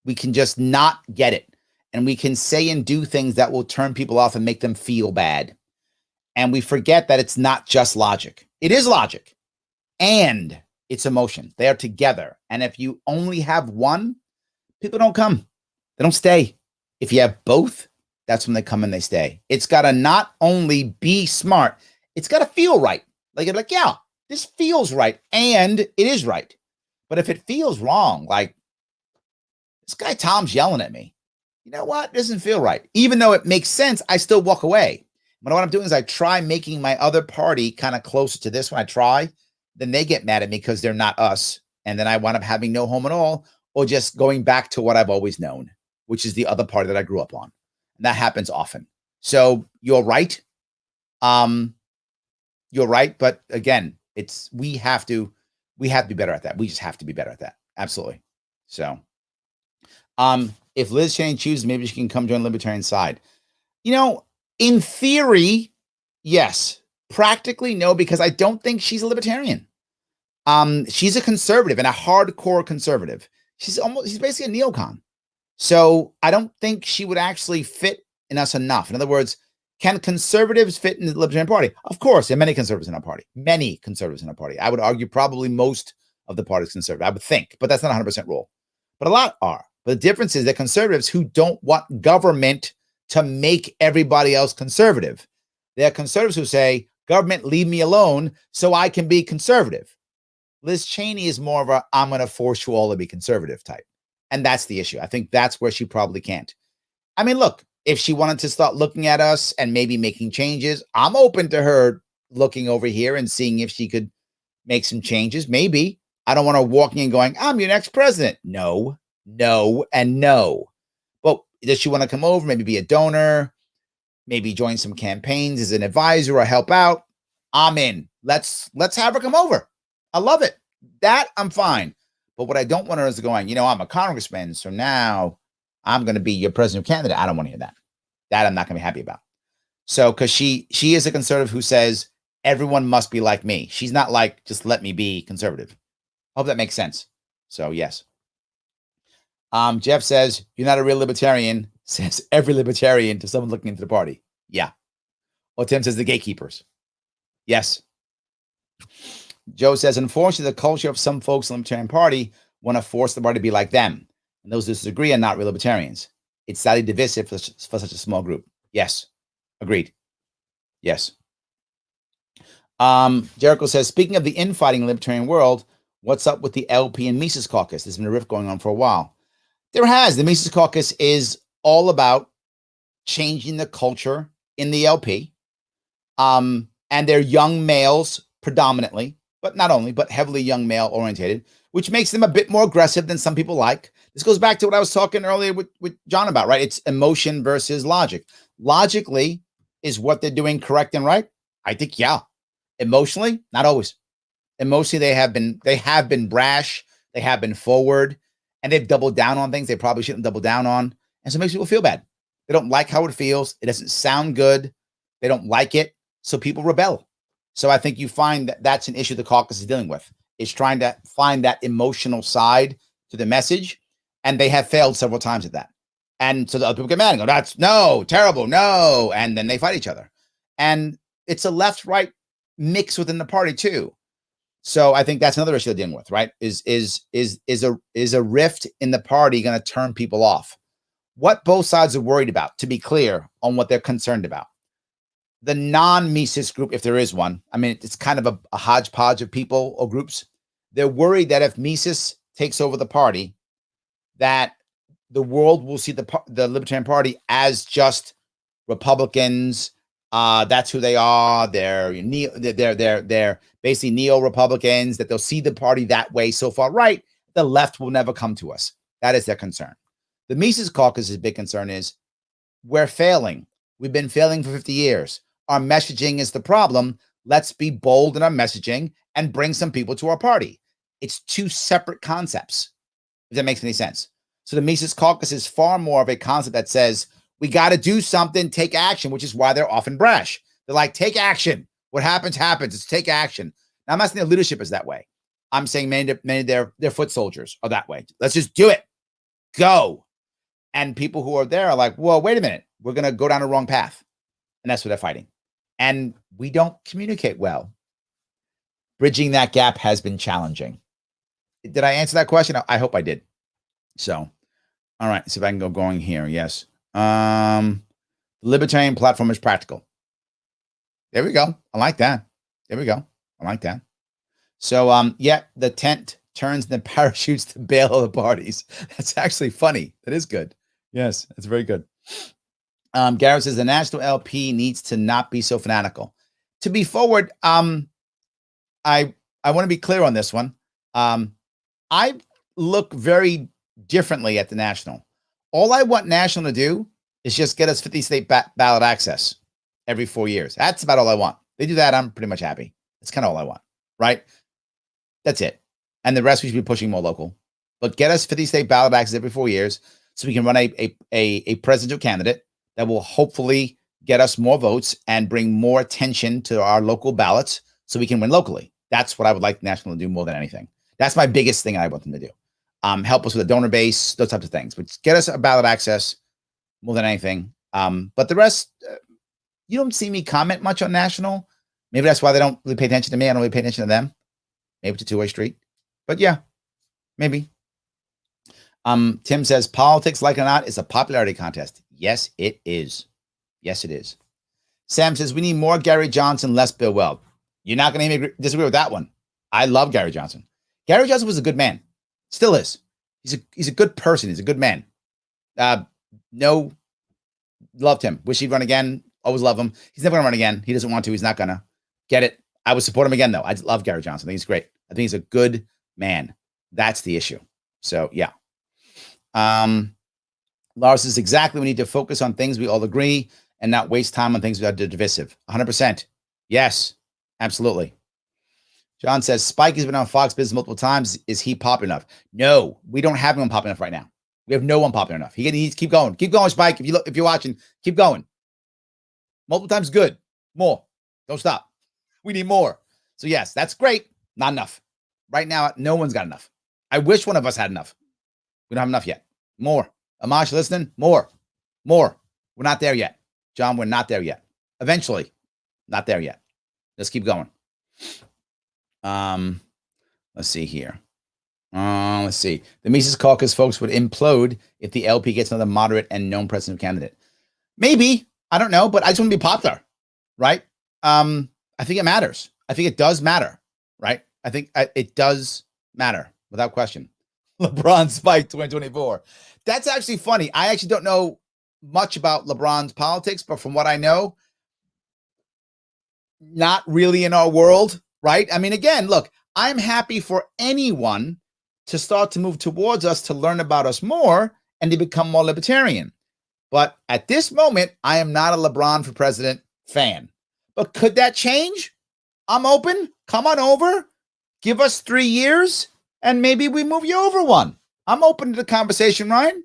We can just not get it. And we can say and do things that will turn people off and make them feel bad. And we forget that it's not just logic. It is logic and it's emotion. They are together. And if you only have one, people don't come. They don't stay. If you have both, that's when they come and they stay. It's got to not only be smart, it's got to feel right. Like, yeah, this feels right. And it is right. But if it feels wrong, like this guy Tom's yelling at me, you know what? It doesn't feel right. Even though it makes sense, I still walk away. But what I'm doing is I try making my other party kind of closer to this one. I try. Then they get mad at me because they're not us. And then I wind up having no home at all, or just going back to what I've always known, which is the other party that I grew up on. And that happens often. So you're right. You're right. But again, we have to be better at that. We just have to be better at that. Absolutely. So if Liz Cheney chooses, maybe she can come join the Libertarian side. In theory, yes. Practically, no, because I don't think she's a Libertarian. She's a conservative and a hardcore conservative. She's basically a neocon. So I don't think she would actually fit in us enough. In other words, can conservatives fit in the Libertarian Party? Of course, there are many conservatives in our party. Many conservatives in our party. I would argue probably most of the party is conservative. I would think, but that's not 100% rule. But a lot are. But the difference is that conservatives who don't want government to make everybody else conservative. They're conservatives who say, government, leave me alone so I can be conservative. Liz Cheney is more of a, I'm going to force you all to be conservative type. And that's the issue. I think that's where she probably can't. I mean, look, if she wanted to start looking at us and maybe making changes, I'm open to her looking over here and seeing if she could make some changes. Maybe. I don't want her walking and going, I'm your next president. No, and no. But does she want to come over, maybe be a donor, maybe join some campaigns as an advisor or help out? I'm in. Let's have her come over. I love it. That I'm fine. But what I don't want her is going, I'm a congressman, so now I'm going to be your president candidate. I don't want to hear that. That I'm not going to be happy about. So, because she is a conservative who says everyone must be like me. She's not like, just let me be conservative. Hope that makes sense. So, yes. Jeff says, you're not a real libertarian, says every libertarian to someone looking into the party. Yeah. Well, Tim says the gatekeepers. Yes. Joe says, unfortunately, the culture of some folks in the Libertarian Party want to force the party to be like them. And those who disagree are not real libertarians. It's slightly divisive for such a small group. Yes. Agreed. Yes. Jericho says, speaking of the infighting in the libertarian world, what's up with the LP and Mises caucus? There's been a rift going on for a while. There has. The Mises caucus is all about changing the culture in the LP. And they're young males predominantly, but not only, but heavily young male orientated, which makes them a bit more aggressive than some people like. This goes back to what I was talking earlier with John about, right? It's emotion versus logic. Logically, is what they're doing correct and right? I think, yeah. Emotionally, not always. Emotionally, they have been brash, they have been forward, and they've doubled down on things they probably shouldn't double down on. And so it makes people feel bad. They don't like how it feels. It doesn't sound good. They don't like it. So people rebel. So I think you find that that's an issue the caucus is dealing with. It's trying to find that emotional side to the message. And they have failed several times at that. And so the other people get mad and go, that's no, terrible, no. And then they fight each other. And it's a left-right mix within the party too. So I think that's another issue they're dealing with, right? Is a rift in the party going to turn people off? What both sides are worried about, to be clear on what they're concerned about. The non-Mises group, if there is one, I mean, it's kind of a hodgepodge of people or groups. They're worried that if Mises takes over the party, that the world will see the Libertarian Party as just Republicans. That's who they are. They're basically neo-Republicans, that they'll see the party that way so far right. The left will never come to us. That is their concern. The Mises Caucus's big concern is we're failing. We've been failing for 50 years. Our messaging is the problem. Let's be bold in our messaging and bring some people to our party. It's two separate concepts, if that makes any sense. So the Mises Caucus is far more of a concept that says, we got to do something, take action, which is why they're often brash. They're like, take action. What happens, happens. It's take action. Now, I'm not saying their leadership is that way. I'm saying many of their foot soldiers are that way. Let's just do it. Go. And people who are there are like, well, wait a minute. We're going to go down the wrong path. And that's what they're fighting. And we don't communicate well. Bridging that gap has been challenging. Did I answer that question? I hope I did. So, all right. See if I can go going here. Yes. The libertarian platform is practical. There we go. I like that. There we go. I like that. So, yeah, the tent turns the parachutes to bail of the parties. That's actually funny. That is good. Yes, that's very good. Garrett says the national LP needs to not be so fanatical. To be forward, I want to be clear on this one. I look very differently at the national. All I want national to do is just get us 50 state ballot access every 4 years. That's about all I want. They do that, I'm pretty much happy. That's kind of all I want, right? That's it. And the rest we should be pushing more local. But get us 50 state ballot access every 4 years so we can run a presidential candidate that will hopefully get us more votes and bring more attention to our local ballots so we can win locally. That's what I would like national to do more than anything. That's my biggest thing I want them to do. Help us with a donor base, those types of things. But get us a ballot access more than anything. But the rest, you don't see me comment much on national. Maybe that's why they don't really pay attention to me. I don't really pay attention to them. Maybe it's a two-way street. But yeah, maybe. Tim says, politics, like it or not, is a popularity contest. Yes, it is. Yes, it is. Sam says, we need more Gary Johnson, less Bill Weld. You're not going to disagree with that one. I love Gary Johnson. Gary Johnson was a good man. Still is. He's a good person. He's a good man. No, loved him. Wish he'd run again. Always love him. He's never going to run again. He doesn't want to. He's not going to. Get it. I would support him again, though. I love Gary Johnson. I think he's great. I think he's a good man. That's the issue. So, yeah. Lars says, exactly. We need to focus on things we all agree and not waste time on things that are divisive. 100%. Yes, absolutely. John says, Spike has been on Fox Business multiple times. Is he popular enough? No, we don't have anyone popular enough right now. We have no one popular enough. He needs keep going. Keep going, Spike. If you're watching, keep going. Multiple times good. More. Don't stop. We need more. So yes, that's great. Not enough. Right now, no one's got enough. I wish one of us had enough. We don't have enough yet. More. Amash, listening? More. More. We're not there yet. John, we're not there yet. Eventually. Not there yet. Let's keep going. Let's see here. Let's see. The Mises Caucus folks would implode if the LP gets another moderate and known presidential candidate. Maybe. I don't know, but I just want to be popular, right? I think it matters. I think it does matter, right? I think it does matter without question. LeBron Spike 2024. That's actually funny. I actually don't know much about LeBron's politics, but from what I know, not really in our world, right? I mean, again, look, I'm happy for anyone to start to move towards us, to learn about us more, and to become more libertarian. But at this moment, I am not a LeBron for president fan. But could that change? I'm open. Come on over. Give us 3 years, and maybe we move you over one. I'm open to the conversation, Ryan.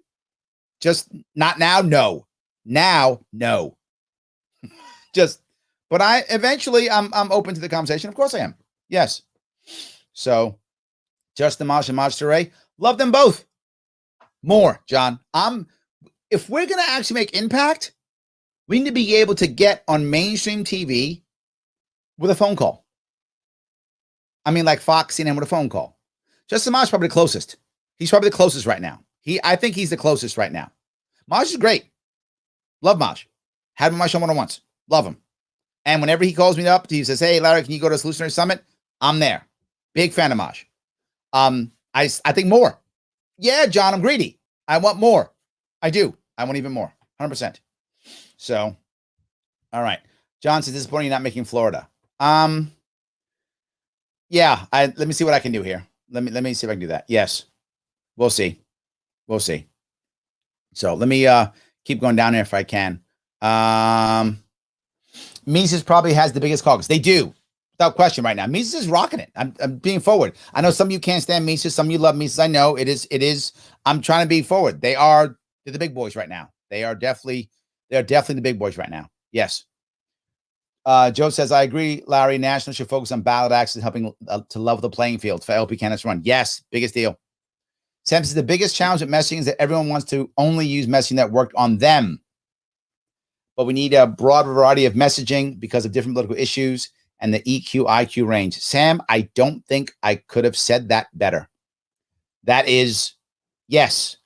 Just not now, no. Now, no. But I'm open to the conversation. Of course I am. Yes. So, Justin Marsh and Marsh Teray, love them both. More, John. If we're going to actually make impact, we need to be able to get on mainstream TV with a phone call. I mean, like Fox, CNN with a phone call. Justin Marsh is probably the closest. He's probably the closest right now. I think he's the closest right now. Marsh is great. Love Marsh. Had him on my show more than once. Love him. And whenever he calls me up, he says, hey, Larry, can you go to Solutionary Summit? I'm there. Big fan of Marsh. I think more. Yeah, John, I'm greedy. I want more. I do. I want even more. 100%. So, all right. John says, disappointing you're not making Florida. Yeah, let me see what I can do here. Let me see if I can do that. Yes. We'll see. We'll see. So let me keep going down there if I can. Mises probably has the biggest caucus. They do, without question right now. Mises is rocking it. I'm being forward. I know some of you can't stand Mises. Some of you love Mises. I know it is. I'm trying to be forward. They're the big boys right now. They're definitely the big boys right now. Yes. Joe says, I agree, Larry. Nationals should focus on ballot access, helping to level the playing field for LP candidates run. Yes, biggest deal. Sam says, the biggest challenge with messaging is that everyone wants to only use messaging that worked on them. But we need a broad variety of messaging because of different political issues and the EQ, IQ range. Sam, I don't think I could have said that better. That is, yes.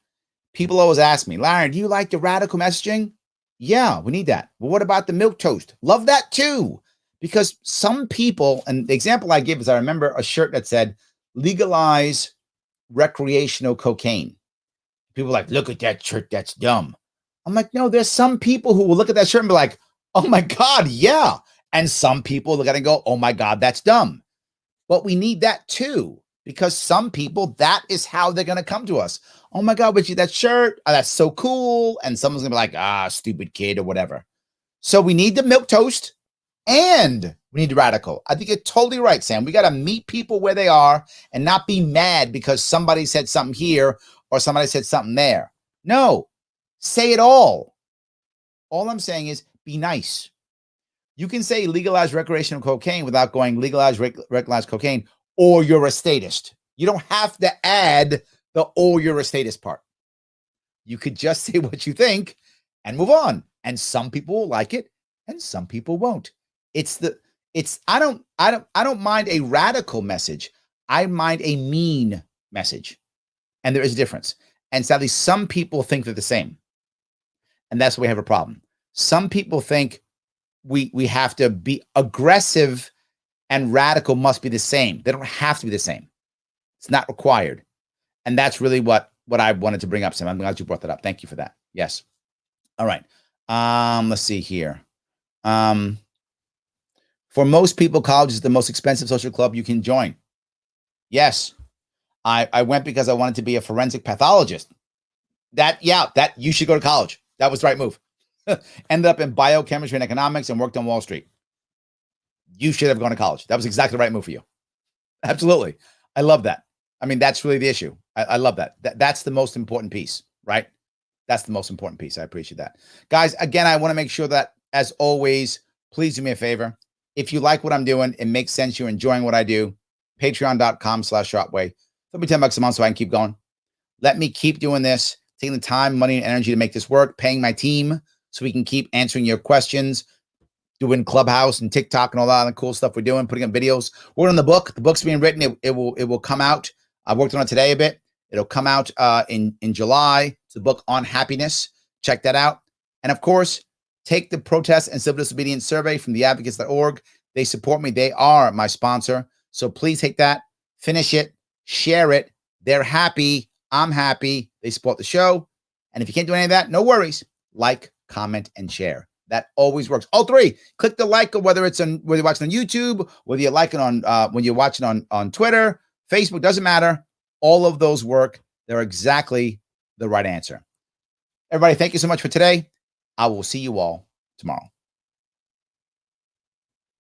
People always ask me, Larry, do you like the radical messaging? Yeah, we need that. Well, what about the milquetoast? Love that too. Because some people, and the example I give is I remember a shirt that said, legalize recreational cocaine. People are like, look at that shirt, that's dumb. I'm like, no, there's some people who will look at that shirt and be like, oh my God, yeah. And some people look at it and go, oh my God, that's dumb. But we need that too, because some people, that is how they're going to come to us. Oh my God, Richie, that shirt, oh, that's so cool. And someone's going to be like, stupid kid or whatever. So we need the milquetoast and we need the radical. I think you're totally right, Sam. We got to meet people where they are and not be mad because somebody said something here or somebody said something there. No, say it all. All I'm saying is be nice. You can say legalize recreational cocaine without going legalize cocaine, or you're a statist. You don't have to add the or you're a statist part. You could just say what you think and move on. And some people will like it and some people won't. I don't mind a radical message. I mind a mean message. And there is a difference. And sadly, some people think they're the same. And that's why we have a problem. Some people think we have to be aggressive and radical must be the same. They don't have to be the same. It's not required. And that's really what I wanted to bring up, Sam. I'm glad you brought that up. Thank you for that. Yes. All right. Let's see here. For most people, college is the most expensive social club you can join. Yes. I went because I wanted to be a forensic pathologist. That you should go to college. That was the right move. Ended up in biochemistry and economics and worked on Wall Street. You should have gone to college. That was exactly the right move for you. Absolutely. I love that. I mean, that's really the issue. I love that. That's the most important piece, right? That's the most important piece. I appreciate that. Guys, again, I want to make sure that, as always, please do me a favor. If you like what I'm doing, it makes sense, you're enjoying what I do, patreon.com/Sharpeway. Throw me $10 a month so I can keep going. Let me keep doing this, taking the time, money, and energy to make this work, paying my team so we can keep answering your questions, doing Clubhouse and TikTok and all that other cool stuff we're doing, putting up videos. We're on the book. The book's being written. It will come out. I worked on it today a bit. It'll come out in July. It's a book on happiness. Check that out. And of course, take the protest and civil disobedience survey from theadvocates.org. They support me. They are my sponsor. So please take that, finish it, share it. They're happy. I'm happy. They support the show. And if you can't do any of that, no worries. Like, comment, and share. That always works. All three. Click the like, whether you're watching on YouTube, whether you're liking on when you're watching on Twitter, Facebook, doesn't matter. All of those work. They're exactly the right answer. Everybody, thank you so much for today. I will see you all tomorrow.